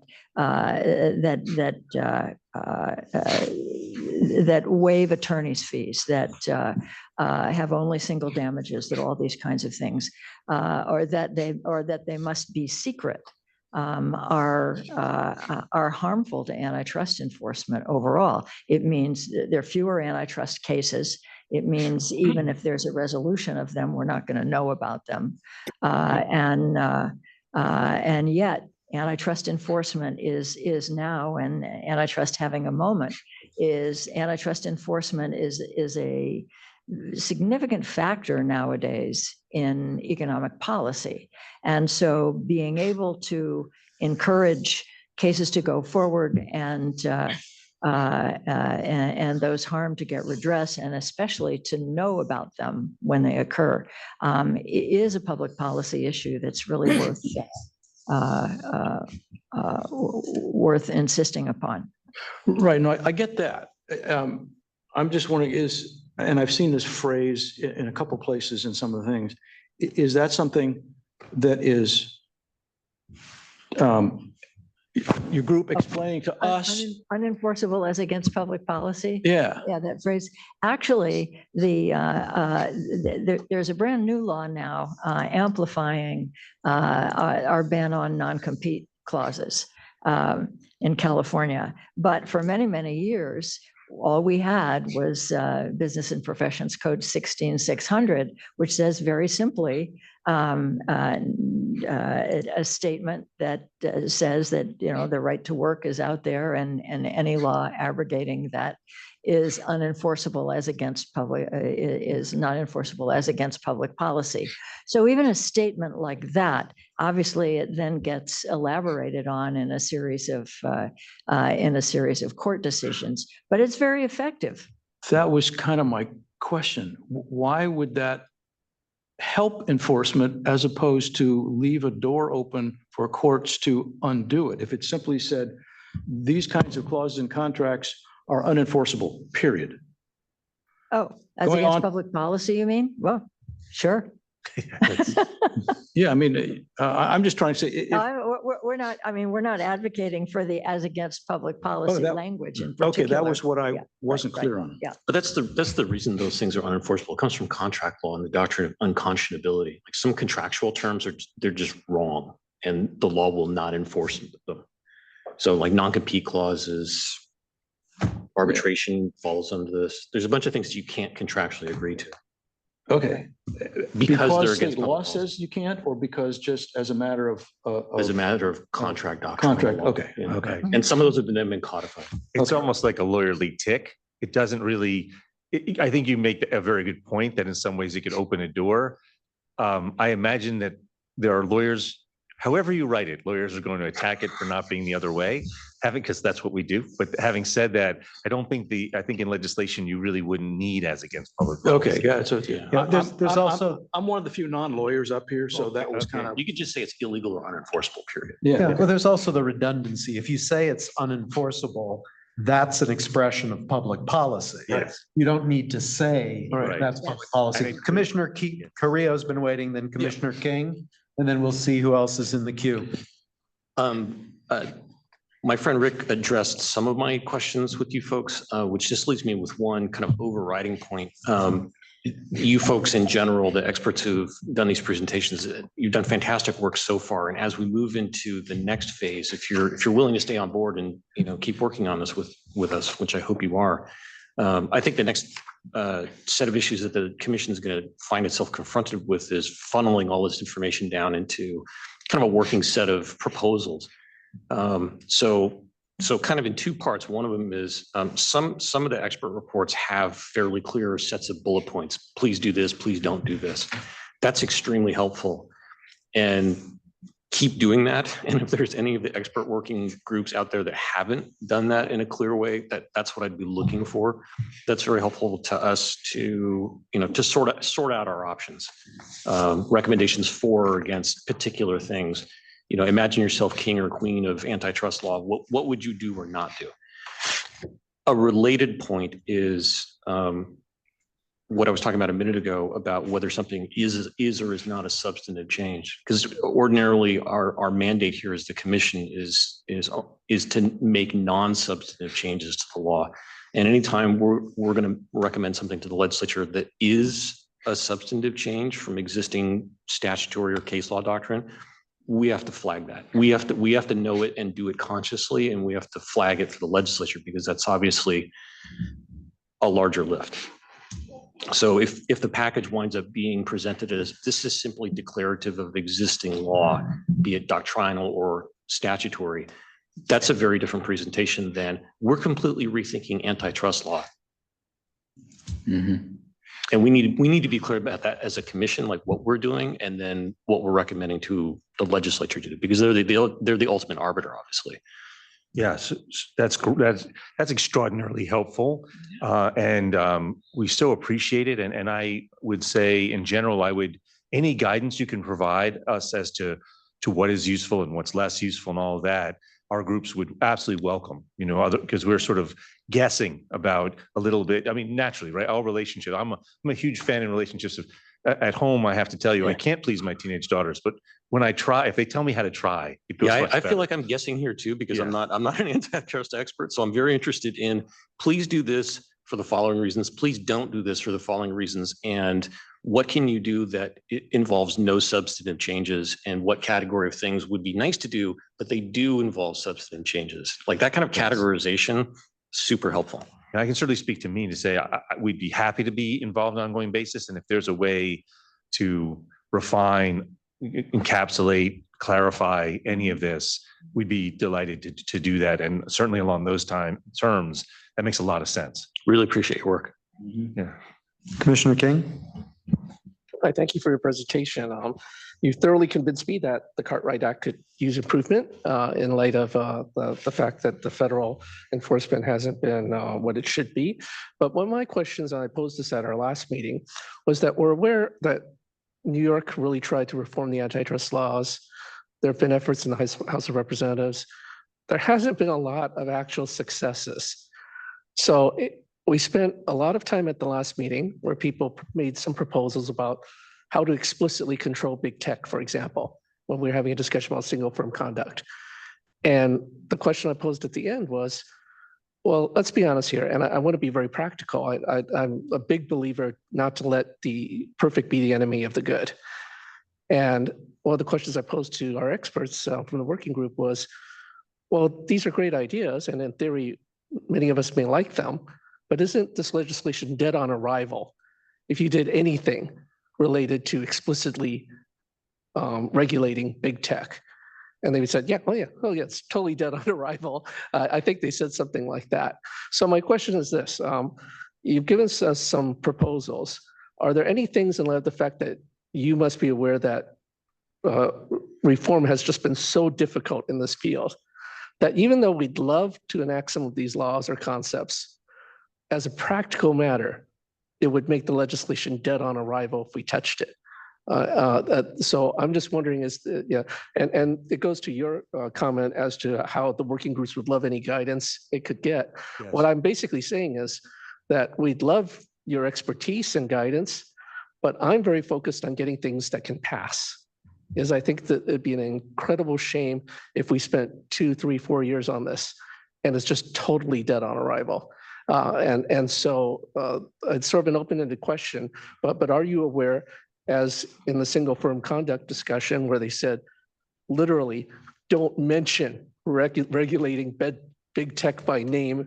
waive attorney's fees, that have only single damages, that all these kinds of things, or that they must be secret, are harmful to antitrust enforcement overall. It means there are fewer antitrust cases. It means even if there's a resolution of them, we're not going to know about them. And yet antitrust enforcement is now, and antitrust having a moment, antitrust enforcement is a significant factor nowadays in economic policy. And so being able to encourage cases to go forward and those harmed to get redress, and especially to know about them when they occur, is a public policy issue that's really worth insisting upon. Right. No, I get that. I'm just wondering and I've seen this phrase in a couple places in some of the things, is that something that is your group explaining to us? Unenforceable as against public policy? Yeah. Yeah, that phrase. Actually, there's a brand new law now amplifying our ban on non-compete clauses in California. But for many, many years, all we had was Business and Professions Code 16600, which says very simply a statement that says that the right to work is out there, and any law abrogating that is unenforceable as against is not enforceable as against public policy. So even a statement like that, obviously, it then gets elaborated on in a series of court decisions. But it's very effective. That was kind of my question. Why would that help enforcement as opposed to leave a door open for courts to undo it? If it simply said these kinds of clauses in contracts are unenforceable, period. Oh, as Going against on- public policy, you mean? Well, sure. Yeah, I mean, I'm just trying to say. We're not, we're not advocating for the as against public policy that- language in Okay, particular. that was what I Yeah, wasn't right, clear right. on. Yeah. But that's the reason those things are unenforceable. It comes from contract law and the doctrine of unconscionability. Like some contractual terms they're just wrong, and the law will not enforce them. So like non-compete clauses, arbitration falls under this. There's a bunch of things you can't contractually agree to. Okay. Because they're state against law public policy. says you can't, or because just as a matter of As a matter of contract doctrine. contract? Okay, You know? okay. And some of those have been codified. It's almost like a lawyerly tick. It doesn't really, I think you make a very good point that in some ways it could open a door. I imagine that there are lawyers, however you write it, lawyers are going to attack it for not being the other way, because that's what we do. But having said that, I think in legislation, you really wouldn't need as against public policy. Okay, yeah, so Yeah, there's also- I'm one of the few non-lawyers up here, so that was kind of, You could just say it's illegal or unenforceable, period. Yeah, yeah. well, there's also the redundancy. If you say it's unenforceable, that's an expression of public policy. Yes. You don't need to say Right. that's public I policy. think- Commissioner Carrillo's been waiting, then Commissioner King, and then we'll see who else is in the queue. My friend Rick addressed some of my questions with you folks, which just leaves me with one kind of overriding point. You folks in general, the experts who've done these presentations, you've done fantastic work so far. And as we move into the next phase, if you're willing to stay on board and keep working on this with us, which I hope you are, I think the next set of issues that the commission is going to find itself confronted with is funneling all this information down into kind of a working set of proposals. So kind of in two parts. One of them is some of the expert reports have fairly clear sets of bullet points. Please do this, please don't do this. That's extremely helpful. And keep doing that. And if there's any of the expert working groups out there that haven't done that in a clear way, that's what I'd be looking for. That's very helpful to us to, to sort out our options. Recommendations for or against particular things. Imagine yourself king or queen of antitrust law. What would you do or not do? A related point is what I was talking about a minute ago about whether something is or is not a substantive change. Because ordinarily our mandate here as the commission is to make non-substantive changes to the law. And anytime we're going to recommend something to the legislature that is a substantive change from existing statutory or case law doctrine, we have to flag that. We have to know it and do it consciously, and we have to flag it for the legislature because that's obviously a larger lift. So if the package winds up being presented as this is simply declarative of existing law, be it doctrinal or statutory, that's a very different presentation than we're completely rethinking antitrust law. Mm-hmm. And we need to be clear about that as a commission, like what we're doing and then what we're recommending to the legislature to do, because they're the ultimate arbiter, obviously. Yes, that's extraordinarily helpful. And we so appreciate it. And I would say in general, any guidance you can provide us as to what is useful and what's less useful and all of that, our groups would absolutely welcome, because we're sort of guessing about a little bit. I mean, naturally, right? Our relationship, I'm a huge fan in relationships. At home, I have to tell you, I can't please my teenage daughters, but when I try, if they tell me how to try, it goes much I better. feel like I'm guessing here too, because I'm not an antitrust expert. So I'm very interested in, please do this for the following reasons. Please don't do this for the following reasons. And what can you do that involves no substantive changes, and what category of things would be nice to do, but they do involve substantive changes? Like that kind of categorization, super helpful. And I can certainly speak to me to say we'd be happy to be involved on an ongoing basis. And if there's a way to refine, encapsulate, clarify any of this, we'd be delighted to do that. And certainly along those terms, that makes a lot of sense. Really appreciate your work. Yeah. Commissioner King? Hi, thank you for your presentation. You thoroughly convinced me that the Cartwright Act could use improvement in light of the fact that the federal enforcement hasn't been what it should be. But one of my questions, and I posed this at our last meeting, was that we're aware that New York really tried to reform the antitrust laws. There have been efforts in the House of Representatives. There hasn't been a lot of actual successes. So we spent a lot of time at the last meeting where people made some proposals about how to explicitly control big tech, for example, when we were having a discussion about single firm conduct. And the question I posed at the end was, well, let's be honest here, and I want to be very practical. I'm a big believer not to let the perfect be the enemy of the good. And one of the questions I posed to our experts from the working group was, well, these are great ideas, and in theory, many of us may like them, but isn't this legislation dead on arrival if you did anything related to explicitly regulating big tech? And they said, yeah, it's totally dead on arrival. I think they said something like that. So my question is this, you've given us some proposals. Are there any things in light of the fact that you must be aware that reform has just been so difficult in this field, that even though we'd love to enact some of these laws or concepts, as a practical matter, it would make the legislation dead on arrival if we touched it. So I'm just wondering, and it goes to your comment as to how the working groups would love any guidance it could get. Yes. What I'm basically saying is that we'd love your expertise and guidance, but I'm very focused on getting things that can pass. Is I think that it'd be an incredible shame if we spent 2, 3, 4 years on this and it's just totally dead on arrival. So it's sort of an open-ended question, but are you aware, as in the single firm conduct discussion where they said, literally, don't mention regulating big tech by name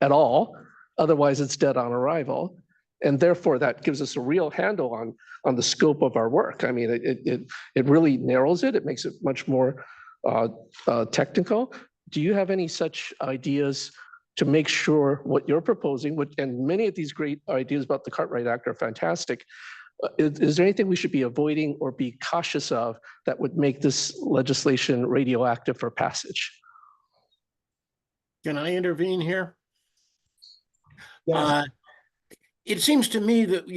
at all, otherwise it's dead on arrival. And therefore that gives us a real handle on the scope of our work. I mean, it really narrows it. It makes it much more technical. Do you have any such ideas to make sure what you're proposing, and many of these great ideas about the Cartwright Act are fantastic, Is there anything we should be avoiding or be cautious of that would make this legislation radioactive for passage? Can I intervene here? Yes. It seems to me that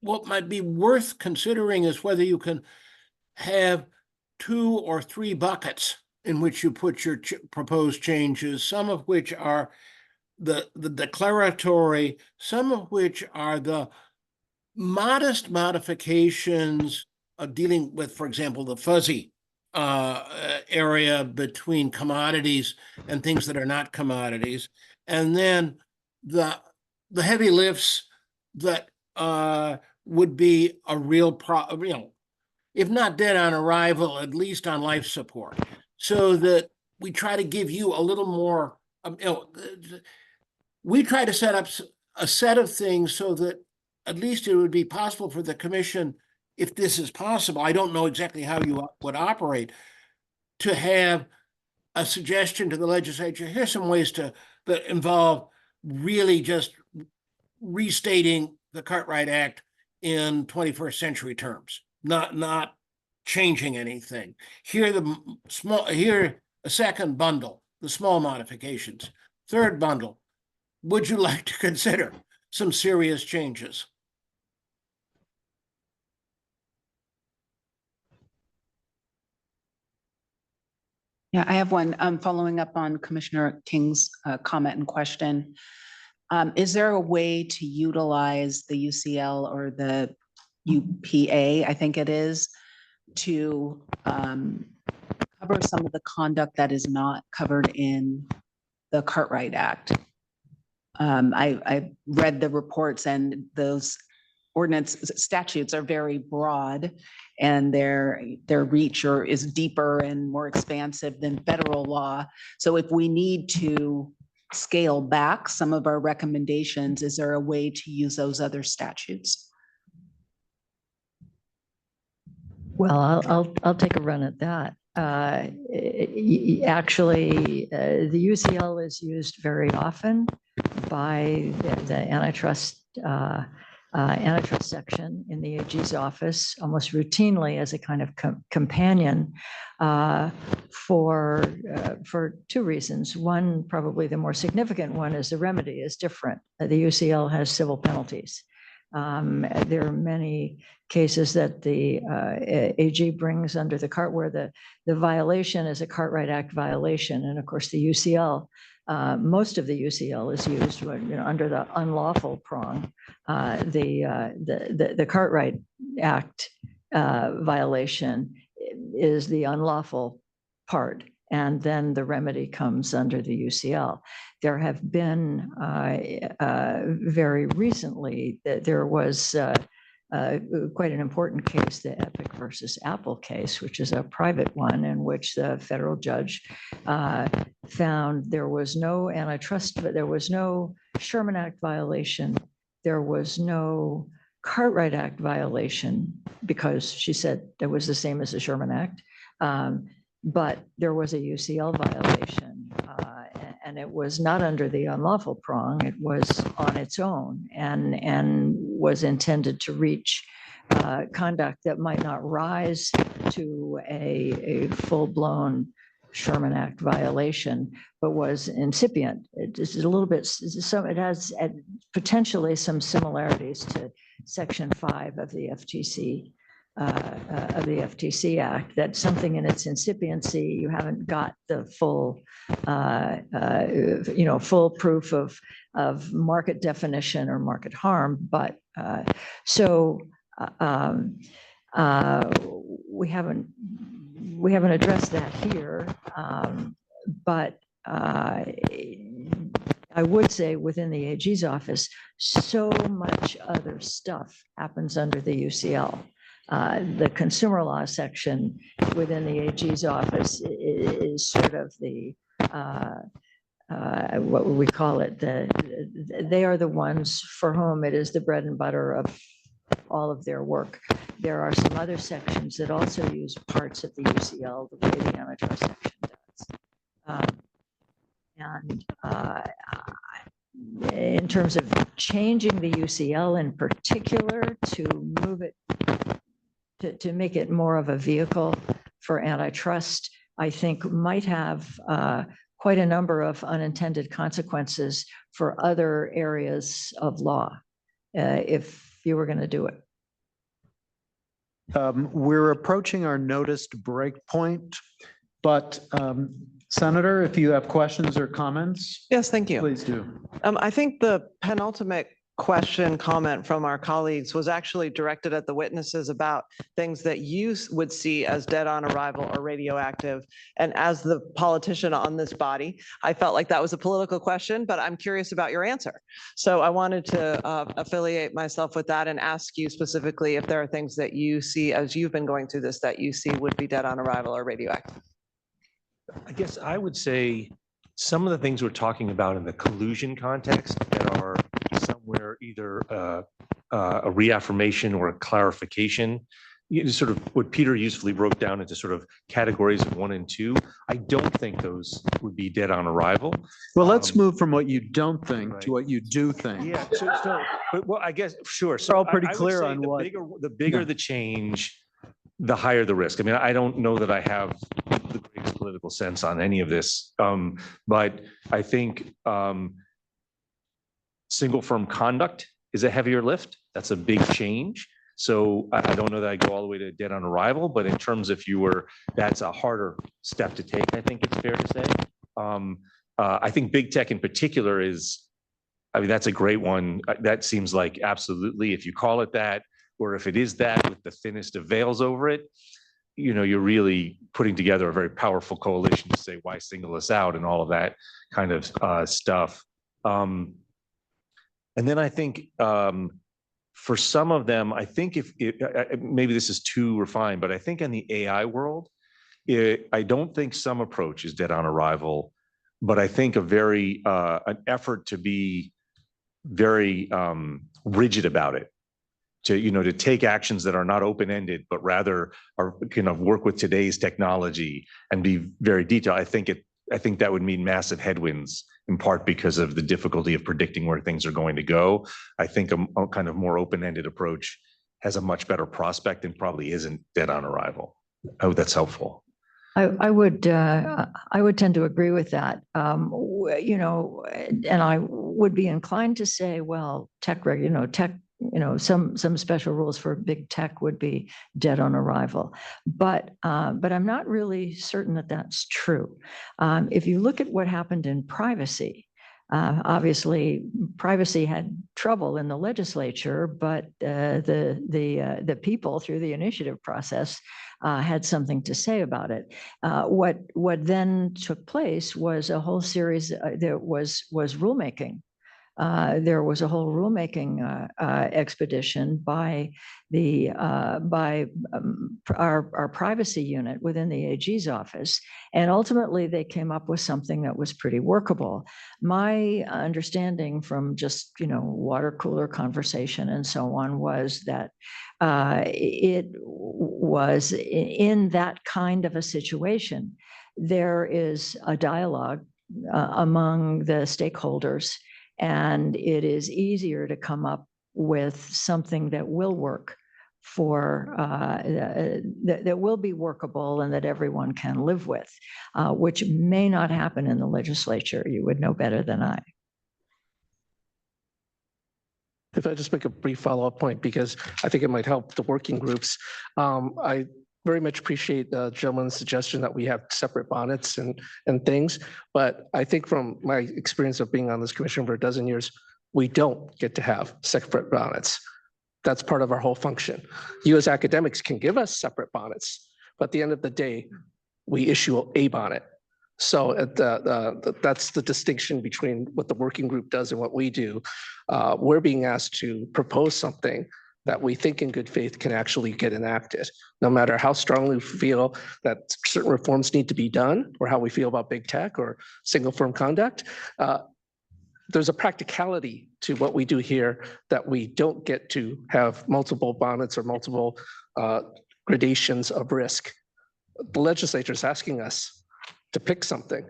what might be worth considering is whether you can have 2 or 3 buckets in which you put your proposed changes, some of which are the declaratory, some of which are the modest modifications of dealing with, for example, the fuzzy area between commodities and things that are not commodities, and then the heavy lifts that would be a real problem, if not dead on arrival, at least on life support, so that we try to give you a little more, we try to set up a set of things so that at least it would be possible for the commission, if this is possible, I don't know exactly how you would operate, to have a suggestion to the legislature. Here's some ways that involve really just restating the Cartwright Act in 21st century terms, not changing anything. Here a second bundle, the small modifications. Third bundle, would you like to consider some serious changes? Yeah, I have one following up on Commissioner King's comment and question. Is there a way to utilize the UCL or the UPA, I think it is, to cover some of the conduct that is not covered in the Cartwright Act? I read the reports, and those ordinance statutes are very broad, and their reach is deeper and more expansive than federal law. So if we need to scale back some of our recommendations, is there a way to use those other statutes? Well, I'll take a run at that. Actually, the UCL is used very often by the antitrust section in the AG's office, almost routinely as a kind of companion for 2 reasons. One, probably the more significant one, is the remedy is different. The UCL has civil penalties. There are many cases that the AG brings under the where the violation is a Cartwright Act violation, and of course the UCL. Most of the UCL is used under the unlawful prong. The Cartwright Act violation is the unlawful part, and then the remedy comes under the UCL. There have been very recently, there was quite an important case, the Epic versus Apple case, which is a private one in which the federal judge found there was no antitrust, but there was no Sherman Act violation. There was no Cartwright Act violation because she said it was the same as the Sherman Act. But there was a UCL violation, and it was not under the unlawful prong. It was on its own and was intended to reach conduct that might not rise to a full-blown Sherman Act violation, but was incipient. It is a little bit, it has potentially some similarities to Section 5 of the FTC. Act, that something in its incipiency, you haven't got the full, full proof of market definition or market harm. But we haven't addressed that here. But I would say within the AG's office, so much other stuff happens under the UCL. The consumer law section within the AG's office is sort of the, what would we call it? They are the ones for whom it is the bread and butter of all of their work. There are some other sections that also use parts of the UCL the way the antitrust section does. In terms of changing the UCL in particular to move it, to make it more of a vehicle for antitrust, I think might have quite a number of unintended consequences for other areas of law if you were going to do it. We're approaching our noticed break point, but Senator, if you have questions or comments, Yes, thank you. please do. I think the penultimate question, comment from our colleagues was actually directed at the witnesses about things that you would see as dead on arrival or radioactive. And as the politician on this body, I felt like that was a political question, but I'm curious about your answer. So I wanted to affiliate myself with that and ask you specifically if there are things that you see as you've been going through this that you see would be dead on arrival or radioactive. I guess I would say some of the things we're talking about in the collusion context that are somewhere either a reaffirmation or a clarification, sort of what Peter usefully broke down into sort of categories of 1 and 2. I don't think those would be dead on arrival. Well, let's move from what you don't think to what you do think. Yeah, but well, I guess, sure. We're all pretty I would clear say on what. the bigger the change, the higher the risk. I mean, I don't know that I have the greatest political sense on any of this, but I think single firm conduct is a heavier lift. That's a big change. So I don't know that I go all the way to dead on arrival, but in terms if you were, that's a harder step to take, I think it's fair to say. I think big tech in particular is, I mean, that's a great one. That seems like absolutely, if you call it that, or if it is that with the thinnest of veils over it, you know, you're really putting together a very powerful coalition to say, why single us out and all of that kind of stuff. And then I think for some of them, I think if maybe this is too refined, but I think in the AI world, I don't think some approach is dead on arrival, but I think a very an effort to be very rigid about it, to take actions that are not open-ended, but rather are kind of work with today's technology and be very detailed. I think that would mean massive headwinds, in part because of the difficulty of predicting where things are going to go. I think a kind of more open-ended approach has a much better prospect and probably isn't dead on arrival. I hope that's helpful. I would tend to agree with that. And I would be inclined to say, well, some special rules for big tech would be dead on arrival, but I'm not really certain that that's true. If you look at what happened in privacy, obviously privacy had trouble in the legislature, but the people through the initiative process had something to say about it. What then took place was a whole series that was rulemaking. There was a whole rulemaking expedition by our privacy unit within the AG's office, and ultimately they came up with something that was pretty workable. My understanding from just water cooler conversation and so on was that it was in that kind of a situation, there is a dialogue among the stakeholders. And it is easier to come up with something that will work for, that will be workable and that everyone can live with, which may not happen in the legislature. You would know better than I. If I just make a brief follow-up point, because I think it might help the working groups. I very much appreciate the gentleman's suggestion that we have separate bonnets and things. But I think from my experience of being on this commission for a dozen years, we don't get to have separate bonnets. That's part of our whole function. You as academics can give us separate bonnets, but at the end of the day, we issue a bonnet. So that's the distinction between what the working group does and what we do. We're being asked to propose something that we think in good faith can actually get enacted, no matter how strongly we feel that certain reforms need to be done or how we feel about big tech or single firm conduct. There's a practicality to what we do here that we don't get to have multiple bonnets or multiple gradations of risk. The legislature is asking us to pick something.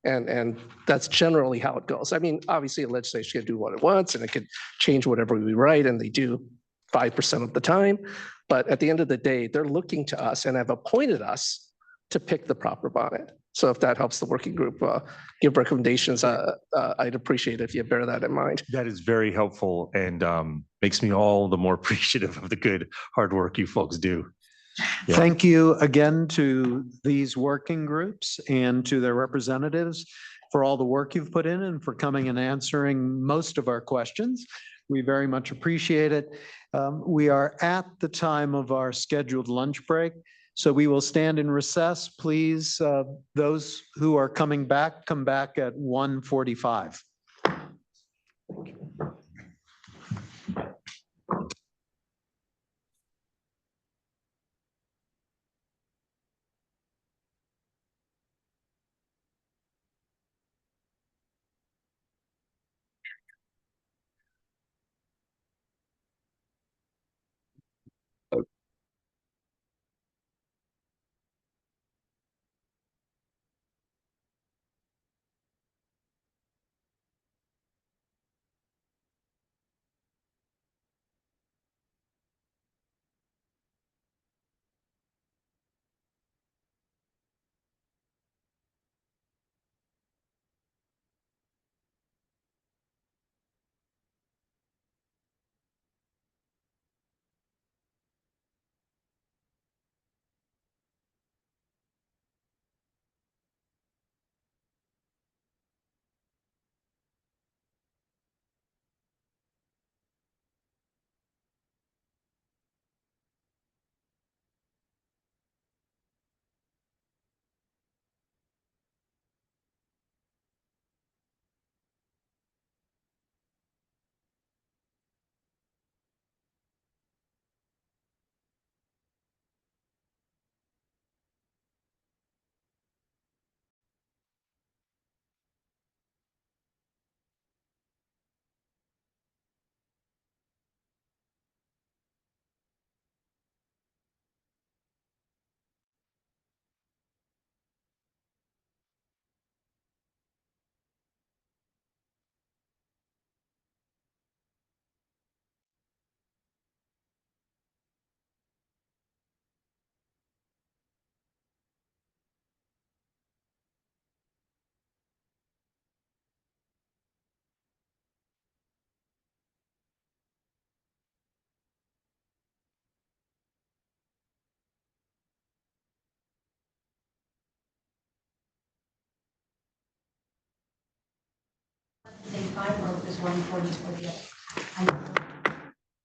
And that's generally how it goes. I mean, obviously, a legislation can do what it wants and it could change whatever we write, and they do 5% of the time. But at the end of the day, they're looking to us and have appointed us to pick the proper bonnet. So if that helps the working group give recommendations, I'd appreciate it if you bear that in mind. That is very helpful and makes me all the more appreciative of the good hard work you folks do. Yeah. Thank you again to these working groups and to their representatives for all the work you've put in and for coming and answering most of our questions. We very much appreciate it. We are at the time of our scheduled lunch break, so we will stand in recess. Please, those who are coming back, come back at 1:45.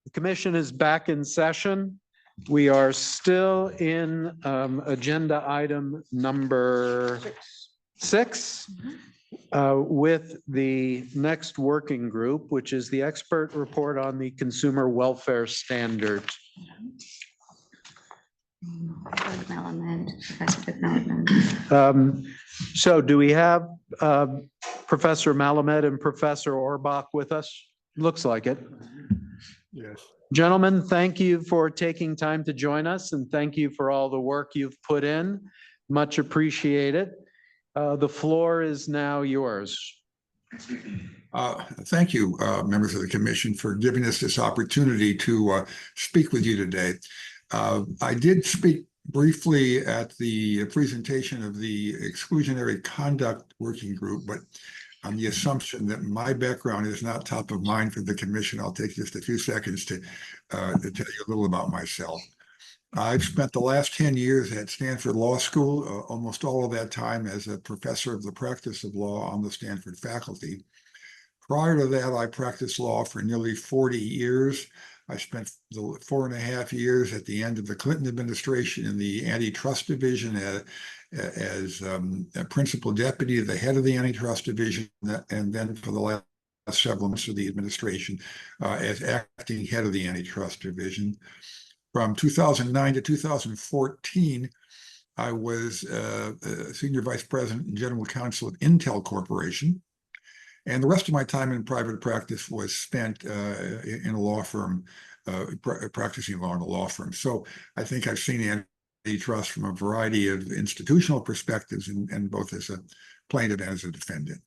The commission is back in session. We are still in agenda item number 6 with the next working group, which is the expert report on the consumer welfare standard. So do we have Professor Malamed and Professor Orbach with us? Looks like it. Yes. Gentlemen, thank you for taking time to join us and thank you for all the work you've put in. Much appreciated. The floor is now yours. Thank you, members of the commission, for giving us this opportunity to speak with you today. I did speak briefly at the presentation of the exclusionary conduct working group, but on the assumption that my background is not top of mind for the commission, I'll take just a few seconds to tell you a little about myself. I've spent the last 10 years at Stanford Law School, almost all of that time as a professor of the practice of law on the Stanford faculty. Prior to that, I practiced law for nearly 40 years. I spent the 4.5 years at the end of the Clinton administration in the antitrust division as a principal deputy, the head of the antitrust division, and then for the last several months of the administration as acting head of the antitrust division. From 2009 to 2014, I was senior vice president and general counsel at Intel Corporation. And the rest of my time in private practice was spent in a law firm, practicing law in a law firm. So I think I've seen antitrust from a variety of institutional perspectives and both as a plaintiff as a defendant.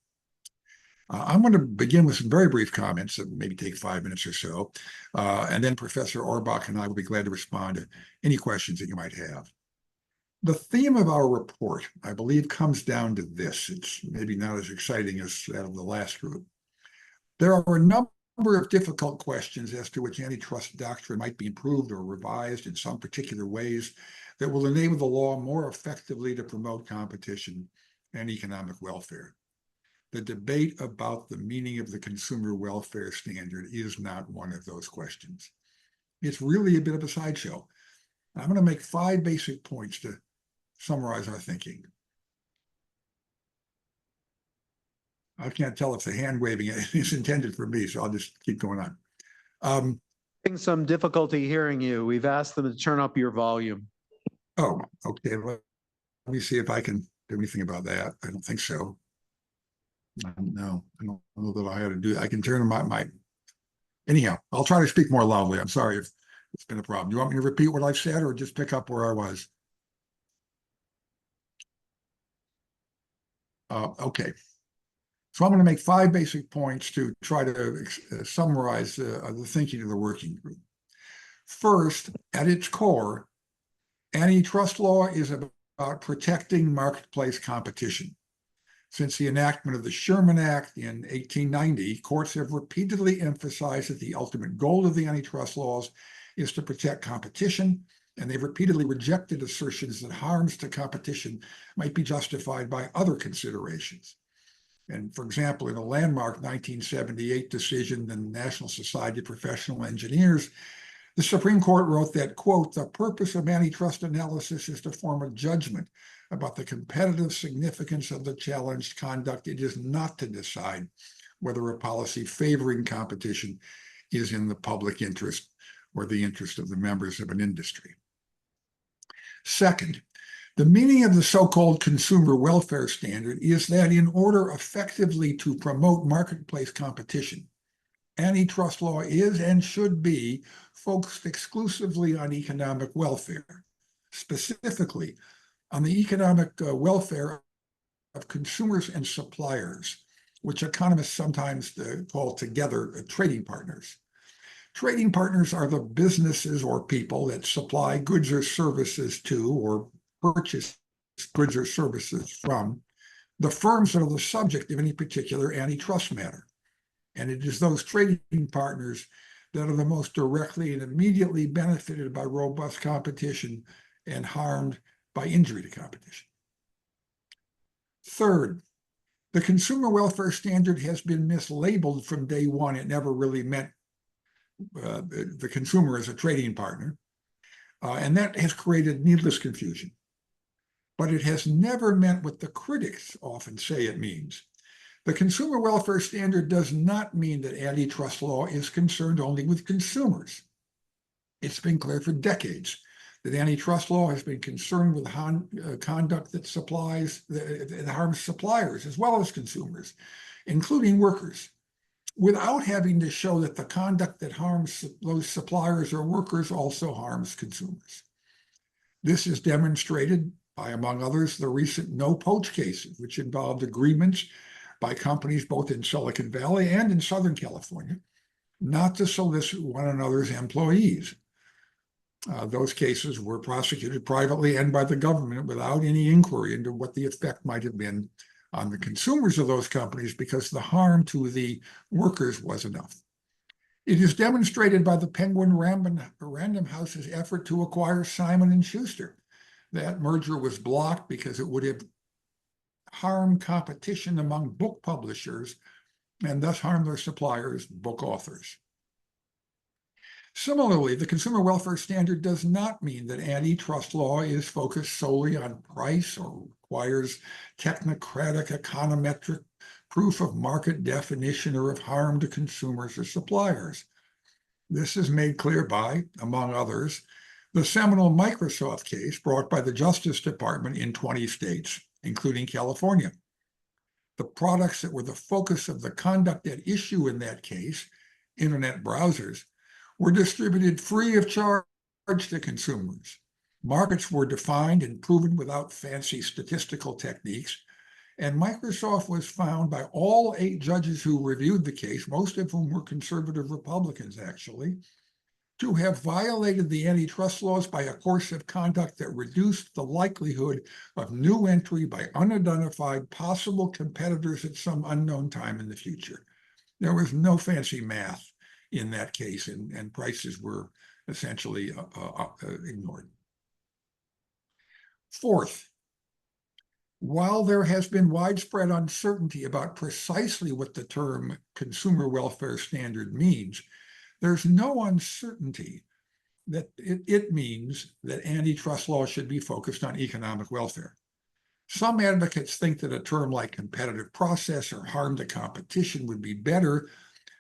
I'm going to begin with some very brief comments that maybe take 5 minutes or so. And then Professor Orbach and I will be glad to respond to any questions that you might have. The theme of our report, I believe, comes down to this. It's maybe not as exciting as that of the last group. There are a number of difficult questions as to which antitrust doctrine might be improved or revised in some particular ways that will enable the law more effectively to promote competition and economic welfare. The debate about the meaning of the consumer welfare standard is not one of those questions. It's really a bit of a sideshow. I'm going to make 5 basic points to summarize our thinking. I can't tell if the hand waving is intended for me, so I'll just keep going on. Having some difficulty hearing you. We've asked them to turn up your volume. Oh, okay. Let me see if I can do anything about that. I don't think so. No, I don't know that I had to do that. I can turn my mic. Anyhow, I'll try to speak more loudly. I'm sorry if it's been a problem. Do you want me to repeat what I've said or just pick up where I was? Okay. So I'm going to make 5 basic points to try to summarize the thinking of the working group. First, at its core, antitrust law is about protecting marketplace competition. Since the enactment of the Sherman Act in 1890, courts have repeatedly emphasized that the ultimate goal of the antitrust laws is to protect competition, and they've repeatedly rejected assertions that harms to competition might be justified by other considerations. And for example, in a landmark 1978 decision in the National Society of Professional Engineers, the Supreme Court wrote that, quote, "The purpose of antitrust analysis is to form a judgment about the competitive significance of the challenged conduct. It is not to decide whether a policy favoring competition is in the public interest or the interest of the members of an industry." Second, the meaning of the so-called consumer welfare standard is that in order effectively to promote marketplace competition, antitrust law is and should be focused exclusively on economic welfare, specifically on the economic welfare of consumers and suppliers, which economists sometimes call together trading partners. Trading partners are the businesses or people that supply goods or services to or purchase goods or services from the firms that are the subject of any particular antitrust matter. And it is those trading partners that are the most directly and immediately benefited by robust competition and harmed by injury to competition. Third, the consumer welfare standard has been mislabeled from day one. It never really meant the consumer as a trading partner, and that has created needless confusion. But it has never meant what the critics often say it means. The consumer welfare standard does not mean that antitrust law is concerned only with consumers. It's been clear for decades that antitrust law has been concerned with conduct that harms suppliers as well as consumers, including workers, without having to show that the conduct that harms those suppliers or workers also harms consumers. This is demonstrated by, among others, the recent no-poach cases, which involved agreements by companies both in Silicon Valley and in Southern California not to solicit one another's employees. Those cases were prosecuted privately and by the government without any inquiry into what the effect might have been on the consumers of those companies, because the harm to the workers was enough. It is demonstrated by the Penguin Random House's effort to acquire Simon & Schuster. That merger was blocked because it would have harmed competition among book publishers and thus harm their suppliers, book authors. Similarly, the consumer welfare standard does not mean that antitrust law is focused solely on price or requires technocratic econometric proof of market definition or of harm to consumers or suppliers. This is made clear by, among others, the seminal Microsoft case brought by the Justice Department in 20 states, including California. The products that were the focus of the conduct at issue in that case, internet browsers, were distributed free of charge to consumers. Markets were defined and proven without fancy statistical techniques, And Microsoft was found by all 8 judges who reviewed the case, most of whom were conservative Republicans, actually, to have violated the antitrust laws by a course of conduct that reduced the likelihood of new entry by unidentified possible competitors at some unknown time in the future. There was no fancy math in that case, and prices were essentially ignored. Fourth, while there has been widespread uncertainty about precisely what the term consumer welfare standard means, there's no uncertainty that it means that antitrust law should be focused on economic welfare. Some advocates think that a term like competitive process or harm to competition would be better,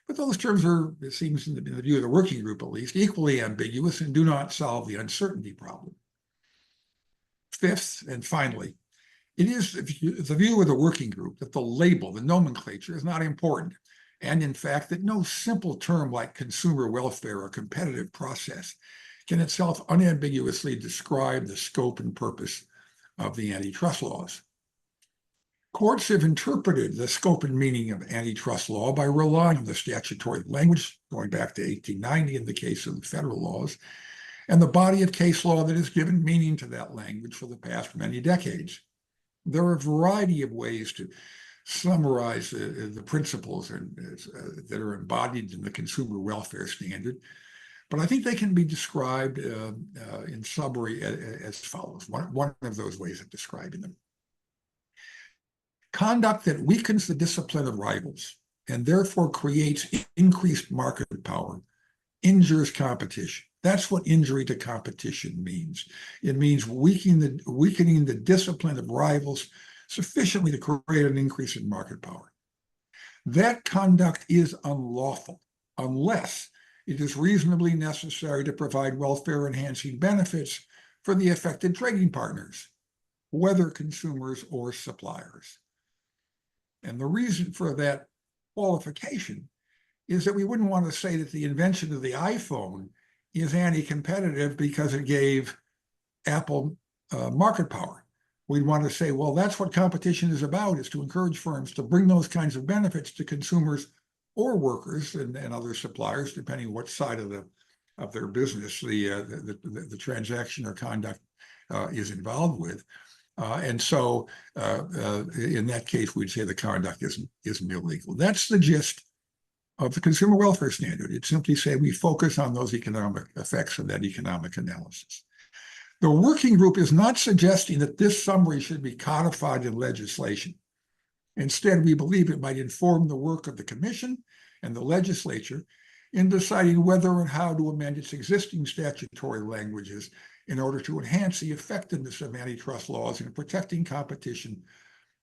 but those terms are, it seems in the view of the working group at least, equally ambiguous and do not solve the uncertainty problem. Fifth, and finally, it is the view of the working group that the label, the nomenclature, is not important. And in fact, that no simple term like consumer welfare or competitive process can itself unambiguously describe the scope and purpose of the antitrust laws. Courts have interpreted the scope and meaning of antitrust law by relying on the statutory language, going back to 1890 in the case of the federal laws, and the body of case law that has given meaning to that language for the past many decades. There are a variety of ways to summarize the principles that are embodied in the consumer welfare standard, but I think they can be described in summary as follows. One of those ways of describing them. Conduct that weakens the discipline of rivals and therefore creates increased market power injures competition. That's what injury to competition means. It means weakening the discipline of rivals sufficiently to create an increase in market power. That conduct is unlawful unless it is reasonably necessary to provide welfare-enhancing benefits for the affected trading partners, whether consumers or suppliers. And the reason for that qualification is that we wouldn't want to say that the invention of the iPhone is anti-competitive because it gave Apple market power. We'd want to say, well, that's what competition is about, is to encourage firms to bring those kinds of benefits to consumers or workers and other suppliers, depending on what side of their business the transaction or conduct is involved with. And so in that case, we'd say the conduct isn't illegal. That's the gist of the consumer welfare standard. It simply say we focus on those economic effects of that economic analysis. The working group is not suggesting that this summary should be codified in legislation. Instead, we believe it might inform the work of the Commission and the legislature in deciding whether and how to amend its existing statutory languages in order to enhance the effectiveness of antitrust laws in protecting competition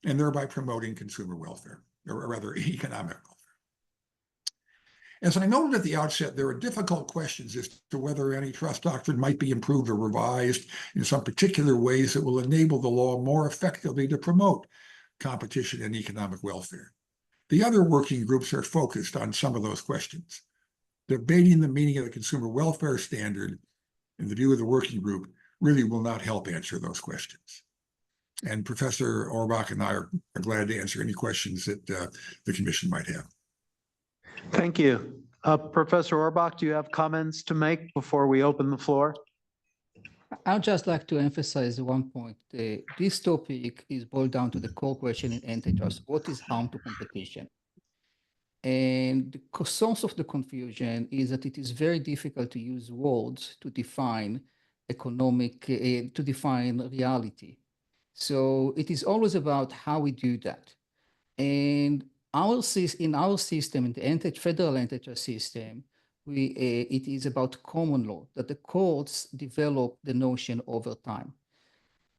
and thereby promoting consumer welfare, or rather economic welfare. As I noted at the outset, there are difficult questions as to whether antitrust doctrine might be improved or revised in some particular ways that will enable the law more effectively to promote competition and economic welfare. The other working groups are focused on some of those questions. Debating the meaning of the consumer welfare standard in the view of the working group really will not help answer those questions. And Professor Orbach and I are glad to answer any questions that the Commission might have. Thank you. Professor Orbach, do you have comments to make before we open the floor? I'd just like to emphasize one point. This topic is boiled down to the core question in antitrust. What is harm to competition? And the source of the confusion is that it is very difficult to use words to define to define reality. So it is always about how we do that. And in our system, in the federal antitrust system, it is about common law, that the courts develop the notion over time.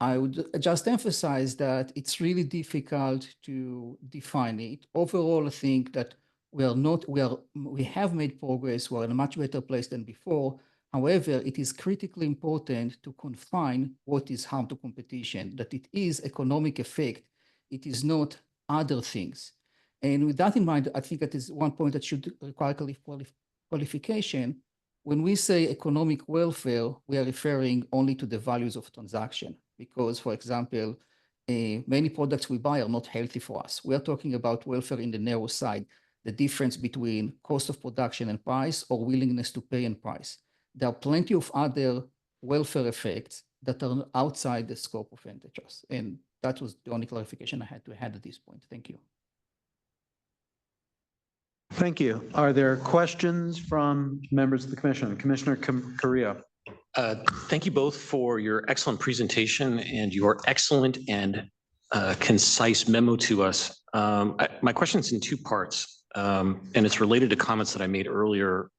I would just emphasize that it's really difficult to define it. Overall, I think that we have made progress. We're in a much better place than before. However, it is critically important to confine what is harm to competition, that it is economic effect. It is not other things. And with that in mind, I think that is one point that should require qualification. When we say economic welfare, we are referring only to the values of transaction. Because, for example, many products we buy are not healthy for us. We are talking about welfare in the narrow side, the difference between cost of production and price or willingness to pay and price. There are plenty of other welfare effects that are outside the scope of antitrust. And that was the only clarification I had to add at this point. Thank you. Thank you. Are there questions from members of the commission? Commissioner Correa. Thank you both for your excellent presentation and your excellent and concise memo to us. My question is in two parts, and it's related to comments that I made earlier,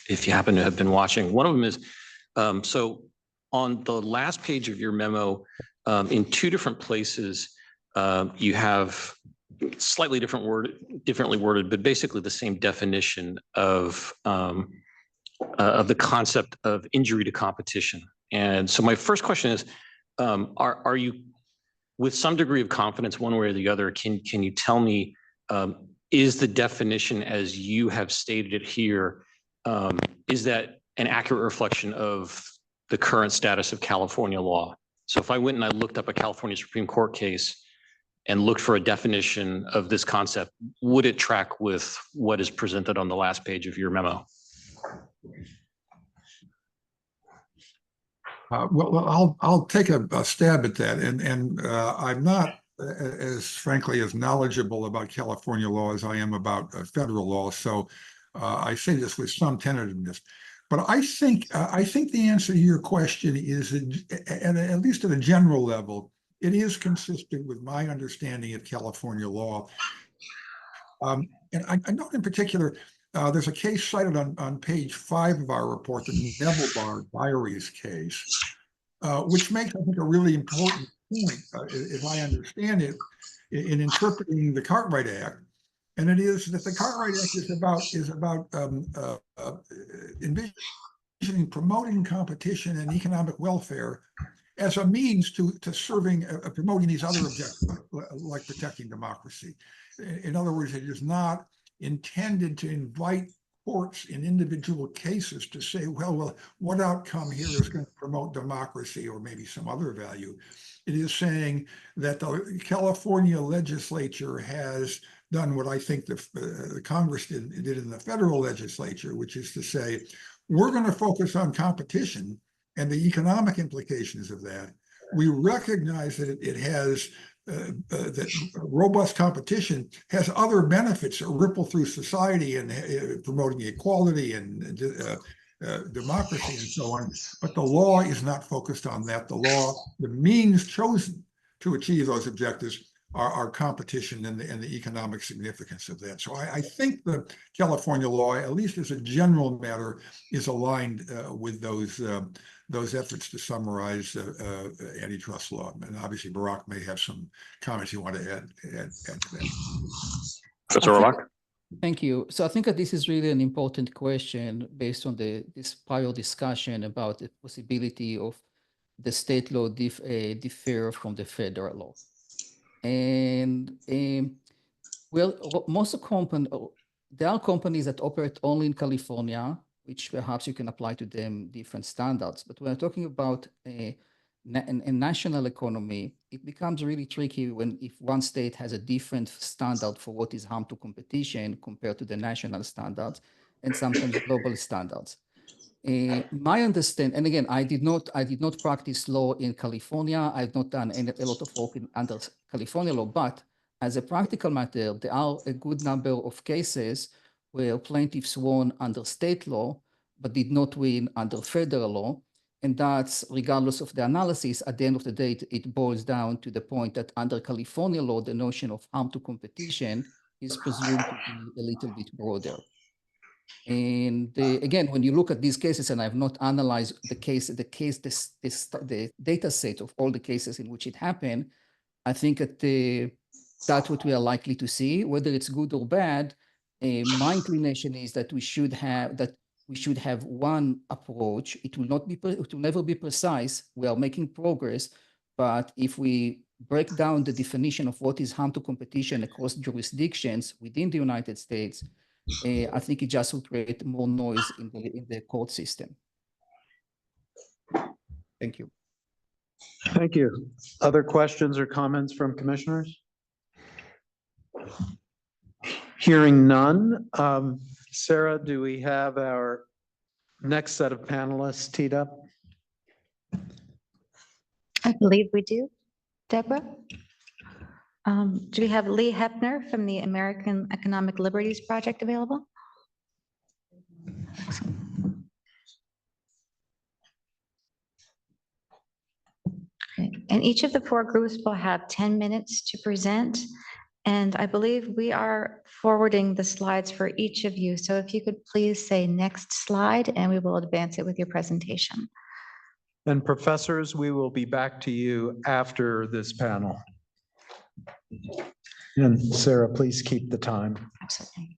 if you happen to have been watching. One of them is, so on the last page of your memo, in two different places, you have slightly differently worded, but basically the same definition of the concept of injury to competition. And so my first question is, are you, with some degree of confidence, one way or the other, can you tell me, is the definition as you have stated it here, is that an accurate reflection of the current status of California law? So if I went and I looked up a California Supreme Court case and looked for a definition of this concept, would it track with what is presented on the last page of your memo? Well, I'll take a stab at that, and I'm not as frankly as knowledgeable about California law as I am about federal law, so I say this with some tentativeness. But I think the answer to your question is, at least at a general level, it is consistent with my understanding of California law. And I note in particular, there's a case cited on page 5 of our report, the Neville Bar Diaries case, which makes, I think, a really important point, if I understand it, in interpreting the Cartwright Act. And it is that the Cartwright Act is about envisioning promoting competition and economic welfare as a means to serving, promoting these other objectives, like protecting democracy. In other words, it is not intended to invite courts in individual cases to say, well, what outcome here is going to promote democracy or maybe some other value. It is saying that the California legislature has done what I think the Congress did in the federal legislature, which is to say, we're going to focus on competition and the economic implications of that. We recognize that it has that robust competition has other benefits that ripple through society and promoting equality and democracy and so on. But the law is not focused on that. The means chosen to achieve those objectives are competition and the economic significance of that. So I think the California law, at least as a general matter, is aligned with those efforts to summarize antitrust law. And obviously, Barak may have some comments you want to add to that. Professor Barak? Thank you. So I think that this is really an important question based on this prior discussion about the possibility of the state law differ from the federal law. And well, there are companies that operate only in California, which perhaps you can apply to them different standards. But when we're talking about a national economy, it becomes really tricky if one state has a different standard for what is harm to competition compared to the national standards and sometimes global standards. My understanding, and again, I did not practice law in California. I've not done a lot of work under California law, but as a practical matter, there are a good number of cases where plaintiffs won under state law, but did not win under federal law. And that's regardless of the analysis, at the end of the day, it boils down to the point that under California law, the notion of harm to competition is presumed to be a little bit broader. And again, when you look at these cases, and I've not analyzed the data set of all the cases in which it happened, I think that that's what we are likely to see. Whether it's good or bad, my inclination is that we should have one approach. It will never be precise. We are making progress, but if we break down the definition of what is harm to competition across jurisdictions within the United States, I think it just will create more noise in the court system. Thank you. Thank you. Other questions or comments from commissioners? Hearing none. Sarah, do we have our next set of panelists teed up? I believe we do. Deborah? Do we have Lee Hepner from the American Economic Liberties Project available? Okay. And each of the four groups will have 10 minutes to present. And I believe we are forwarding the slides for each of you. So if you could please say next slide and we will advance it with your presentation. And professors, we will be back to you after this panel. And Sarah, please keep the time. Absolutely.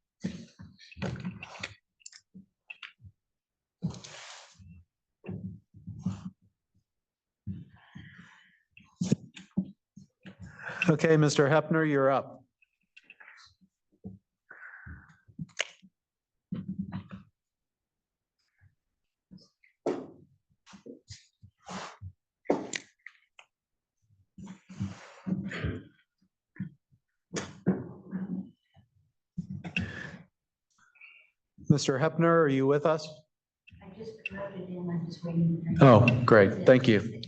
Okay, Mr. Hepner, you're up. Mr. Hepner, are you with us? I just wrote it in, I'm just waiting. Oh, great. Thank you.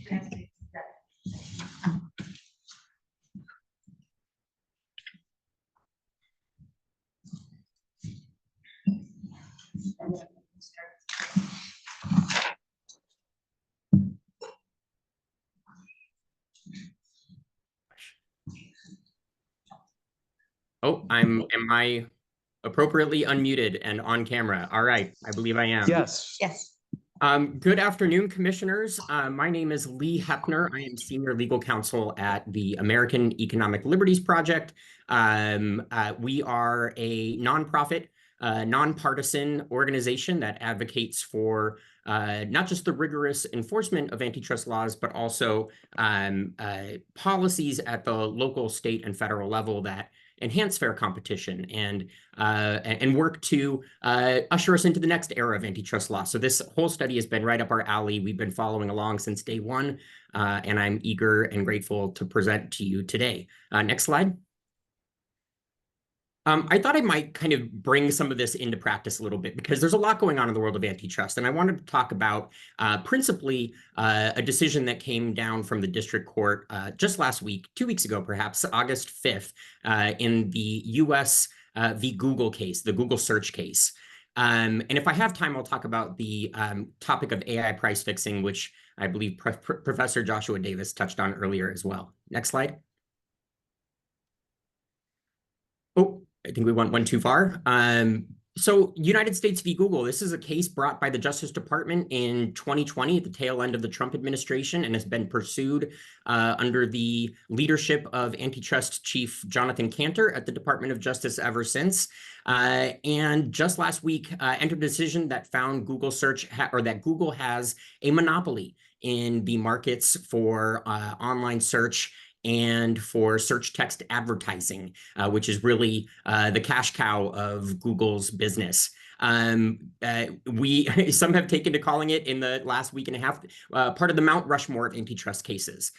Oh, am I appropriately unmuted and on camera? All right, I believe I am. Yes. Yes. Good afternoon, commissioners. My name is Lee Hepner. I am senior legal counsel at the American Economic Liberties Project. We are a nonprofit, nonpartisan organization that advocates for not just the rigorous enforcement of antitrust laws, but also policies at the local, state, and federal level that enhance fair competition and work to usher us into the next era of antitrust law. So this whole study has been right up our alley. We've been following along since day one, and I'm eager and grateful to present to you today. Next slide. I thought I might kind of bring some of this into practice a little bit because there's a lot going on in the world of antitrust. And I wanted to talk about principally a decision that came down from the district court just last week, 2 weeks ago, perhaps August 5th, in the US v. Google case, the Google search case. And if I have time, I'll talk about the topic of AI price fixing, which I believe Professor Joshua Davis touched on earlier as well. Next slide. Oh, I think we went one too far. So United States v. Google, this is a case brought by the Justice Department in 2020 at the tail end of the Trump administration and has been pursued under the leadership of antitrust chief Jonathan Kanter at the Department of Justice ever since. And just last week entered a decision that found Google search that Google has a monopoly in the markets for online search and for search text advertising, which is really the cash cow of Google's business. Some have taken to calling it in the last week and a half part of the Mount Rushmore of antitrust cases,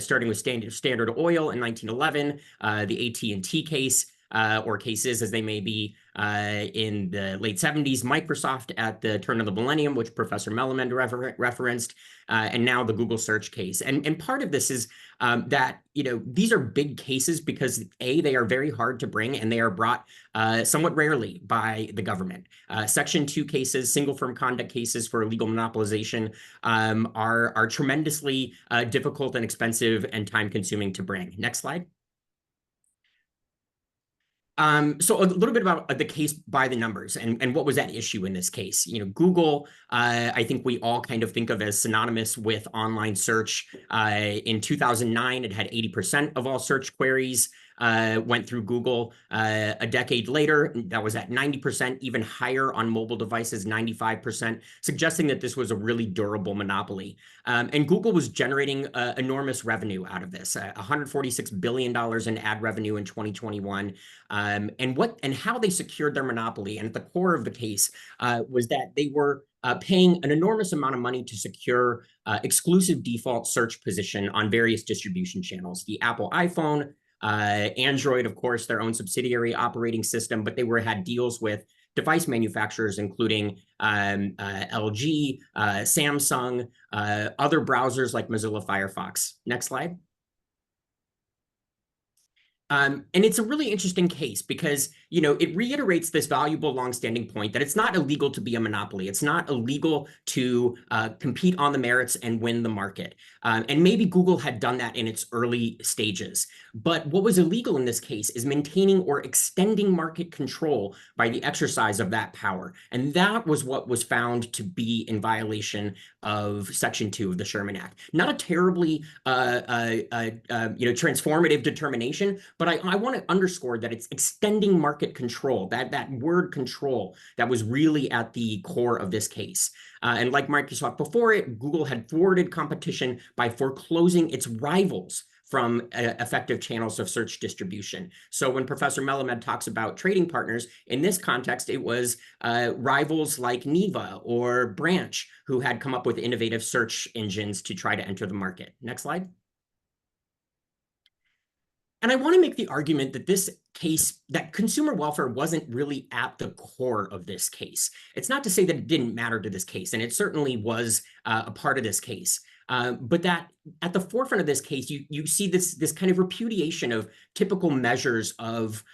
starting with Standard Oil in 1911, the AT&T case, or cases as they may be in the late 70s, Microsoft at the turn of the millennium, which Professor Mellemend referenced, and now the Google search case. And part of this is that, these are big cases because A, they are very hard to bring and they are brought somewhat rarely by the government. Section 2 cases, single firm conduct cases for illegal monopolization are tremendously difficult and expensive and time consuming to bring. Next slide. So a little bit about the case by the numbers and what was at issue in this case. Google, I think we all kind of think of as synonymous with online search. In 2009, it had 80% of all search queries. went through Google a decade later. That was at 90%, even higher on mobile devices, 95%, suggesting that this was a really durable monopoly. And Google was generating enormous revenue out of this, $146 billion in ad revenue in 2021. And how they secured their monopoly, and at the core of the case was that they were paying an enormous amount of money to secure exclusive default search position on various distribution channels. The Apple iPhone, Android, of course, their own subsidiary operating system, but they had deals with device manufacturers, including LG, Samsung, other browsers like Mozilla Firefox. Next slide. And it's a really interesting case because, you know, it reiterates this valuable longstanding point that it's not illegal to be a monopoly. It's not illegal to compete on the merits and win the market. And maybe Google had done that in its early stages. But what was illegal in this case is maintaining or extending market control by the exercise of that power. And that was what was found to be in violation of Section 2 of the Sherman Act. Not a terribly, transformative determination, but I want to underscore that it's extending market control, that word control that was really at the core of this case. And like Microsoft before it, Google had thwarted competition by foreclosing its rivals from effective channels of search distribution. So when Professor Melamed talks about trading partners, in this context, it was rivals like Neeva or Branch who had come up with innovative search engines to try to enter the market. Next slide. And I want to make the argument that this case, that consumer welfare wasn't really at the core of this case. It's not to say that it didn't matter to this case, and it certainly was a part of this case. But that at the forefront of this case, you see this kind of repudiation of typical measures of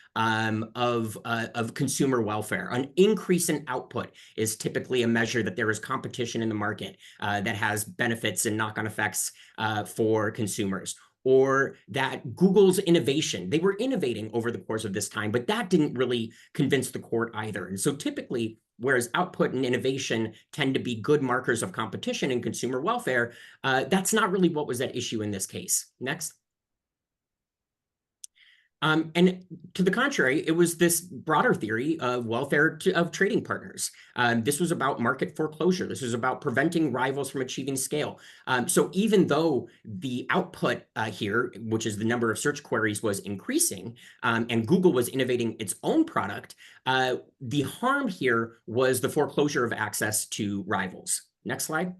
consumer welfare. An increase in output is typically a measure that there is competition in the market that has benefits and knock-on effects for consumers. Or that Google's innovation, they were innovating over the course of this time, but that didn't really convince the court either. And so typically, whereas output and innovation tend to be good markers of competition in consumer welfare, that's not really what was at issue in this case. Next. And to the contrary, it was this broader theory of welfare of trading partners. This was about market foreclosure. This was about preventing rivals from achieving scale. So even though the output here, which is the number of search queries, was increasing, and Google was innovating its own product, the harm here was the foreclosure of access to rivals. Next slide.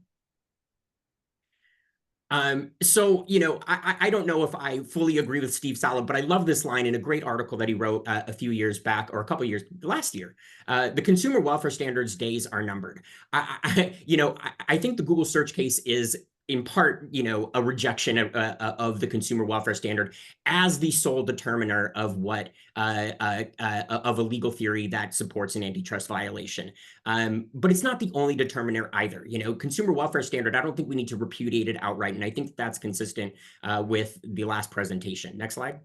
So, you know, I don't know if I fully agree with Steve Salop, but I love this line in a great article that he wrote a few years back, or a couple of years, last year. The consumer welfare standards days are numbered. I think the Google search case is in part, you know, a rejection of the consumer welfare standard as the sole determiner of what of a legal theory that supports an antitrust violation. But it's not the only determiner either. You know, consumer welfare standard, I don't think we need to repudiate it outright. And I think that's consistent with the last presentation. Next slide.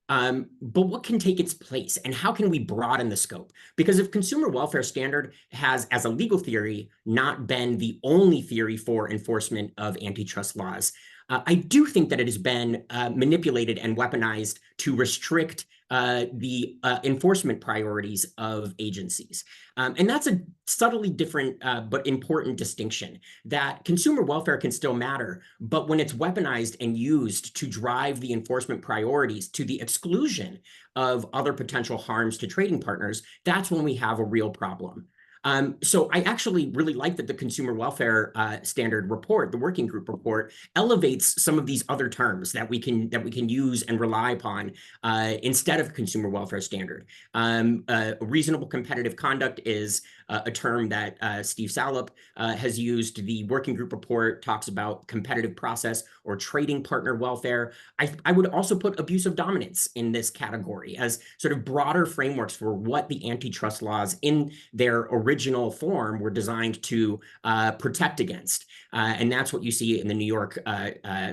But what can take its place and how can we broaden the scope? Because if consumer welfare standard has, as a legal theory, not been the only theory for enforcement of antitrust laws, I do think that it has been manipulated and weaponized to restrict the enforcement priorities of agencies. And that's a subtly different but important distinction, that consumer welfare can still matter, but when it's weaponized and used to drive the enforcement priorities to the exclusion of other potential harms to trading partners, that's when we have a real problem. So I actually really like that the consumer welfare standard report, the working group report, elevates some of these other terms that we can use and rely upon instead of consumer welfare standard. Reasonable competitive conduct is a term that Steve Salop has used. The working group report talks about competitive process or trading partner welfare. I would also put abuse of dominance in this category as sort of broader frameworks for what the antitrust laws in their original form were designed to protect against. And that's what you see in the New York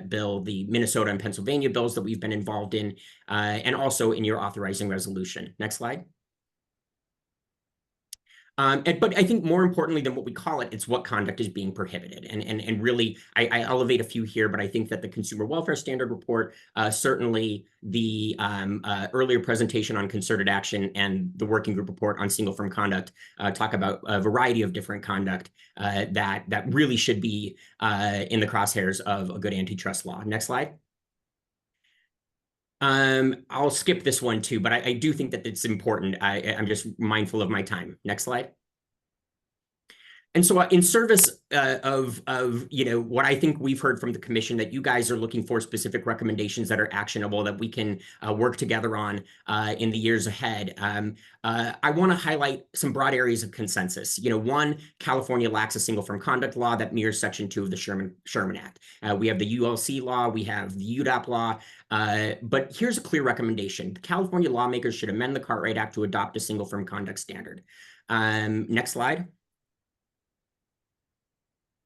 bill, the Minnesota and Pennsylvania bills that we've been involved in, and also in your authorizing resolution. Next slide. But I think more importantly than what we call it, it's what conduct is being prohibited. And really, I elevate a few here, but I think that the Consumer Welfare Standard Report, certainly the earlier presentation on concerted action and the working group report on single firm conduct talk about a variety of different conduct that really should be in the crosshairs of a good antitrust law. Next slide. I'll skip this one too, but I do think that it's important. I'm just mindful of my time. Next slide. And so in service of what I think we've heard from the commission, that you guys are looking for specific recommendations that are actionable that we can work together on in the years ahead. I want to highlight some broad areas of consensus. One, California lacks a single firm conduct law that mirrors Section 2 of the Sherman Act. We have the ULC law, we have the UDAP law, but here's a clear recommendation. California lawmakers should amend the Cartwright Act to adopt a single firm conduct standard. Next slide.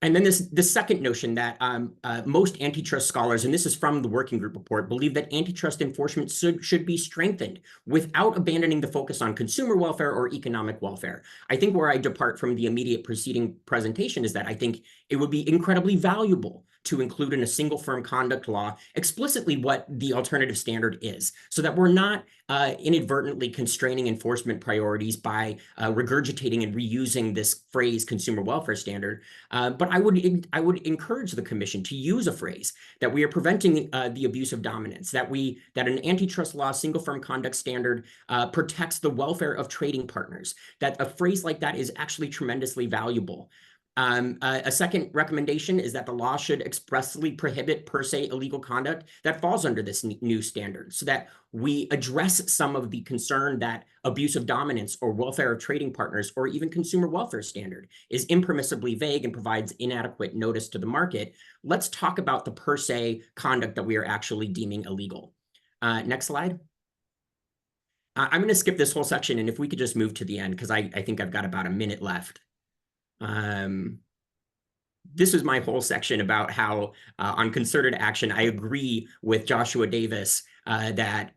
And then the second notion that most antitrust scholars, and this is from the working group report, believe that antitrust enforcement should be strengthened without abandoning the focus on consumer welfare or economic welfare. I think where I depart from the immediate preceding presentation is that I think it would be incredibly valuable to include in a single firm conduct law explicitly what the alternative standard is, so that we're not inadvertently constraining enforcement priorities by regurgitating and reusing this phrase consumer welfare standard. But I would encourage the commission to use a phrase that we are preventing the abuse of dominance, that an antitrust law single firm conduct standard protects the welfare of trading partners, that a phrase like that is actually tremendously valuable. A second recommendation is that the law should expressly prohibit per se illegal conduct that falls under this new standard, so that we address some of the concern that abuse of dominance or welfare of trading partners or even consumer welfare standard is impermissibly vague and provides inadequate notice to the market. Let's talk about the per se conduct that we are actually deeming illegal. Next slide. I'm going to skip this whole section, and if we could just move to the end, because I think I've got about a minute left. This is my whole section about how on concerted action, I agree with Joshua Davis that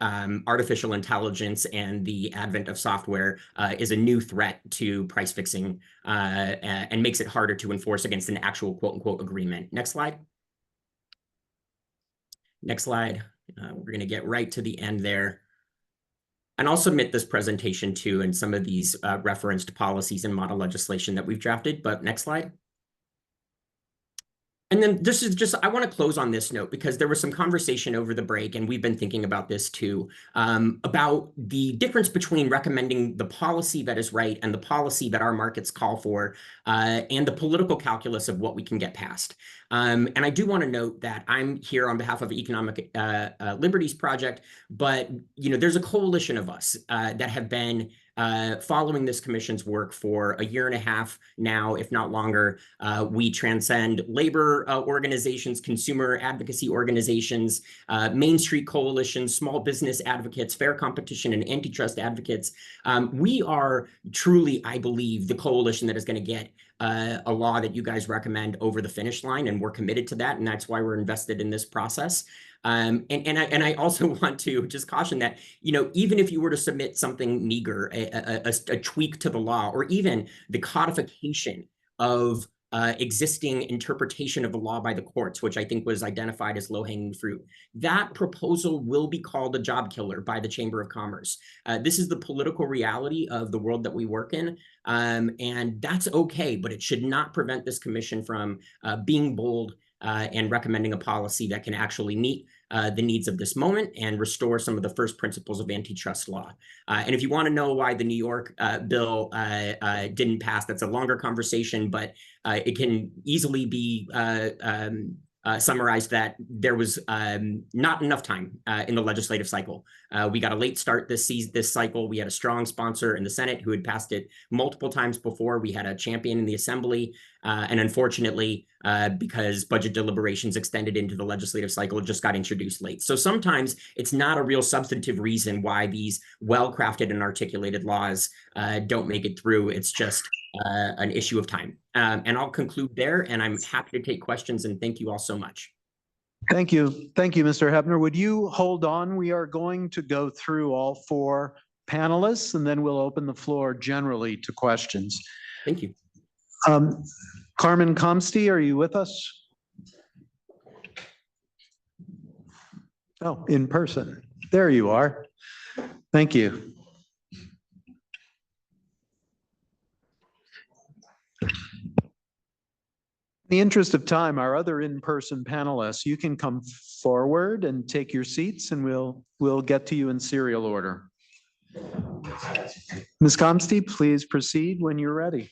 artificial intelligence and the advent of software is a new threat to price fixing and makes it harder to enforce against an actual quote unquote agreement. Next slide. Next slide. We're going to get right to the end there. And I'll submit this presentation too, and some of these referenced policies and model legislation that we've drafted, but next slide. And then this is just, I want to close on this note because there was some conversation over the break, and we've been thinking about this too, about the difference between recommending the policy that is right and the policy that our markets call for, and the political calculus of what we can get passed. And I do want to note that I'm here on behalf of Economic Liberties Project, but there's a coalition of us that have been following this commission's work for a year and a half now, if not longer. We transcend labor organizations, consumer advocacy organizations, Main Street coalitions, small business advocates, fair competition and antitrust advocates. We are truly, I believe, the coalition that is going to get a law that you guys recommend over the finish line, and we're committed to that, and that's why we're invested in this process. And I also want to just caution that, even if you were to submit something meager, a tweak to the law, or even the codification of existing interpretation of the law by the courts, which I think was identified as low-hanging fruit, that proposal will be called a job killer by the Chamber of Commerce. This is the political reality of the world that we work in, and that's okay, but it should not prevent this commission from being bold and recommending a policy that can actually meet the needs of this moment and restore some of the first principles of antitrust law. And if you want to know why the New York bill didn't pass, that's a longer conversation, but it can easily be summarized that there was not enough time in the legislative cycle. We got a late start this cycle. We had a strong sponsor in the Senate who had passed it multiple times before. We had a champion in the Assembly. And unfortunately, because budget deliberations extended into the legislative cycle, it just got introduced late. So sometimes it's not a real substantive reason why these well-crafted and articulated laws don't make it through. It's just an issue of time. And I'll conclude there, and I'm happy to take questions, and thank you all so much. Thank you. Thank you, Mr. Hebner. Would you hold on? We are going to go through all four panelists, and then we'll open the floor generally to questions. Thank you. Carmen Comsty, are you with us? Oh, in person. There you are. Thank you. In the interest of time, our other in-person panelists, you can come forward and take your seats, and we'll get to you in serial order. Ms. Comsty, please proceed when you're ready.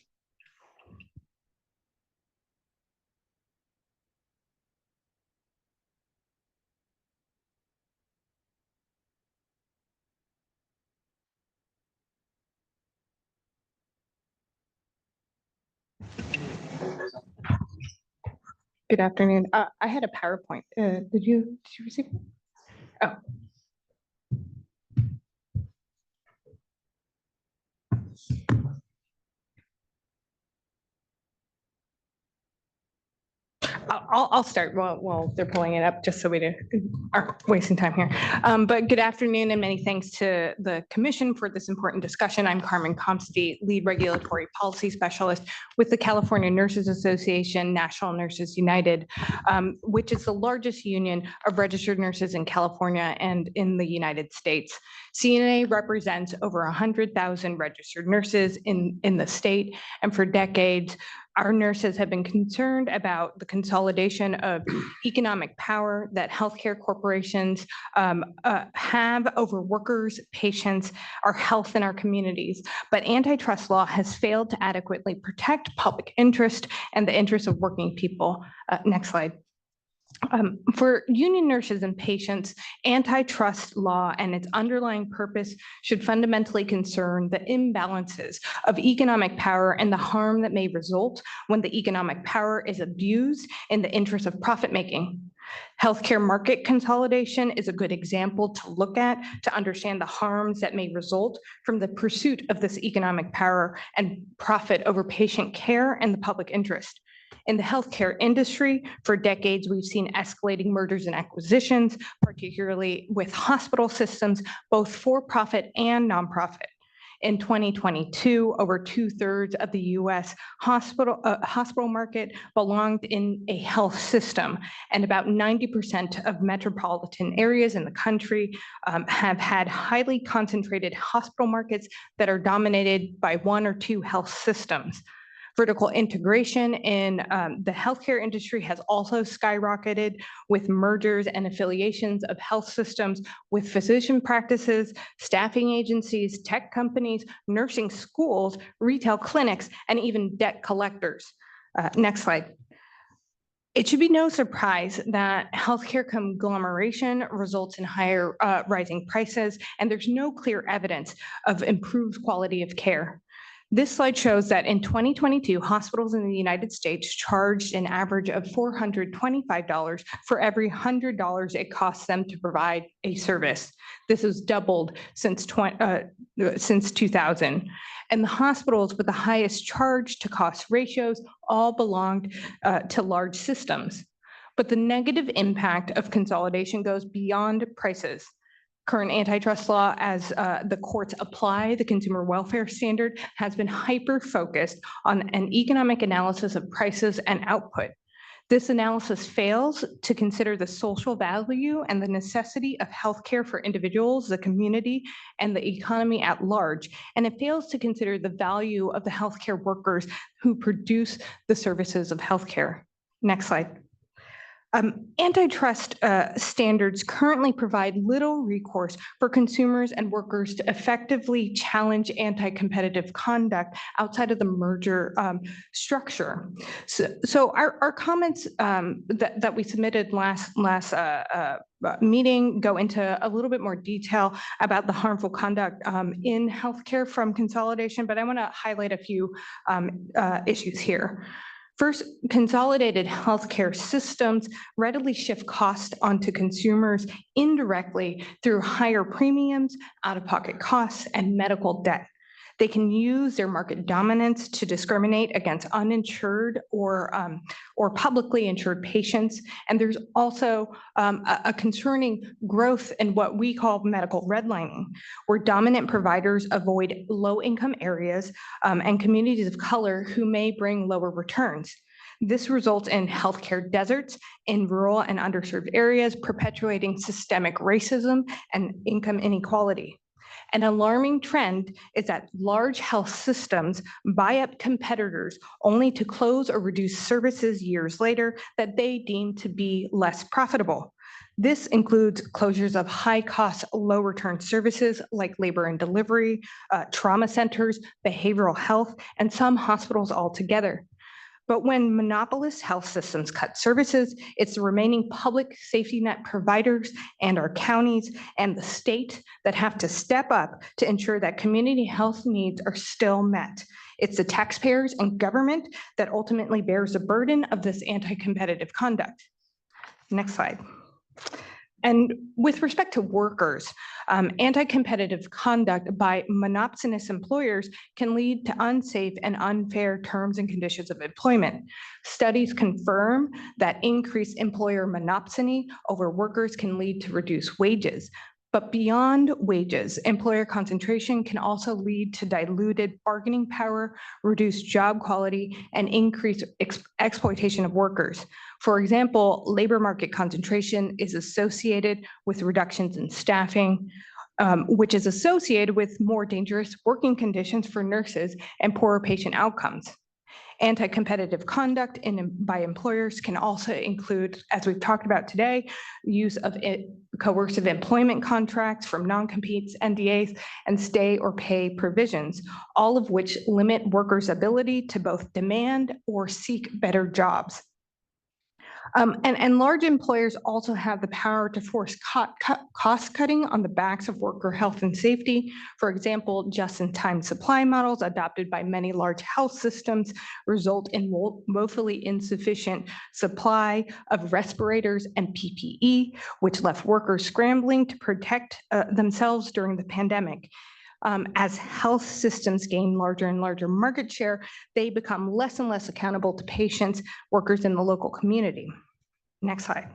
Good afternoon. I had a PowerPoint. Did you receive? Oh. I'll start while they're pulling it up, just so we aren't wasting time here. But good afternoon and many thanks to the commission for this important discussion. I'm Carmen Comsty, lead regulatory policy specialist with the California Nurses Association, National Nurses United, which is the largest union of registered nurses in California and in the United States. CNA represents over 100,000 registered nurses in the state, and for decades, our nurses have been concerned about the consolidation of economic power that healthcare corporations have over workers, patients, our health, and our communities. But antitrust law has failed to adequately protect public interest and the interests of working people. Next slide. For union nurses and patients, antitrust law and its underlying purpose should fundamentally concern the imbalances of economic power and the harm that may result when the economic power is abused in the interest of profit making. Healthcare market consolidation is a good example to look at to understand the harms that may result from the pursuit of this economic power and profit over patient care and the public interest. In the healthcare industry, for decades, we've seen escalating mergers and acquisitions, particularly with hospital systems, both for-profit and nonprofit. In 2022, over 2/3 of the US hospital market belonged in a health system, and about 90% of metropolitan areas in the country have had highly concentrated hospital markets that are dominated by one or two health systems. Vertical integration in the healthcare industry has also skyrocketed with mergers and affiliations of health systems with physician practices, staffing agencies, tech companies, nursing schools, retail clinics, and even debt collectors. Next slide. It should be no surprise that healthcare conglomeration results in higher rising prices, and there's no clear evidence of improved quality of care. This slide shows that in 2022, hospitals in the United States charged an average of $425 for every $100 it costs them to provide a service. This has doubled since 2000. And the hospitals with the highest charge to cost ratios all belonged to large systems. But the negative impact of consolidation goes beyond prices. Current antitrust law, as the courts apply the consumer welfare standard, has been hyper-focused on an economic analysis of prices and output. This analysis fails to consider the social value and the necessity of healthcare for individuals, the community, and the economy at large. And it fails to consider the value of the healthcare workers who produce the services of healthcare. Next slide. Antitrust standards currently provide little recourse for consumers and workers to effectively challenge anti-competitive conduct outside of the merger structure. So our comments that we submitted last meeting go into a little bit more detail about the harmful conduct in healthcare from consolidation, but I want to highlight a few issues here. First, consolidated healthcare systems readily shift costs onto consumers indirectly through higher premiums, out-of-pocket costs, and medical debt. They can use their market dominance to discriminate against uninsured or publicly insured patients. And there's also a concerning growth in what we call medical redlining, where dominant providers avoid low-income areas and communities of color who may bring lower returns. This results in healthcare deserts in rural and underserved areas, perpetuating systemic racism and income inequality. An alarming trend is that large health systems buy up competitors only to close or reduce services years later that they deem to be less profitable. This includes closures of high-cost, low-return services like labor and delivery, trauma centers, behavioral health, and some hospitals altogether. But when monopolist health systems cut services, it's the remaining public safety net providers and our counties and the state that have to step up to ensure that community health needs are still met. It's the taxpayers and government that ultimately bears the burden of this anti-competitive conduct. Next slide. And with respect to workers, anti-competitive conduct by monopsonous employers can lead to unsafe and unfair terms and conditions of employment. Studies confirm that increased employer monopsony over workers can lead to reduced wages. But beyond wages, employer concentration can also lead to diluted bargaining power, reduced job quality, and increased exploitation of workers. For example, labor market concentration is associated with reductions in staffing, which is associated with more dangerous working conditions for nurses and poorer patient outcomes. Anti-competitive conduct by employers can also include, as we've talked about today, use of coercive employment contracts from non-competes, NDAs, and stay or pay provisions, all of which limit workers' ability to both demand or seek better jobs. And large employers also have the power to force cost cutting on the backs of worker health and safety. For example, just-in-time supply models adopted by many large health systems result in woefully insufficient supply of respirators and PPE, which left workers scrambling to protect themselves during the pandemic. As health systems gain larger and larger market share, they become less and less accountable to patients, workers in the local community. Next slide.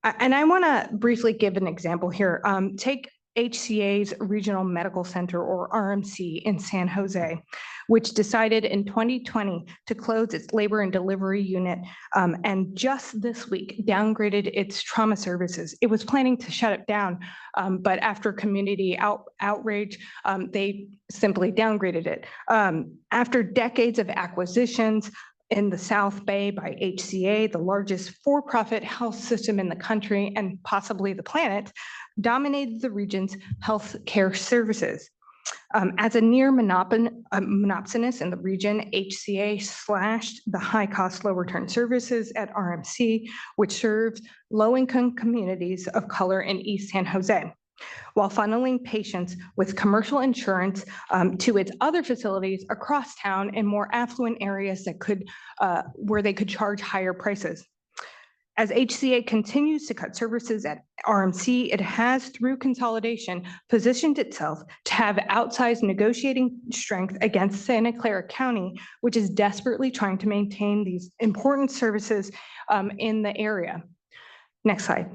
And I want to briefly give an example here. Take HCA's Regional Medical Center, or RMC, in San Jose, which decided in 2020 to close its labor and delivery unit, and just this week downgraded its trauma services. It was planning to shut it down, but after community outrage, they simply downgraded it. After decades of acquisitions in the South Bay by HCA, the largest for-profit health system in the country and possibly the planet, dominated the region's health care services. As a near monopsonist in the region, HCA slashed the high-cost, low-return services at RMC, which serves low-income communities of color in East San Jose, while funneling patients with commercial insurance to its other facilities across town in more affluent areas that where they could charge higher prices. As HCA continues to cut services at RMC, it has, through consolidation, positioned itself to have outsized negotiating strength against Santa Clara County, which is desperately trying to maintain these important services in the area. Next slide.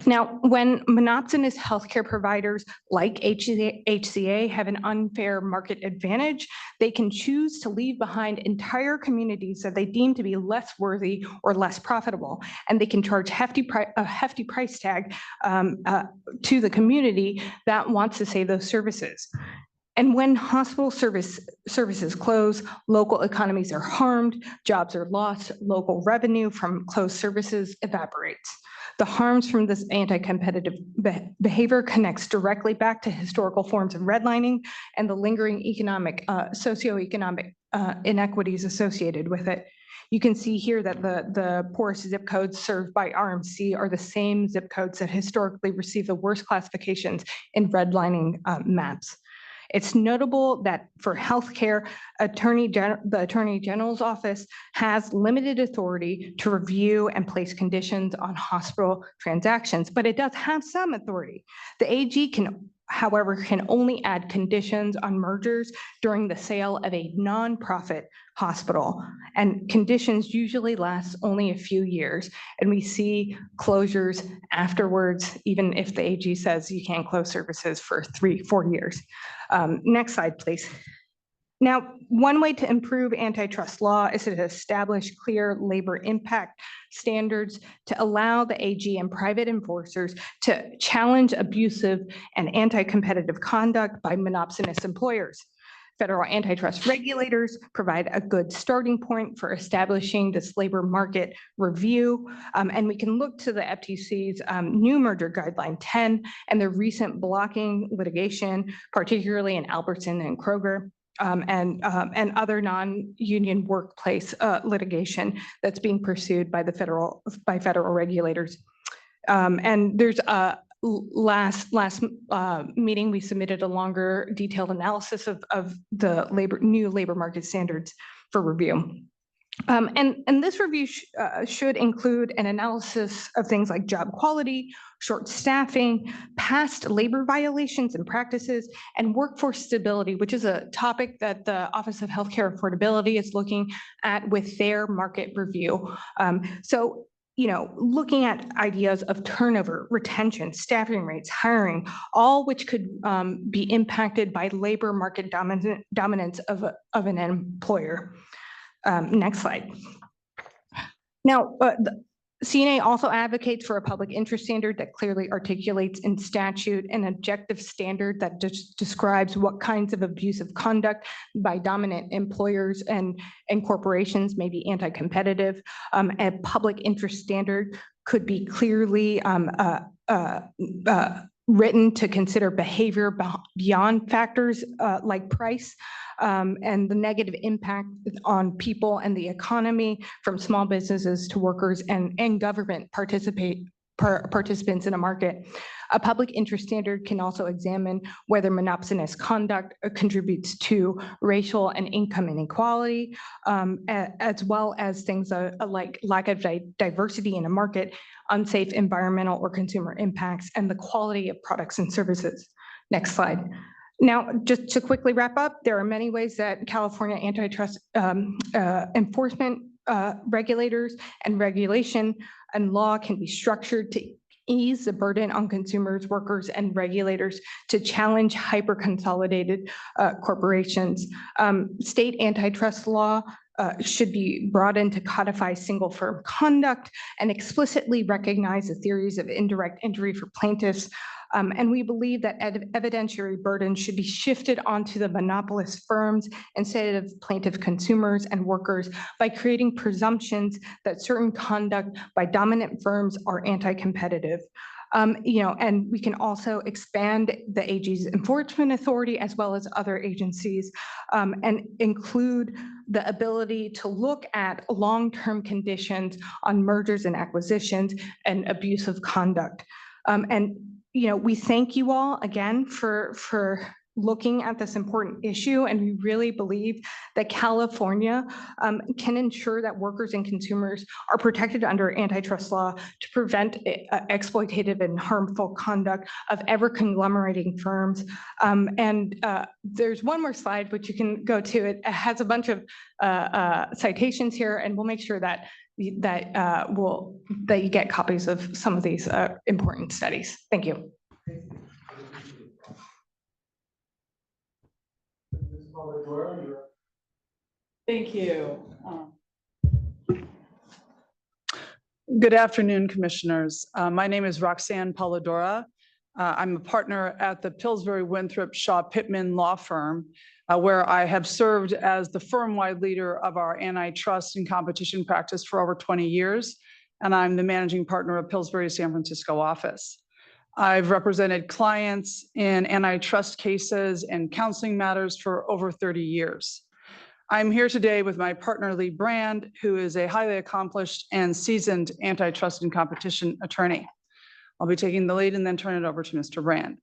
Now, when monopsonous healthcare providers like HCA have an unfair market advantage, they can choose to leave behind entire communities that they deem to be less worthy or less profitable, and they can charge a hefty price tag to the community that wants to save those services. And when hospital services close, local economies are harmed, jobs are lost, local revenue from closed services evaporates. The harms from this anti-competitive behavior connects directly back to historical forms of redlining and the lingering socioeconomic inequities associated with it. You can see here that the poorest zip codes served by RMC are the same zip codes that historically receive the worst classifications in redlining maps. It's notable that for healthcare, the Attorney General's office has limited authority to review and place conditions on hospital transactions, but it does have some authority. The AG can however, can only add conditions on mergers during the sale of a nonprofit hospital. And conditions usually last only a few years. And we see closures afterwards, even if the AG says you can't close services for 3-4 years. Next slide, please. Now, one way to improve antitrust law is to establish clear labor impact standards to allow the AG and private enforcers to challenge abusive and anti-competitive conduct by monopsonous employers. Federal antitrust regulators provide a good starting point for establishing this labor market review. And we can look to the FTC's new merger guideline 10 and the recent blocking litigation, particularly in Albertson and Kroger. And other non-union workplace litigation that's being pursued by federal regulators. And there's a last meeting, we submitted a longer detailed analysis of the new labor market standards for review. And this review should include an analysis of things like job quality, short staffing, past labor violations and practices, and workforce stability, which is a topic that the Office of Healthcare Affordability is looking at with their market review. So, you know, looking at ideas of turnover, retention, staffing rates, hiring, all which could be impacted by labor market dominance of an employer. Next slide. Now, the CNA also advocates for a public interest standard that clearly articulates in statute an objective standard that describes what kinds of abusive conduct by dominant employers and corporations may be anti-competitive. A public interest standard could be clearly written to consider behavior beyond factors like price and the negative impact on people and the economy from small businesses to workers and government participants in a market. A public interest standard can also examine whether monopsonous conduct contributes to racial and income inequality, as well as things like lack of diversity in a market, unsafe environmental or consumer impacts, and the quality of products and services. Next slide. Now, just to quickly wrap up, there are many ways that California antitrust enforcement regulators and regulation and law can be structured to ease the burden on consumers, workers, and regulators to challenge hyper-consolidated corporations. State antitrust law should be brought in to codify single firm conduct and explicitly recognize the theories of indirect injury for plaintiffs. And we believe that evidentiary burden should be shifted onto the monopolist firms instead of plaintiff consumers and workers by creating presumptions that certain conduct by dominant firms are anti-competitive. You know, and we can also expand the AG's enforcement authority as well as other agencies and include the ability to look at long-term conditions on mergers and acquisitions and abusive conduct. And you know, we thank you all again for looking at this important issue, and we really believe that California can ensure that workers and consumers are protected under antitrust law to prevent exploitative and harmful conduct of ever conglomerating firms. And there's one more slide which you can go to. It has a bunch of citations here, and we'll make sure that you get copies of some of these important studies. Thank you. Thank you. Good afternoon, commissioners. My name is Roxanne Polidora. I'm a partner at the Pillsbury Winthrop Shaw Pittman law firm, where I have served as the firm-wide leader of our antitrust and competition practice for over 20 years, and I'm the managing partner of Pillsbury's San Francisco office. I've represented clients in antitrust cases and counseling matters for over 30 years. I'm here today with my partner, Lee Brand, who is a highly accomplished and seasoned antitrust and competition attorney. I'll be taking the lead and then turn it over to Mr. Brand.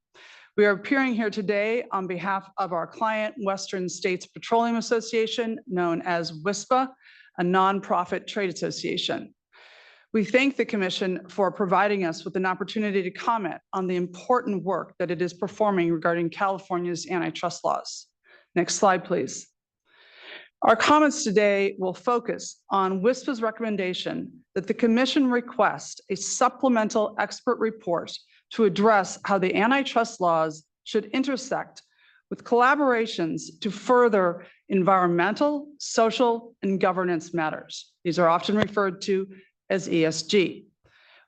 We are appearing here today on behalf of our client, Western States Petroleum Association, known as WISPA, a nonprofit trade association. We thank the Commission for providing us with an opportunity to comment on the important work that it is performing regarding California's antitrust laws. Next slide, please. Our comments today will focus on WISPA's recommendation that the Commission request a supplemental expert report to address how the antitrust laws should intersect with collaborations to further environmental, social, and governance matters. These are often referred to as ESG.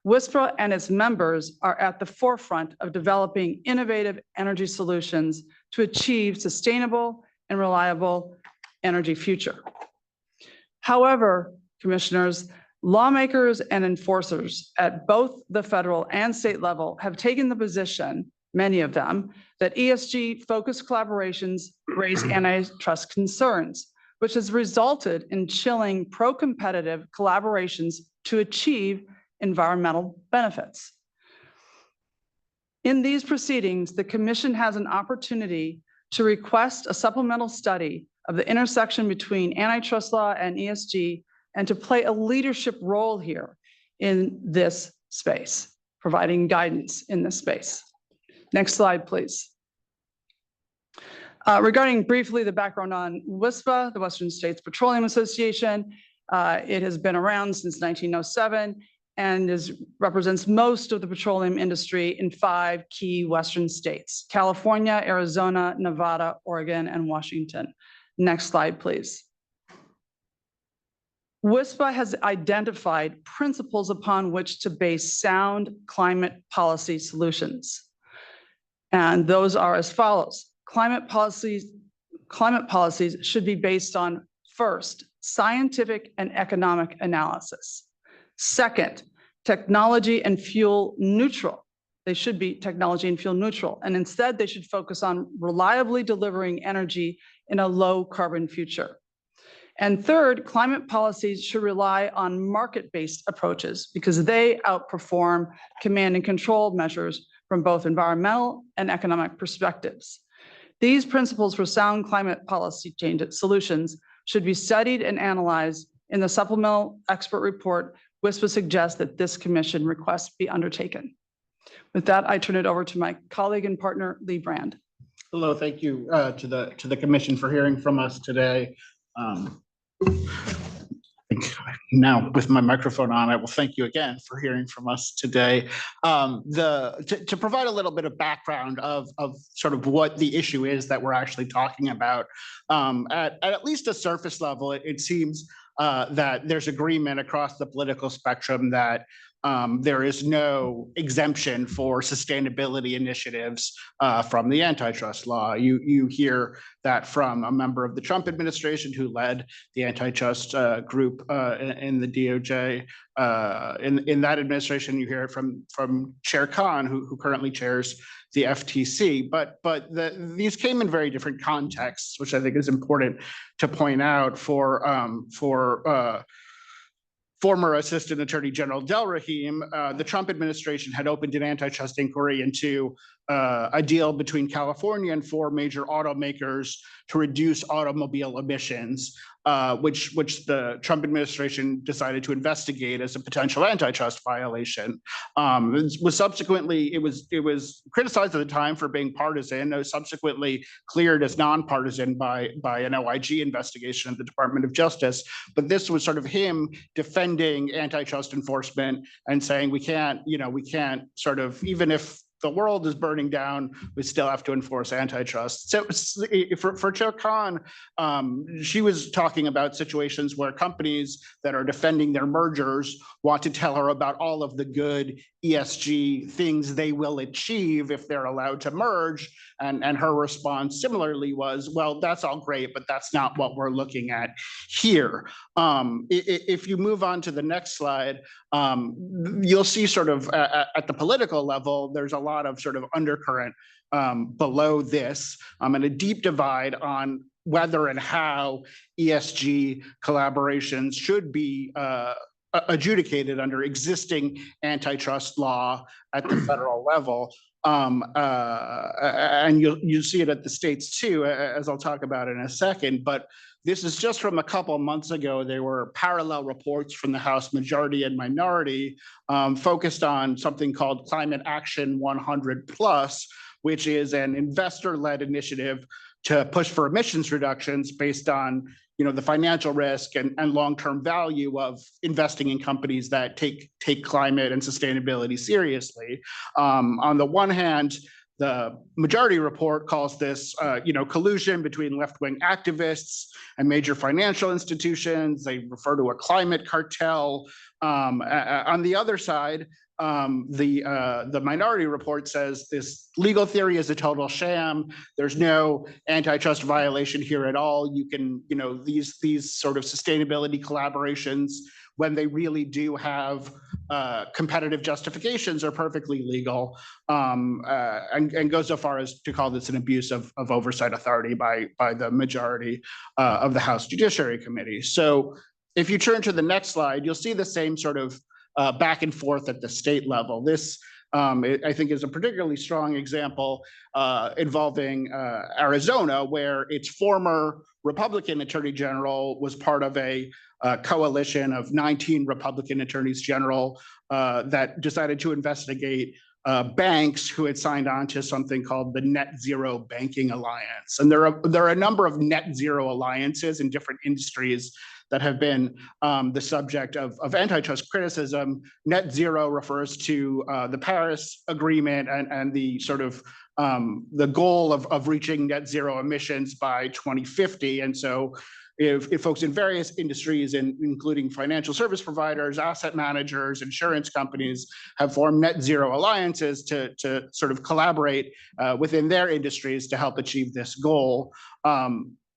WISPA and its members are at the forefront of developing innovative energy solutions to achieve sustainable and reliable energy future. However, commissioners, lawmakers and enforcers at both the federal and state level have taken the position, many of them, that ESG-focused collaborations raise antitrust concerns, which has resulted in chilling pro-competitive collaborations to achieve environmental benefits. In these proceedings, the Commission has an opportunity to request a supplemental study of the intersection between antitrust law and ESG and to play a leadership role here in this space, providing guidance in this space. Next slide, please. Regarding briefly the background on WISPA, the Western States Petroleum Association, it has been around since 1907 and represents most of the petroleum industry in 5 key Western states: California, Arizona, Nevada, Oregon, and Washington. Next slide, please. WISPA has identified principles upon which to base sound climate policy solutions. And those are as follows. Climate policies should be based on, first, scientific and economic analysis. Second, technology and fuel neutral. They should be technology and fuel neutral, and instead they should focus on reliably delivering energy in a low carbon future. And third, climate policies should rely on market-based approaches because they outperform command and control measures from both environmental and economic perspectives. These principles for sound climate policy solutions should be studied and analyzed in the supplemental expert report. WISPA suggests that this commission request be undertaken. With that, I turn it over to my colleague and partner, Lee Brand. Hello, thank you to the commission for hearing from us today. Now with my microphone on, I will thank you again for hearing from us today. To provide a little bit of background of sort of what the issue is that we're actually talking about, at least a surface level, it seems that there's agreement across the political spectrum that there is no exemption for sustainability initiatives from the antitrust law. You hear that from a member of the Trump administration who led the antitrust group in the DOJ. In that administration, you hear it from Chair Khan, who currently chairs the FTC. But these came in very different contexts, which I think is important to point out for former Assistant Attorney General Del Rahim. The Trump administration had opened an antitrust inquiry into a deal between California and 4 major automakers to reduce automobile emissions, which the Trump administration decided to investigate as a potential antitrust violation. It was criticized at the time for being partisan. It was subsequently cleared as nonpartisan by an OIG investigation of the Department of Justice. But this was sort of him defending antitrust enforcement and saying we can't sort of, even if the world is burning down, we still have to enforce antitrust. So for Chair Khan, she was talking about situations where companies that are defending their mergers want to tell her about all of the good ESG things they will achieve if they're allowed to merge. And her response similarly was, well, that's all great, but that's not what we're looking at here. If you move on to the next slide, you'll see sort of at the political level, there's a lot of sort of undercurrent below this and a deep divide on whether and how ESG collaborations should be adjudicated under existing antitrust law at the federal level. And you'll see it at the states too, as I'll talk about in a second. But this is just from a couple of months ago. There were parallel reports from the House majority and minority focused on something called Climate Action 100+, which is an investor-led initiative to push for emissions reductions based on the financial risk and long-term value of investing in companies that take climate and sustainability seriously. On the one hand, the majority report calls this, collusion between left-wing activists and major financial institutions. They refer to a climate cartel. On the other side, the minority report says this legal theory is a total sham. There's no antitrust violation here at all. You can, these sort of sustainability collaborations, when they really do have competitive justifications, are perfectly legal, and go so far as to call this an abuse of oversight authority by the majority of the House Judiciary Committee. So if you turn to the next slide, you'll see the same sort of back and forth at the state level. This, I think, is a particularly strong example involving Arizona, where its former Republican Attorney General was part of a coalition of 19 Republican Attorneys General that decided to investigate banks who had signed on to something called the Net Zero Banking Alliance. And there are a number of net zero alliances in different industries that have been the subject of antitrust criticism. Net zero refers to the Paris Agreement and the sort of the goal of reaching net zero emissions by 2050. And so if folks in various industries, including financial service providers, asset managers, insurance companies, have formed net zero alliances to sort of collaborate within their industries to help achieve this goal.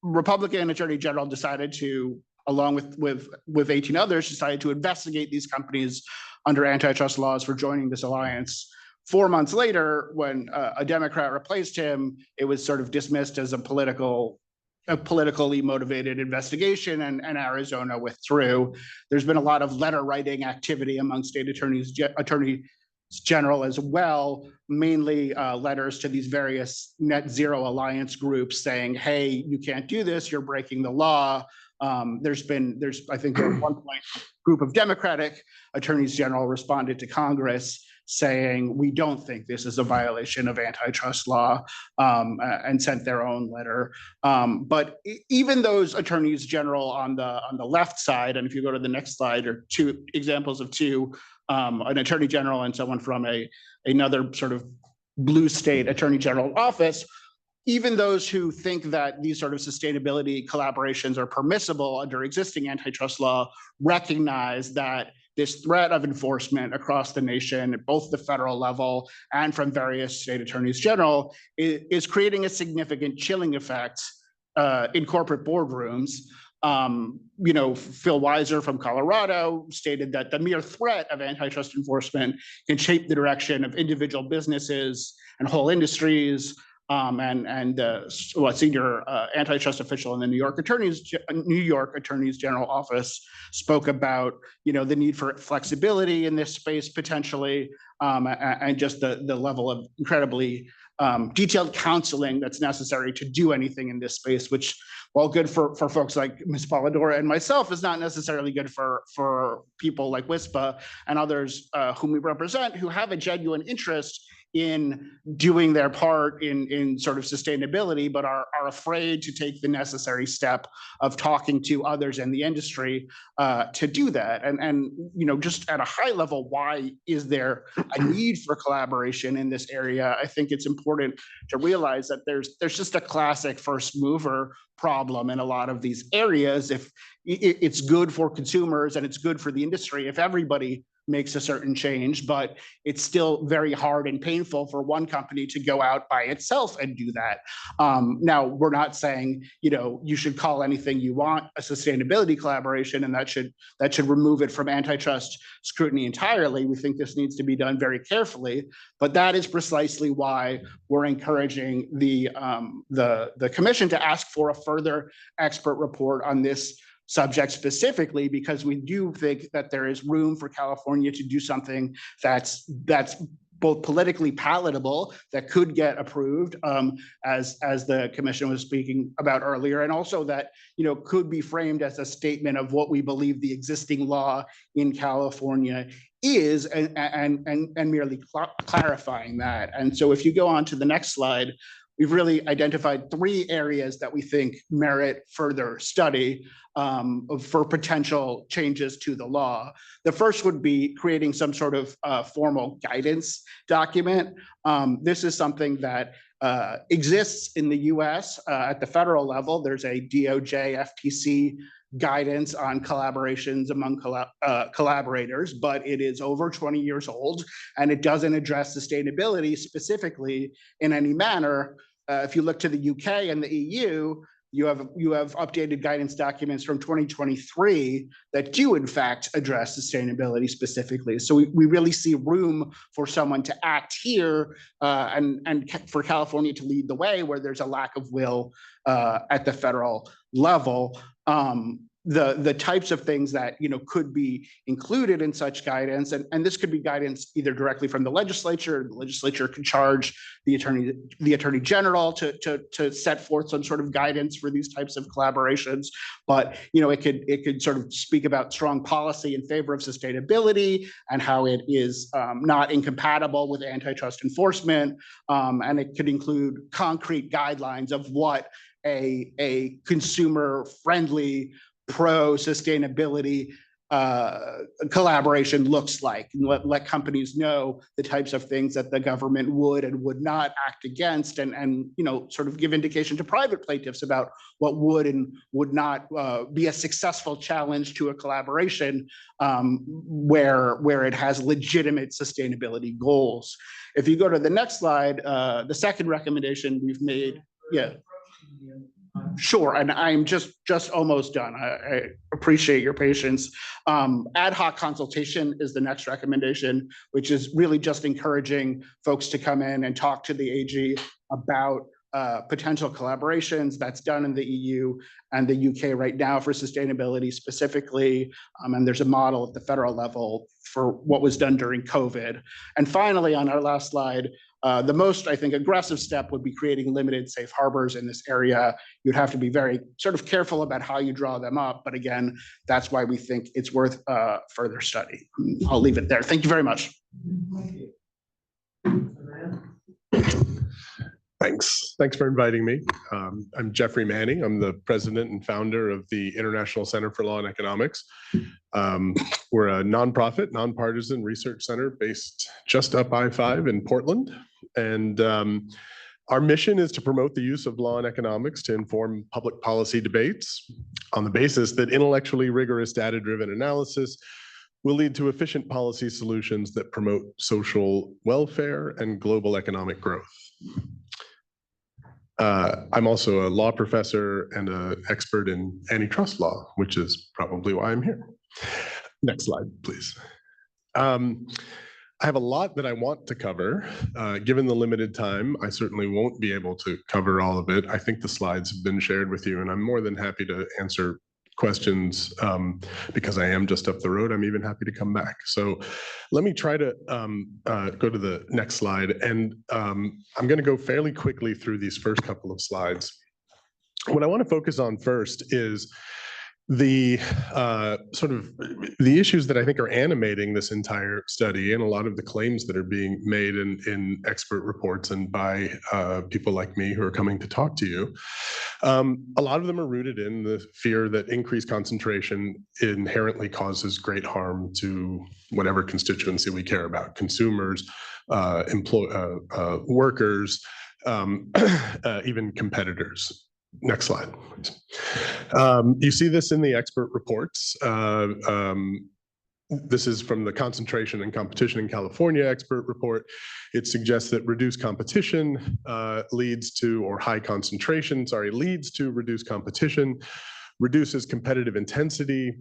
Republican Attorney General decided to, along with 18 others, decided to investigate these companies under antitrust laws for joining this alliance. 4 months later, when a Democrat replaced him, it was sort of dismissed as a politically motivated investigation, and Arizona withdrew. There's been a lot of letter writing activity among state attorneys general as well, mainly letters to these various net zero alliance groups saying, hey, you can't do this, you're breaking the law. There's I think at one point, a group of Democratic attorneys general responded to Congress saying, we don't think this is a violation of antitrust law, and sent their own letter. But even those attorneys general on the left side, and if you go to the next slide, are two examples of two, an attorney general and someone from another sort of blue state attorney general office. Even those who think that these sort of sustainability collaborations are permissible under existing antitrust law recognize that this threat of enforcement across the nation at both the federal level and from various state attorneys general is creating a significant chilling effect in corporate boardrooms. Phil Weiser from Colorado stated that the mere threat of antitrust enforcement can shape the direction of individual businesses and whole industries. A senior antitrust official in the New York Attorney's General Office spoke about, the need for flexibility in this space potentially, and just the level of incredibly detailed counseling that's necessary to do anything in this space, which, while good for folks like Ms. Polidoro and myself, is not necessarily good for people like WISPA and others whom we represent, who have a genuine interest in doing their part in sort of sustainability, but are afraid to take the necessary step of talking to others in the industry to do that. And just at a high level, why is there a need for collaboration in this area? I think it's important to realize that there's just a classic first mover problem in a lot of these areas. If it's good for consumers and it's good for the industry, if everybody makes a certain change, but it's still very hard and painful for one company to go out by itself and do that. Now, we're not saying, you should call anything you want a sustainability collaboration, and that should remove it from antitrust scrutiny entirely. We think this needs to be done very carefully, but that is precisely why we're encouraging the commission to ask for a further expert report on this subject specifically, because we do think that there is room for California to do something that's both politically palatable, that could get approved, as the commission was speaking about earlier, and also that, you know, could be framed as a statement of what we believe the existing law in California is, and merely clarifying that. And so if you go on to the next slide, we've really identified 3 areas that we think merit further study for potential changes to the law. The first would be creating some sort of formal guidance document. This is something that exists in the US at the federal level. There's a DOJ FTC guidance on collaborations among collaborators, but it is over 20 years old, and it doesn't address sustainability specifically in any manner. If you look to the UK and the EU, you have updated guidance documents from 2023 that do in fact address sustainability specifically. So we really see room for someone to act here, and for California to lead the way where there's a lack of will at the federal level. The types of things that, you know, could be included in such guidance, and this could be guidance either directly from the legislature. The legislature could charge the attorney general to set forth some sort of guidance for these types of collaborations. But, you know, it could sort of speak about strong policy in favor of sustainability and how it is not incompatible with antitrust enforcement, and it could include concrete guidelines of what a consumer-friendly, pro-sustainability collaboration looks like, and let companies know the types of things that the government would and would not act against, and you know, sort of give indication to private plaintiffs about what would and would not be a successful challenge to a collaboration where it has legitimate sustainability goals. If you go to the next slide, the second recommendation we've made, yeah. Sure, and I'm just almost done. I appreciate your patience. Ad hoc consultation is the next recommendation, which is really just encouraging folks to come in and talk to the AG about potential collaborations. That's done in the EU and the UK right now for sustainability specifically, and there's a model at the federal level for what was done during COVID. And finally, on our last slide, the most, I think, aggressive step would be creating limited safe harbors in this area. You'd have to be very sort of careful about how you draw them up. But again, that's why we think it's worth further study. I'll leave it there. Thank you very much. Thanks for inviting me. I'm Jeffrey Manning. I'm the president and founder of the International Center for Law and Economics. We're a nonprofit, nonpartisan research center based just up I-5 in Portland. And our mission is to promote the use of law and economics to inform public policy debates on the basis that intellectually rigorous data-driven analysis will lead to efficient policy solutions that promote social welfare and global economic growth. I'm also a law professor and an expert in antitrust law, which is probably why I'm here. Next slide, please. I have a lot that I want to cover. Given the limited time, I certainly won't be able to cover all of it. I think the slides have been shared with you, and I'm more than happy to answer questions because I am just up the road. I'm even happy to come back. So let me try to go to the next slide. And I'm going to go fairly quickly through these first couple of slides. What I want to focus on first is the sort of the issues that I think are animating this entire study and a lot of the claims that are being made in expert reports and by people like me who are coming to talk to you. A lot of them are rooted in the fear that increased concentration inherently causes great harm to whatever constituency we care about: consumers, workers, even competitors. Next slide, please. You see this in the expert reports. This is from the Concentration and Competition in California expert report. It suggests that reduced competition leads to, or high concentration, sorry, leads to reduced competition, reduces competitive intensity.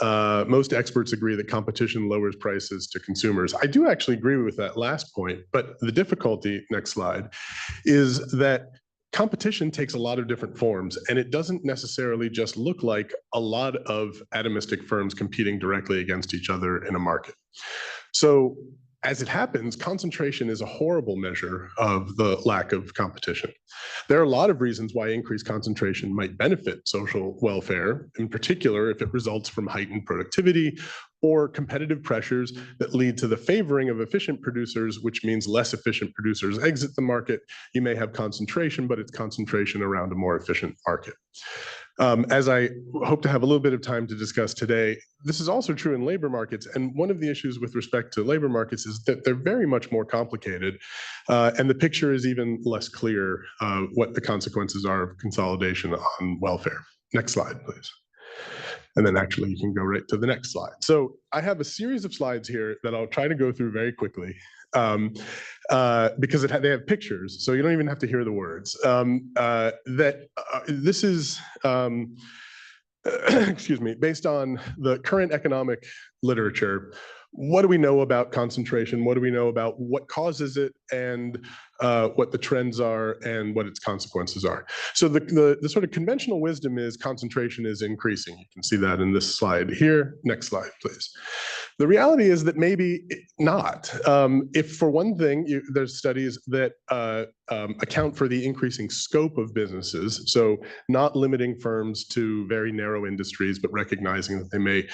Most experts agree that competition lowers prices to consumers. I do actually agree with that last point, but the difficulty, next slide, is that competition takes a lot of different forms, and it doesn't necessarily just look like a lot of atomistic firms competing directly against each other in a market. So as it happens, concentration is a horrible measure of the lack of competition. There are a lot of reasons why increased concentration might benefit social welfare, in particular if it results from heightened productivity or competitive pressures that lead to the favoring of efficient producers, which means less efficient producers exit the market. You may have concentration, but it's concentration around a more efficient market. As I hope to have a little bit of time to discuss today, this is also true in labor markets. And one of the issues with respect to labor markets is that they're very much more complicated. And the picture is even less clear what the consequences are of consolidation on welfare. Next slide, please. And then actually you can go right to the next slide. So I have a series of slides here that I'll try to go through very quickly because they have pictures, so you don't even have to hear the words. This is, excuse me, based on the current economic literature. What do we know about concentration? What do we know about what causes it, and what the trends are and what its consequences are? So the sort of conventional wisdom is concentration is increasing. You can see that in this slide here. Next slide, please. The reality is that maybe not. If for one thing, there's studies that account for the increasing scope of businesses, so not limiting firms to very narrow industries, but recognizing that they may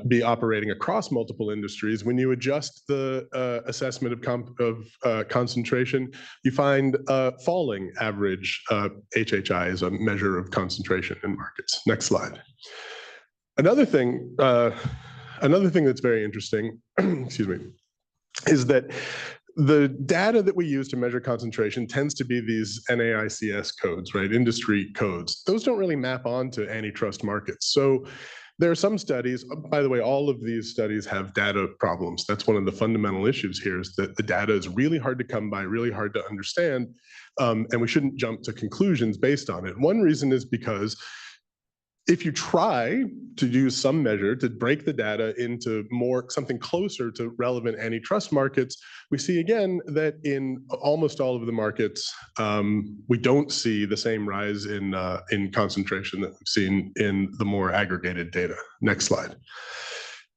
be operating across multiple industries. When you adjust the assessment of concentration, you find falling average HHI as a measure of concentration in markets. Next slide. Another thing that's very interesting, excuse me, is that the data that we use to measure concentration tends to be these NAICS codes, right? Industry codes. Those don't really map onto antitrust markets. So there are some studies, by the way, all of these studies have data problems. That's one of the fundamental issues here, is that the data is really hard to come by, really hard to understand, and we shouldn't jump to conclusions based on it. One reason is because if you try to use some measure to break the data into something closer to relevant antitrust markets, we see again that in almost all of the markets, we don't see the same rise in concentration that we've seen in the more aggregated data. Next slide.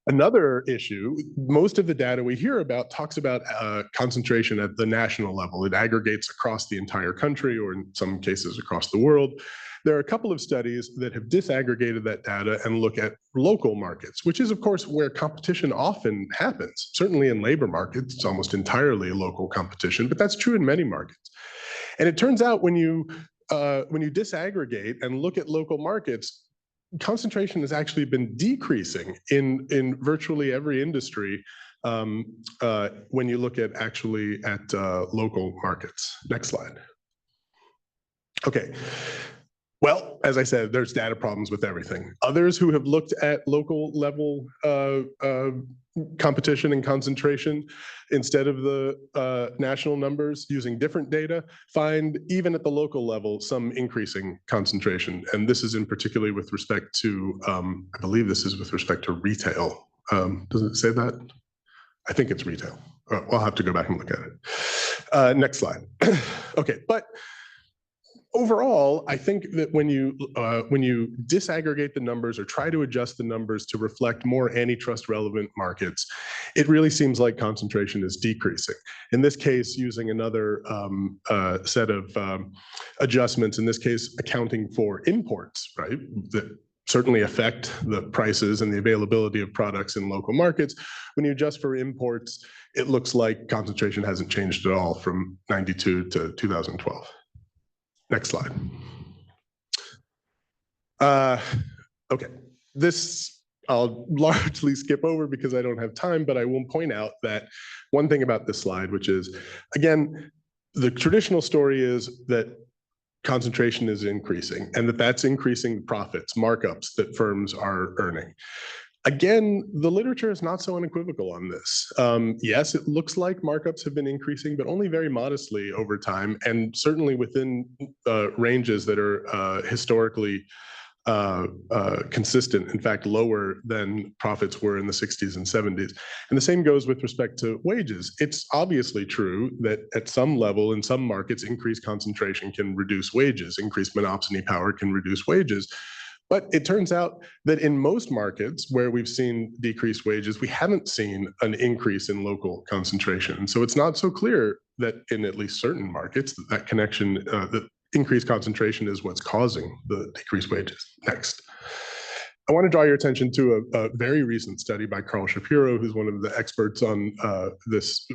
Another issue, most of the data we hear about talks about concentration at the national level. It aggregates across the entire country, or in some cases across the world. There are a couple of studies that have disaggregated that data and look at local markets, which is, of course, where competition often happens. Certainly in labor markets, it's almost entirely local competition, but that's true in many markets. And it turns out when you disaggregate and look at local markets, concentration has actually been decreasing in virtually every industry when you look at local markets. Next slide. Okay. Well, as I said, there's data problems with everything. Others who have looked at local level competition and concentration instead of the national numbers using different data find even at the local level some increasing concentration. And this is in particularly with respect to, I believe this is with respect to retail. Doesn't it say that? I think it's retail. I'll have to go back and look at it. Next slide. Okay, but overall, I think that when you disaggregate the numbers or try to adjust the numbers to reflect more antitrust relevant markets, it really seems like concentration is decreasing. In this case, using another set of adjustments, in this case, accounting for imports, right? That certainly affect the prices and the availability of products in local markets. When you adjust for imports, it looks like concentration hasn't changed at all from 92 to 2012. Next slide. Okay, this I'll largely skip over because I don't have time, but I will point out that one thing about this slide, which is, again, the traditional story is that concentration is increasing and that's increasing profits, markups that firms are earning. Again, the literature is not so unequivocal on this. Yes, it looks like markups have been increasing, but only very modestly over time, and certainly within ranges that are historically consistent, in fact, lower than profits were in the 60s and 70s. And the same goes with respect to wages. It's obviously true that at some level, in some markets, increased concentration can reduce wages, increased monopsony power can reduce wages. But it turns out that in most markets where we've seen decreased wages, we haven't seen an increase in local concentration. And so it's not so clear that in at least certain markets, that connection, that increased concentration is what's causing the decreased wages. Next. I want to draw your attention to a very recent study by Carl Shapiro, who's one of the experts on this,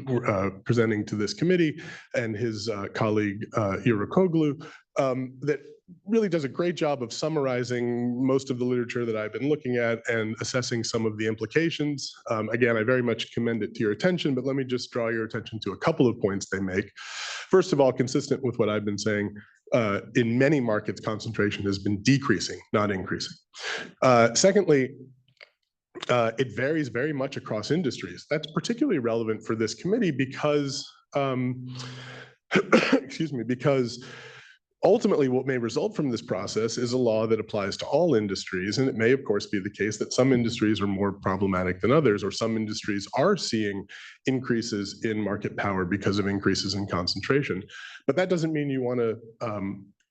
presenting to this committee, and his colleague Eurocoglu, that really does a great job of summarizing most of the literature that I've been looking at and assessing some of the implications. Again, I very much commend it to your attention, but let me just draw your attention to a couple of points they make. First of all, consistent with what I've been saying, in many markets, concentration has been decreasing, not increasing. Secondly, it varies very much across industries. That's particularly relevant for this committee because, excuse me, because ultimately, what may result from this process is a law that applies to all industries, and it may, of course, be the case that some industries are more problematic than others, or some industries are seeing increases in market power because of increases in concentration. But that doesn't mean you want to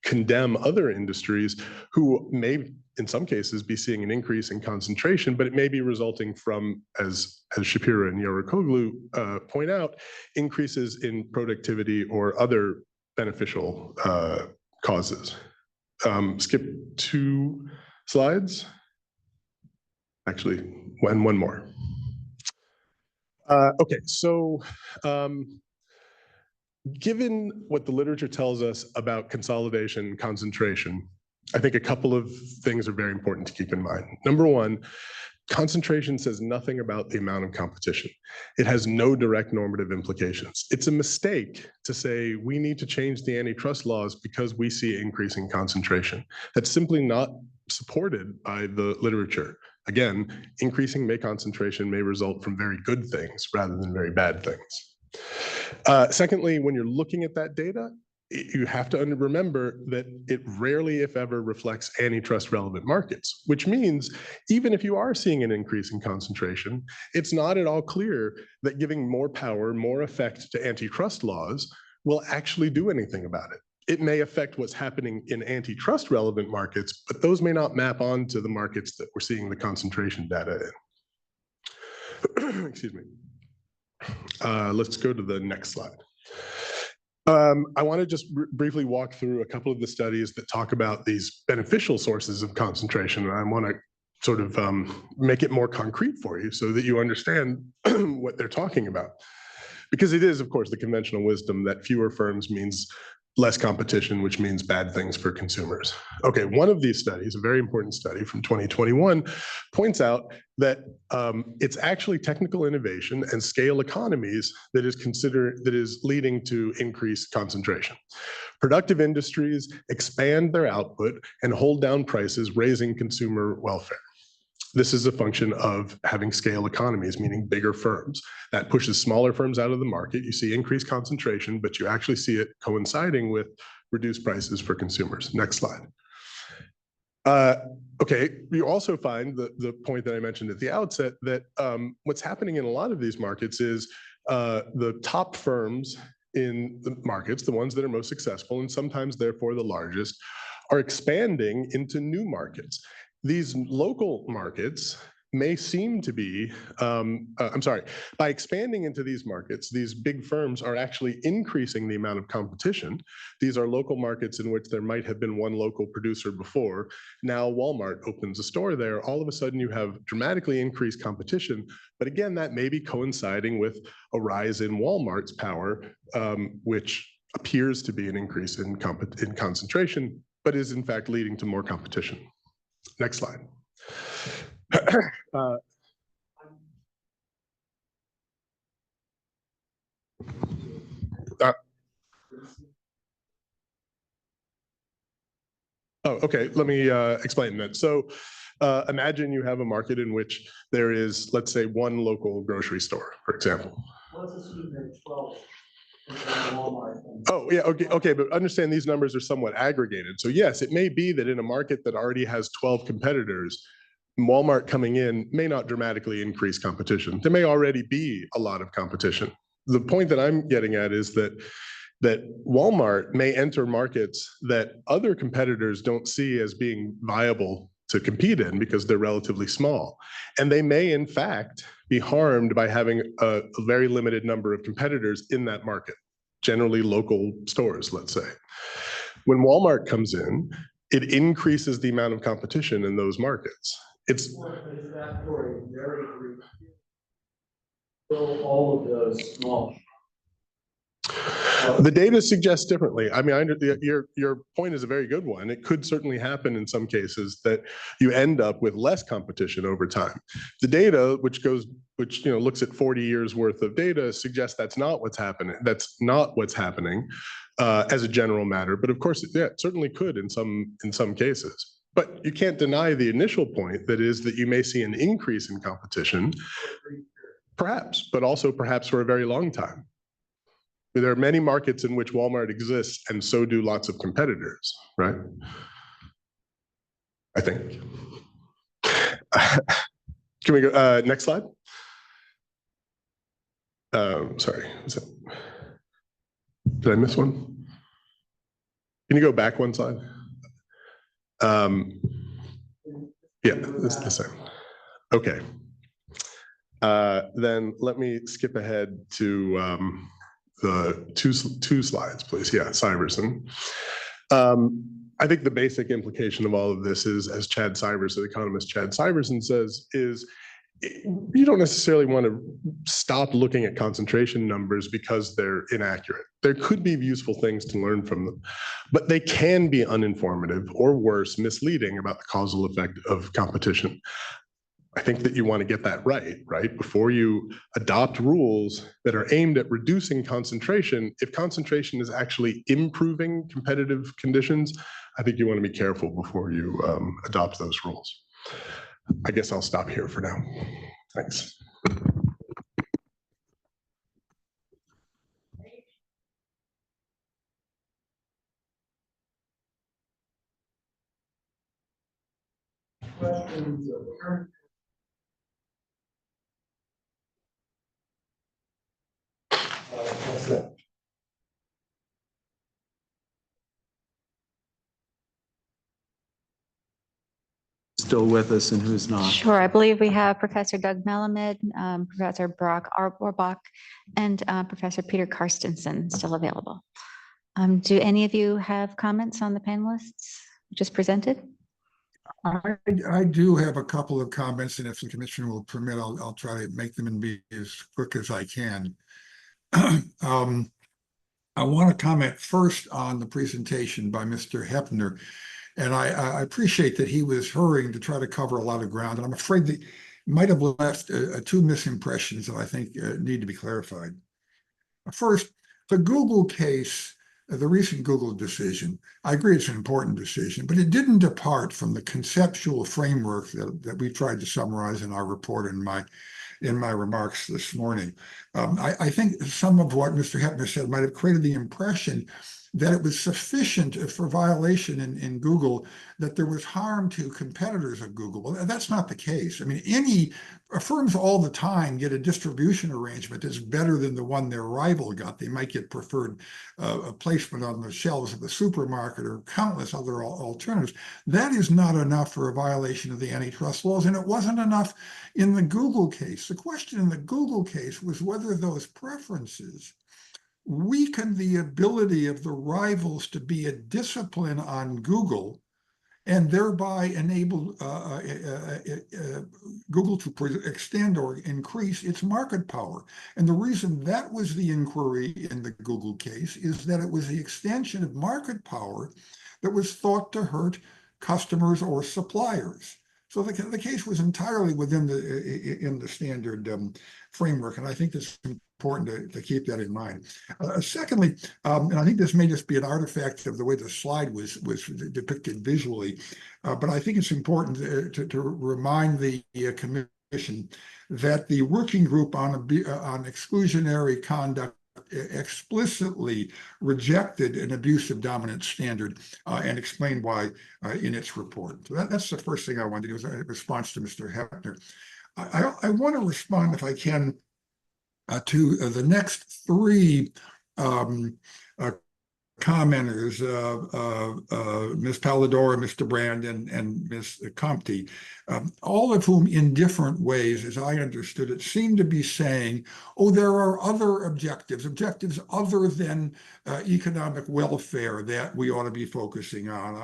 condemn other industries who may, in some cases, be seeing an increase in concentration, but it may be resulting from, as Shapiro and Eurocoglu point out, increases in productivity or other beneficial causes. Skip 2 slides. Actually, one more. Okay, so given what the literature tells us about consolidation and concentration, I think a couple of things are very important to keep in mind. Number one, concentration says nothing about the amount of competition. It has no direct normative implications. It's a mistake to say we need to change the antitrust laws because we see increasing concentration. That's simply not supported by the literature. Again, increasing concentration may result from very good things rather than very bad things. Secondly, when you're looking at that data, you have to remember that it rarely, if ever, reflects antitrust relevant markets, which means even if you are seeing an increase in concentration, it's not at all clear that giving more power, more effect to antitrust laws will actually do anything about it. It may affect what's happening in antitrust relevant markets, but those may not map onto the markets that we're seeing the concentration data in. Excuse me. Let's go to the next slide. I want to just briefly walk through a couple of the studies that talk about these beneficial sources of concentration. And I want to sort of make it more concrete for you so that you understand what they're talking about. Because it is, of course, the conventional wisdom that fewer firms means less competition, which means bad things for consumers. Okay, one of these studies, a very important study from 2021, points out that it's actually technical innovation and scale economies that is leading to increased concentration. Productive industries expand their output and hold down prices, raising consumer welfare. This is a function of having scale economies, meaning bigger firms. That pushes smaller firms out of the market. You see increased concentration, but you actually see it coinciding with reduced prices for consumers. Next slide. Okay, you also find the point that I mentioned at the outset that what's happening in a lot of these markets is the top firms in the markets, the ones that are most successful, and sometimes therefore the largest, are expanding into new markets. These local markets may seem to be, by expanding into these markets, these big firms are actually increasing the amount of competition. These are local markets in which there might have been one local producer before. Now Walmart opens a store there. All of a sudden you have dramatically increased competition. But again, that may be coinciding with a rise in Walmart's power, which appears to be an increase in concentration, but is in fact leading to more competition. Next slide. Okay, let me explain that. So imagine you have a market in which there is, let's say, one local grocery store, for example. Oh, yeah, okay, but understand these numbers are somewhat aggregated. So yes, it may be that in a market that already has 12 competitors, Walmart coming in may not dramatically increase competition. There may already be a lot of competition. The point that I'm getting at is that Walmart may enter markets that other competitors don't see as being viable to compete in because they're relatively small. And they may, in fact, be harmed by having a very limited number of competitors in that market, generally local stores, let's say. When Walmart comes in, it increases the amount of competition in those markets. It's all of those small. The data suggests differently. I mean, your point is a very good one. It could certainly happen in some cases that you end up with less competition over time. The data, which looks at 40 years worth of data, suggests that's not what's happening. That's not what's happening as a general matter. But of course, yeah, it certainly could in some cases. But you can't deny the initial point, that is that you may see an increase in competition, perhaps, but also perhaps for a very long time. There are many markets in which Walmart exists, and so do lots of competitors, right? I think. Can we go next slide? Sorry, did I miss one? Can you go back one slide? Yeah, this is the same. Okay. Then let me skip ahead to the two slides, please. Yeah, Syverson. I think the basic implication of all of this is, as Chad Syverson, economist Chad Syverson says, is you don't necessarily want to stop looking at concentration numbers because they're inaccurate. There could be useful things to learn from them, but they can be uninformative or worse, misleading about the causal effect of competition. I think that you want to get that right? Before you adopt rules that are aimed at reducing concentration, if concentration is actually improving competitive conditions, I think you want to be careful before you adopt those rules. I guess I'll stop here for now. Thanks. Questions? Still with us and who's not? Sure, I believe we have Professor Doug Melamed, Professor Brock Orbach, and Professor Peter Karstensen still available. Do any of you have comments on the panelists just presented? I do have a couple of comments, and if the commission will permit, I'll try to make them and be as quick as I can. I want to comment first on the presentation by Mr. Heppner. And I appreciate that he was hurrying to try to cover a lot of ground. And I'm afraid that might have left two misimpressions that I think need to be clarified. First, the Google case, the recent Google decision, I agree it's an important decision, but it didn't depart from the conceptual framework that we tried to summarize in our report in my remarks this morning. I think some of what Mr. Heppner said might have created the impression that it was sufficient for violation in Google that there was harm to competitors of Google. Well, that's not the case. I mean, firms all the time get a distribution arrangement that's better than the one their rival got. They might get preferred placement on the shelves of the supermarket or countless other alternatives. That is not enough for a violation of the antitrust laws, and it wasn't enough in the Google case. The question in the Google case was whether those preferences weaken the ability of the rivals to be a discipline on Google and thereby enable Google to extend or increase its market power. And the reason that was the inquiry in the Google case is that it was the extension of market power that was thought to hurt customers or suppliers. So the case was entirely within the standard framework, and I think that's important to keep that in mind. Secondly, and I think this may just be an artifact of the way the slide was depicted visually, but I think it's important to remind the commission that the working group on exclusionary conduct explicitly rejected an abusive dominant standard and explained why in its report. So that's the first thing I wanted to do, is a response to Mr. Hepner. I want to respond, if I can, to the next three commenters, Ms. Palladora, Mr. Brand, and Ms. Compte, all of whom in different ways, as I understood it, seem to be saying, oh, there are other objectives other than economic welfare that we ought to be focusing on.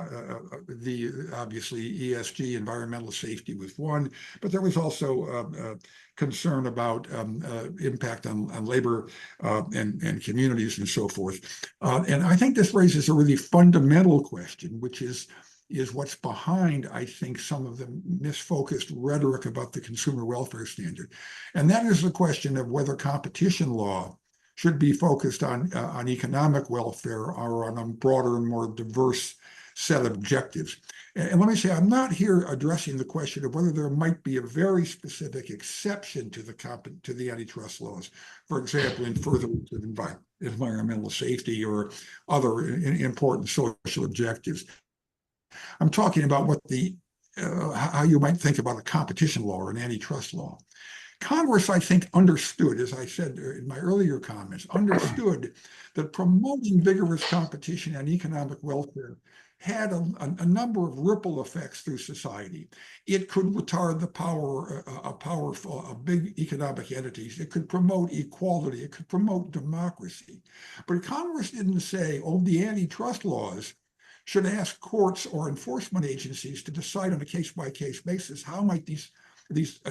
Obviously ESG, environmental safety, was one, but there was also concern about impact on labor and communities and so forth. And I think this raises a really fundamental question, which is what's behind, I think, some of the misfocused rhetoric about the consumer welfare standard. And that is the question of whether competition law should be focused on economic welfare or on a broader and more diverse set of objectives. And let me say, I'm not here addressing the question of whether there might be a very specific exception to the antitrust laws, for example, in furtherance of environmental safety or other important social objectives. I'm talking about what how you might think about a competition law or an antitrust law. Congress, I think, understood, as I said in my earlier comments, understood that promoting vigorous competition and economic welfare had a number of ripple effects through society. It could retard the power of big economic entities. It could promote equality. It could promote democracy. But Congress didn't say, oh, the antitrust laws should ask courts or enforcement agencies to decide on a case-by-case basis how might these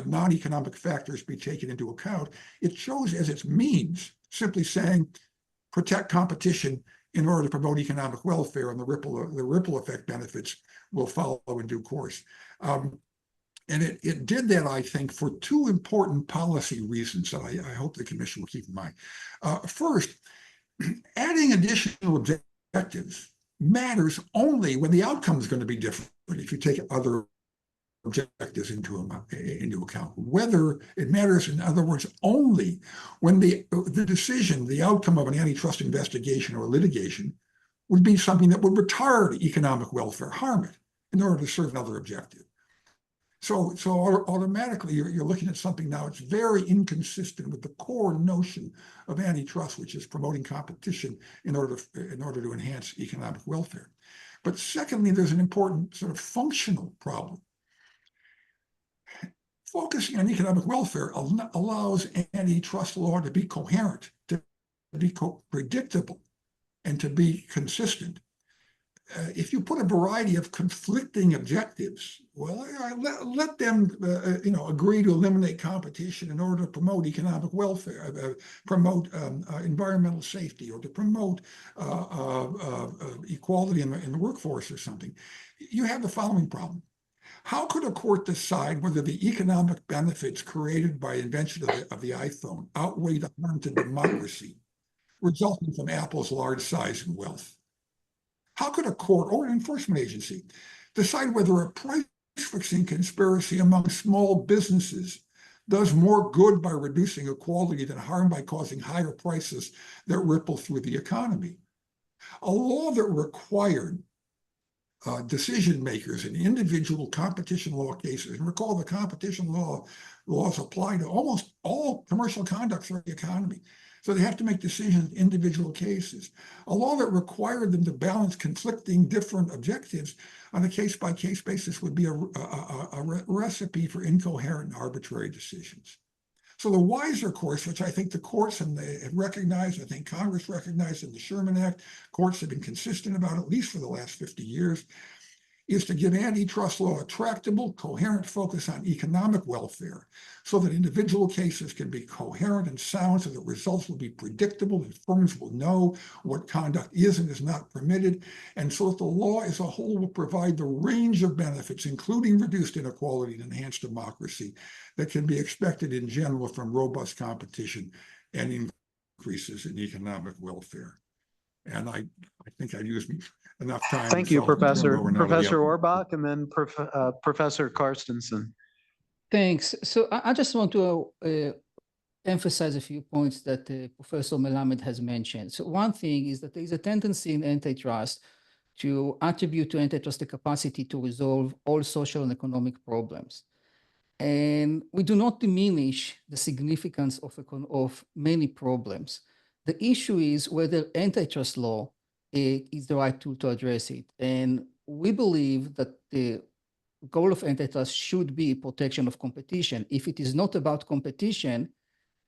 non-economic factors be taken into account. It chose as its means simply saying, protect competition in order to promote economic welfare, and the ripple effect benefits will follow in due course. And it did that, I think, for two important policy reasons that I hope the Commission will keep in mind. First, adding additional objectives matters only when the outcome is going to be different. If you take other objectives into account, whether it matters, in other words, only when the decision, the outcome of an antitrust investigation or litigation would be something that would retard economic welfare, harm it, in order to serve another objective. So automatically you're looking at something now that's very inconsistent with the core notion of antitrust, which is promoting competition in order to enhance economic welfare. But secondly, there's an important sort of functional problem. Focusing on economic welfare allows antitrust law to be coherent, to be predictable, and to be consistent. If you put a variety of conflicting objectives, well, let them agree to eliminate competition in order to promote economic welfare, promote environmental safety, or to promote equality in the workforce or something. You have the following problem. How could a court decide whether the economic benefits created by invention of the iPhone outweigh the harm to democracy resulting from Apple's large size and wealth? How could a court or an enforcement agency decide whether a price-fixing conspiracy among small businesses does more good by reducing equality than harm by causing higher prices that ripple through the economy? A law that required decision makers in individual competition law cases, and recall the competition laws apply to almost all commercial conduct through the economy. So they have to make decisions in individual cases. A law that required them to balance conflicting different objectives on a case-by-case basis would be a recipe for incoherent and arbitrary decisions. So the wiser course, which I think the courts have recognized, I think Congress recognized in the Sherman Act, courts have been consistent about at least for the last 50 years, is to give antitrust law a tractable, coherent focus on economic welfare so that individual cases can be coherent and sound, so that results will be predictable and firms will know what conduct is and is not permitted, and so that the law as a whole will provide the range of benefits, including reduced inequality and enhanced democracy, that can be expected in general from robust competition and increases in economic welfare. And I think I've used enough time. Thank you, so I'll turn it Professor. over now to the Professor other- Orbach, and then Professor Carstensen. Thanks. So I just want to emphasize a few points that Professor Melamed has mentioned. So one thing is that there is a tendency in antitrust to attribute to antitrust the capacity to resolve all social and economic problems. And we do not diminish the significance of many problems. The issue is whether antitrust law is the right tool to address it. And we believe that the goal of antitrust should be protection of competition. If it is not about competition,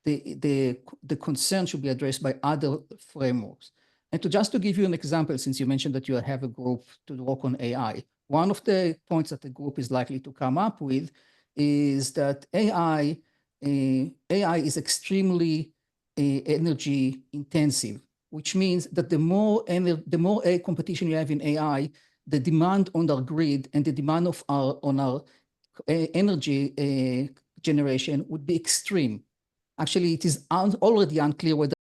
the concern should be addressed by other frameworks. And just to give you an example, since you mentioned that you have a group to work on AI, one of the points that the group is likely to come up with is that AI is extremely energy intensive, which means that the more competition you have in AI, the demand on our grid and the demand on our energy generation would be extreme. Actually, it is already unclear whether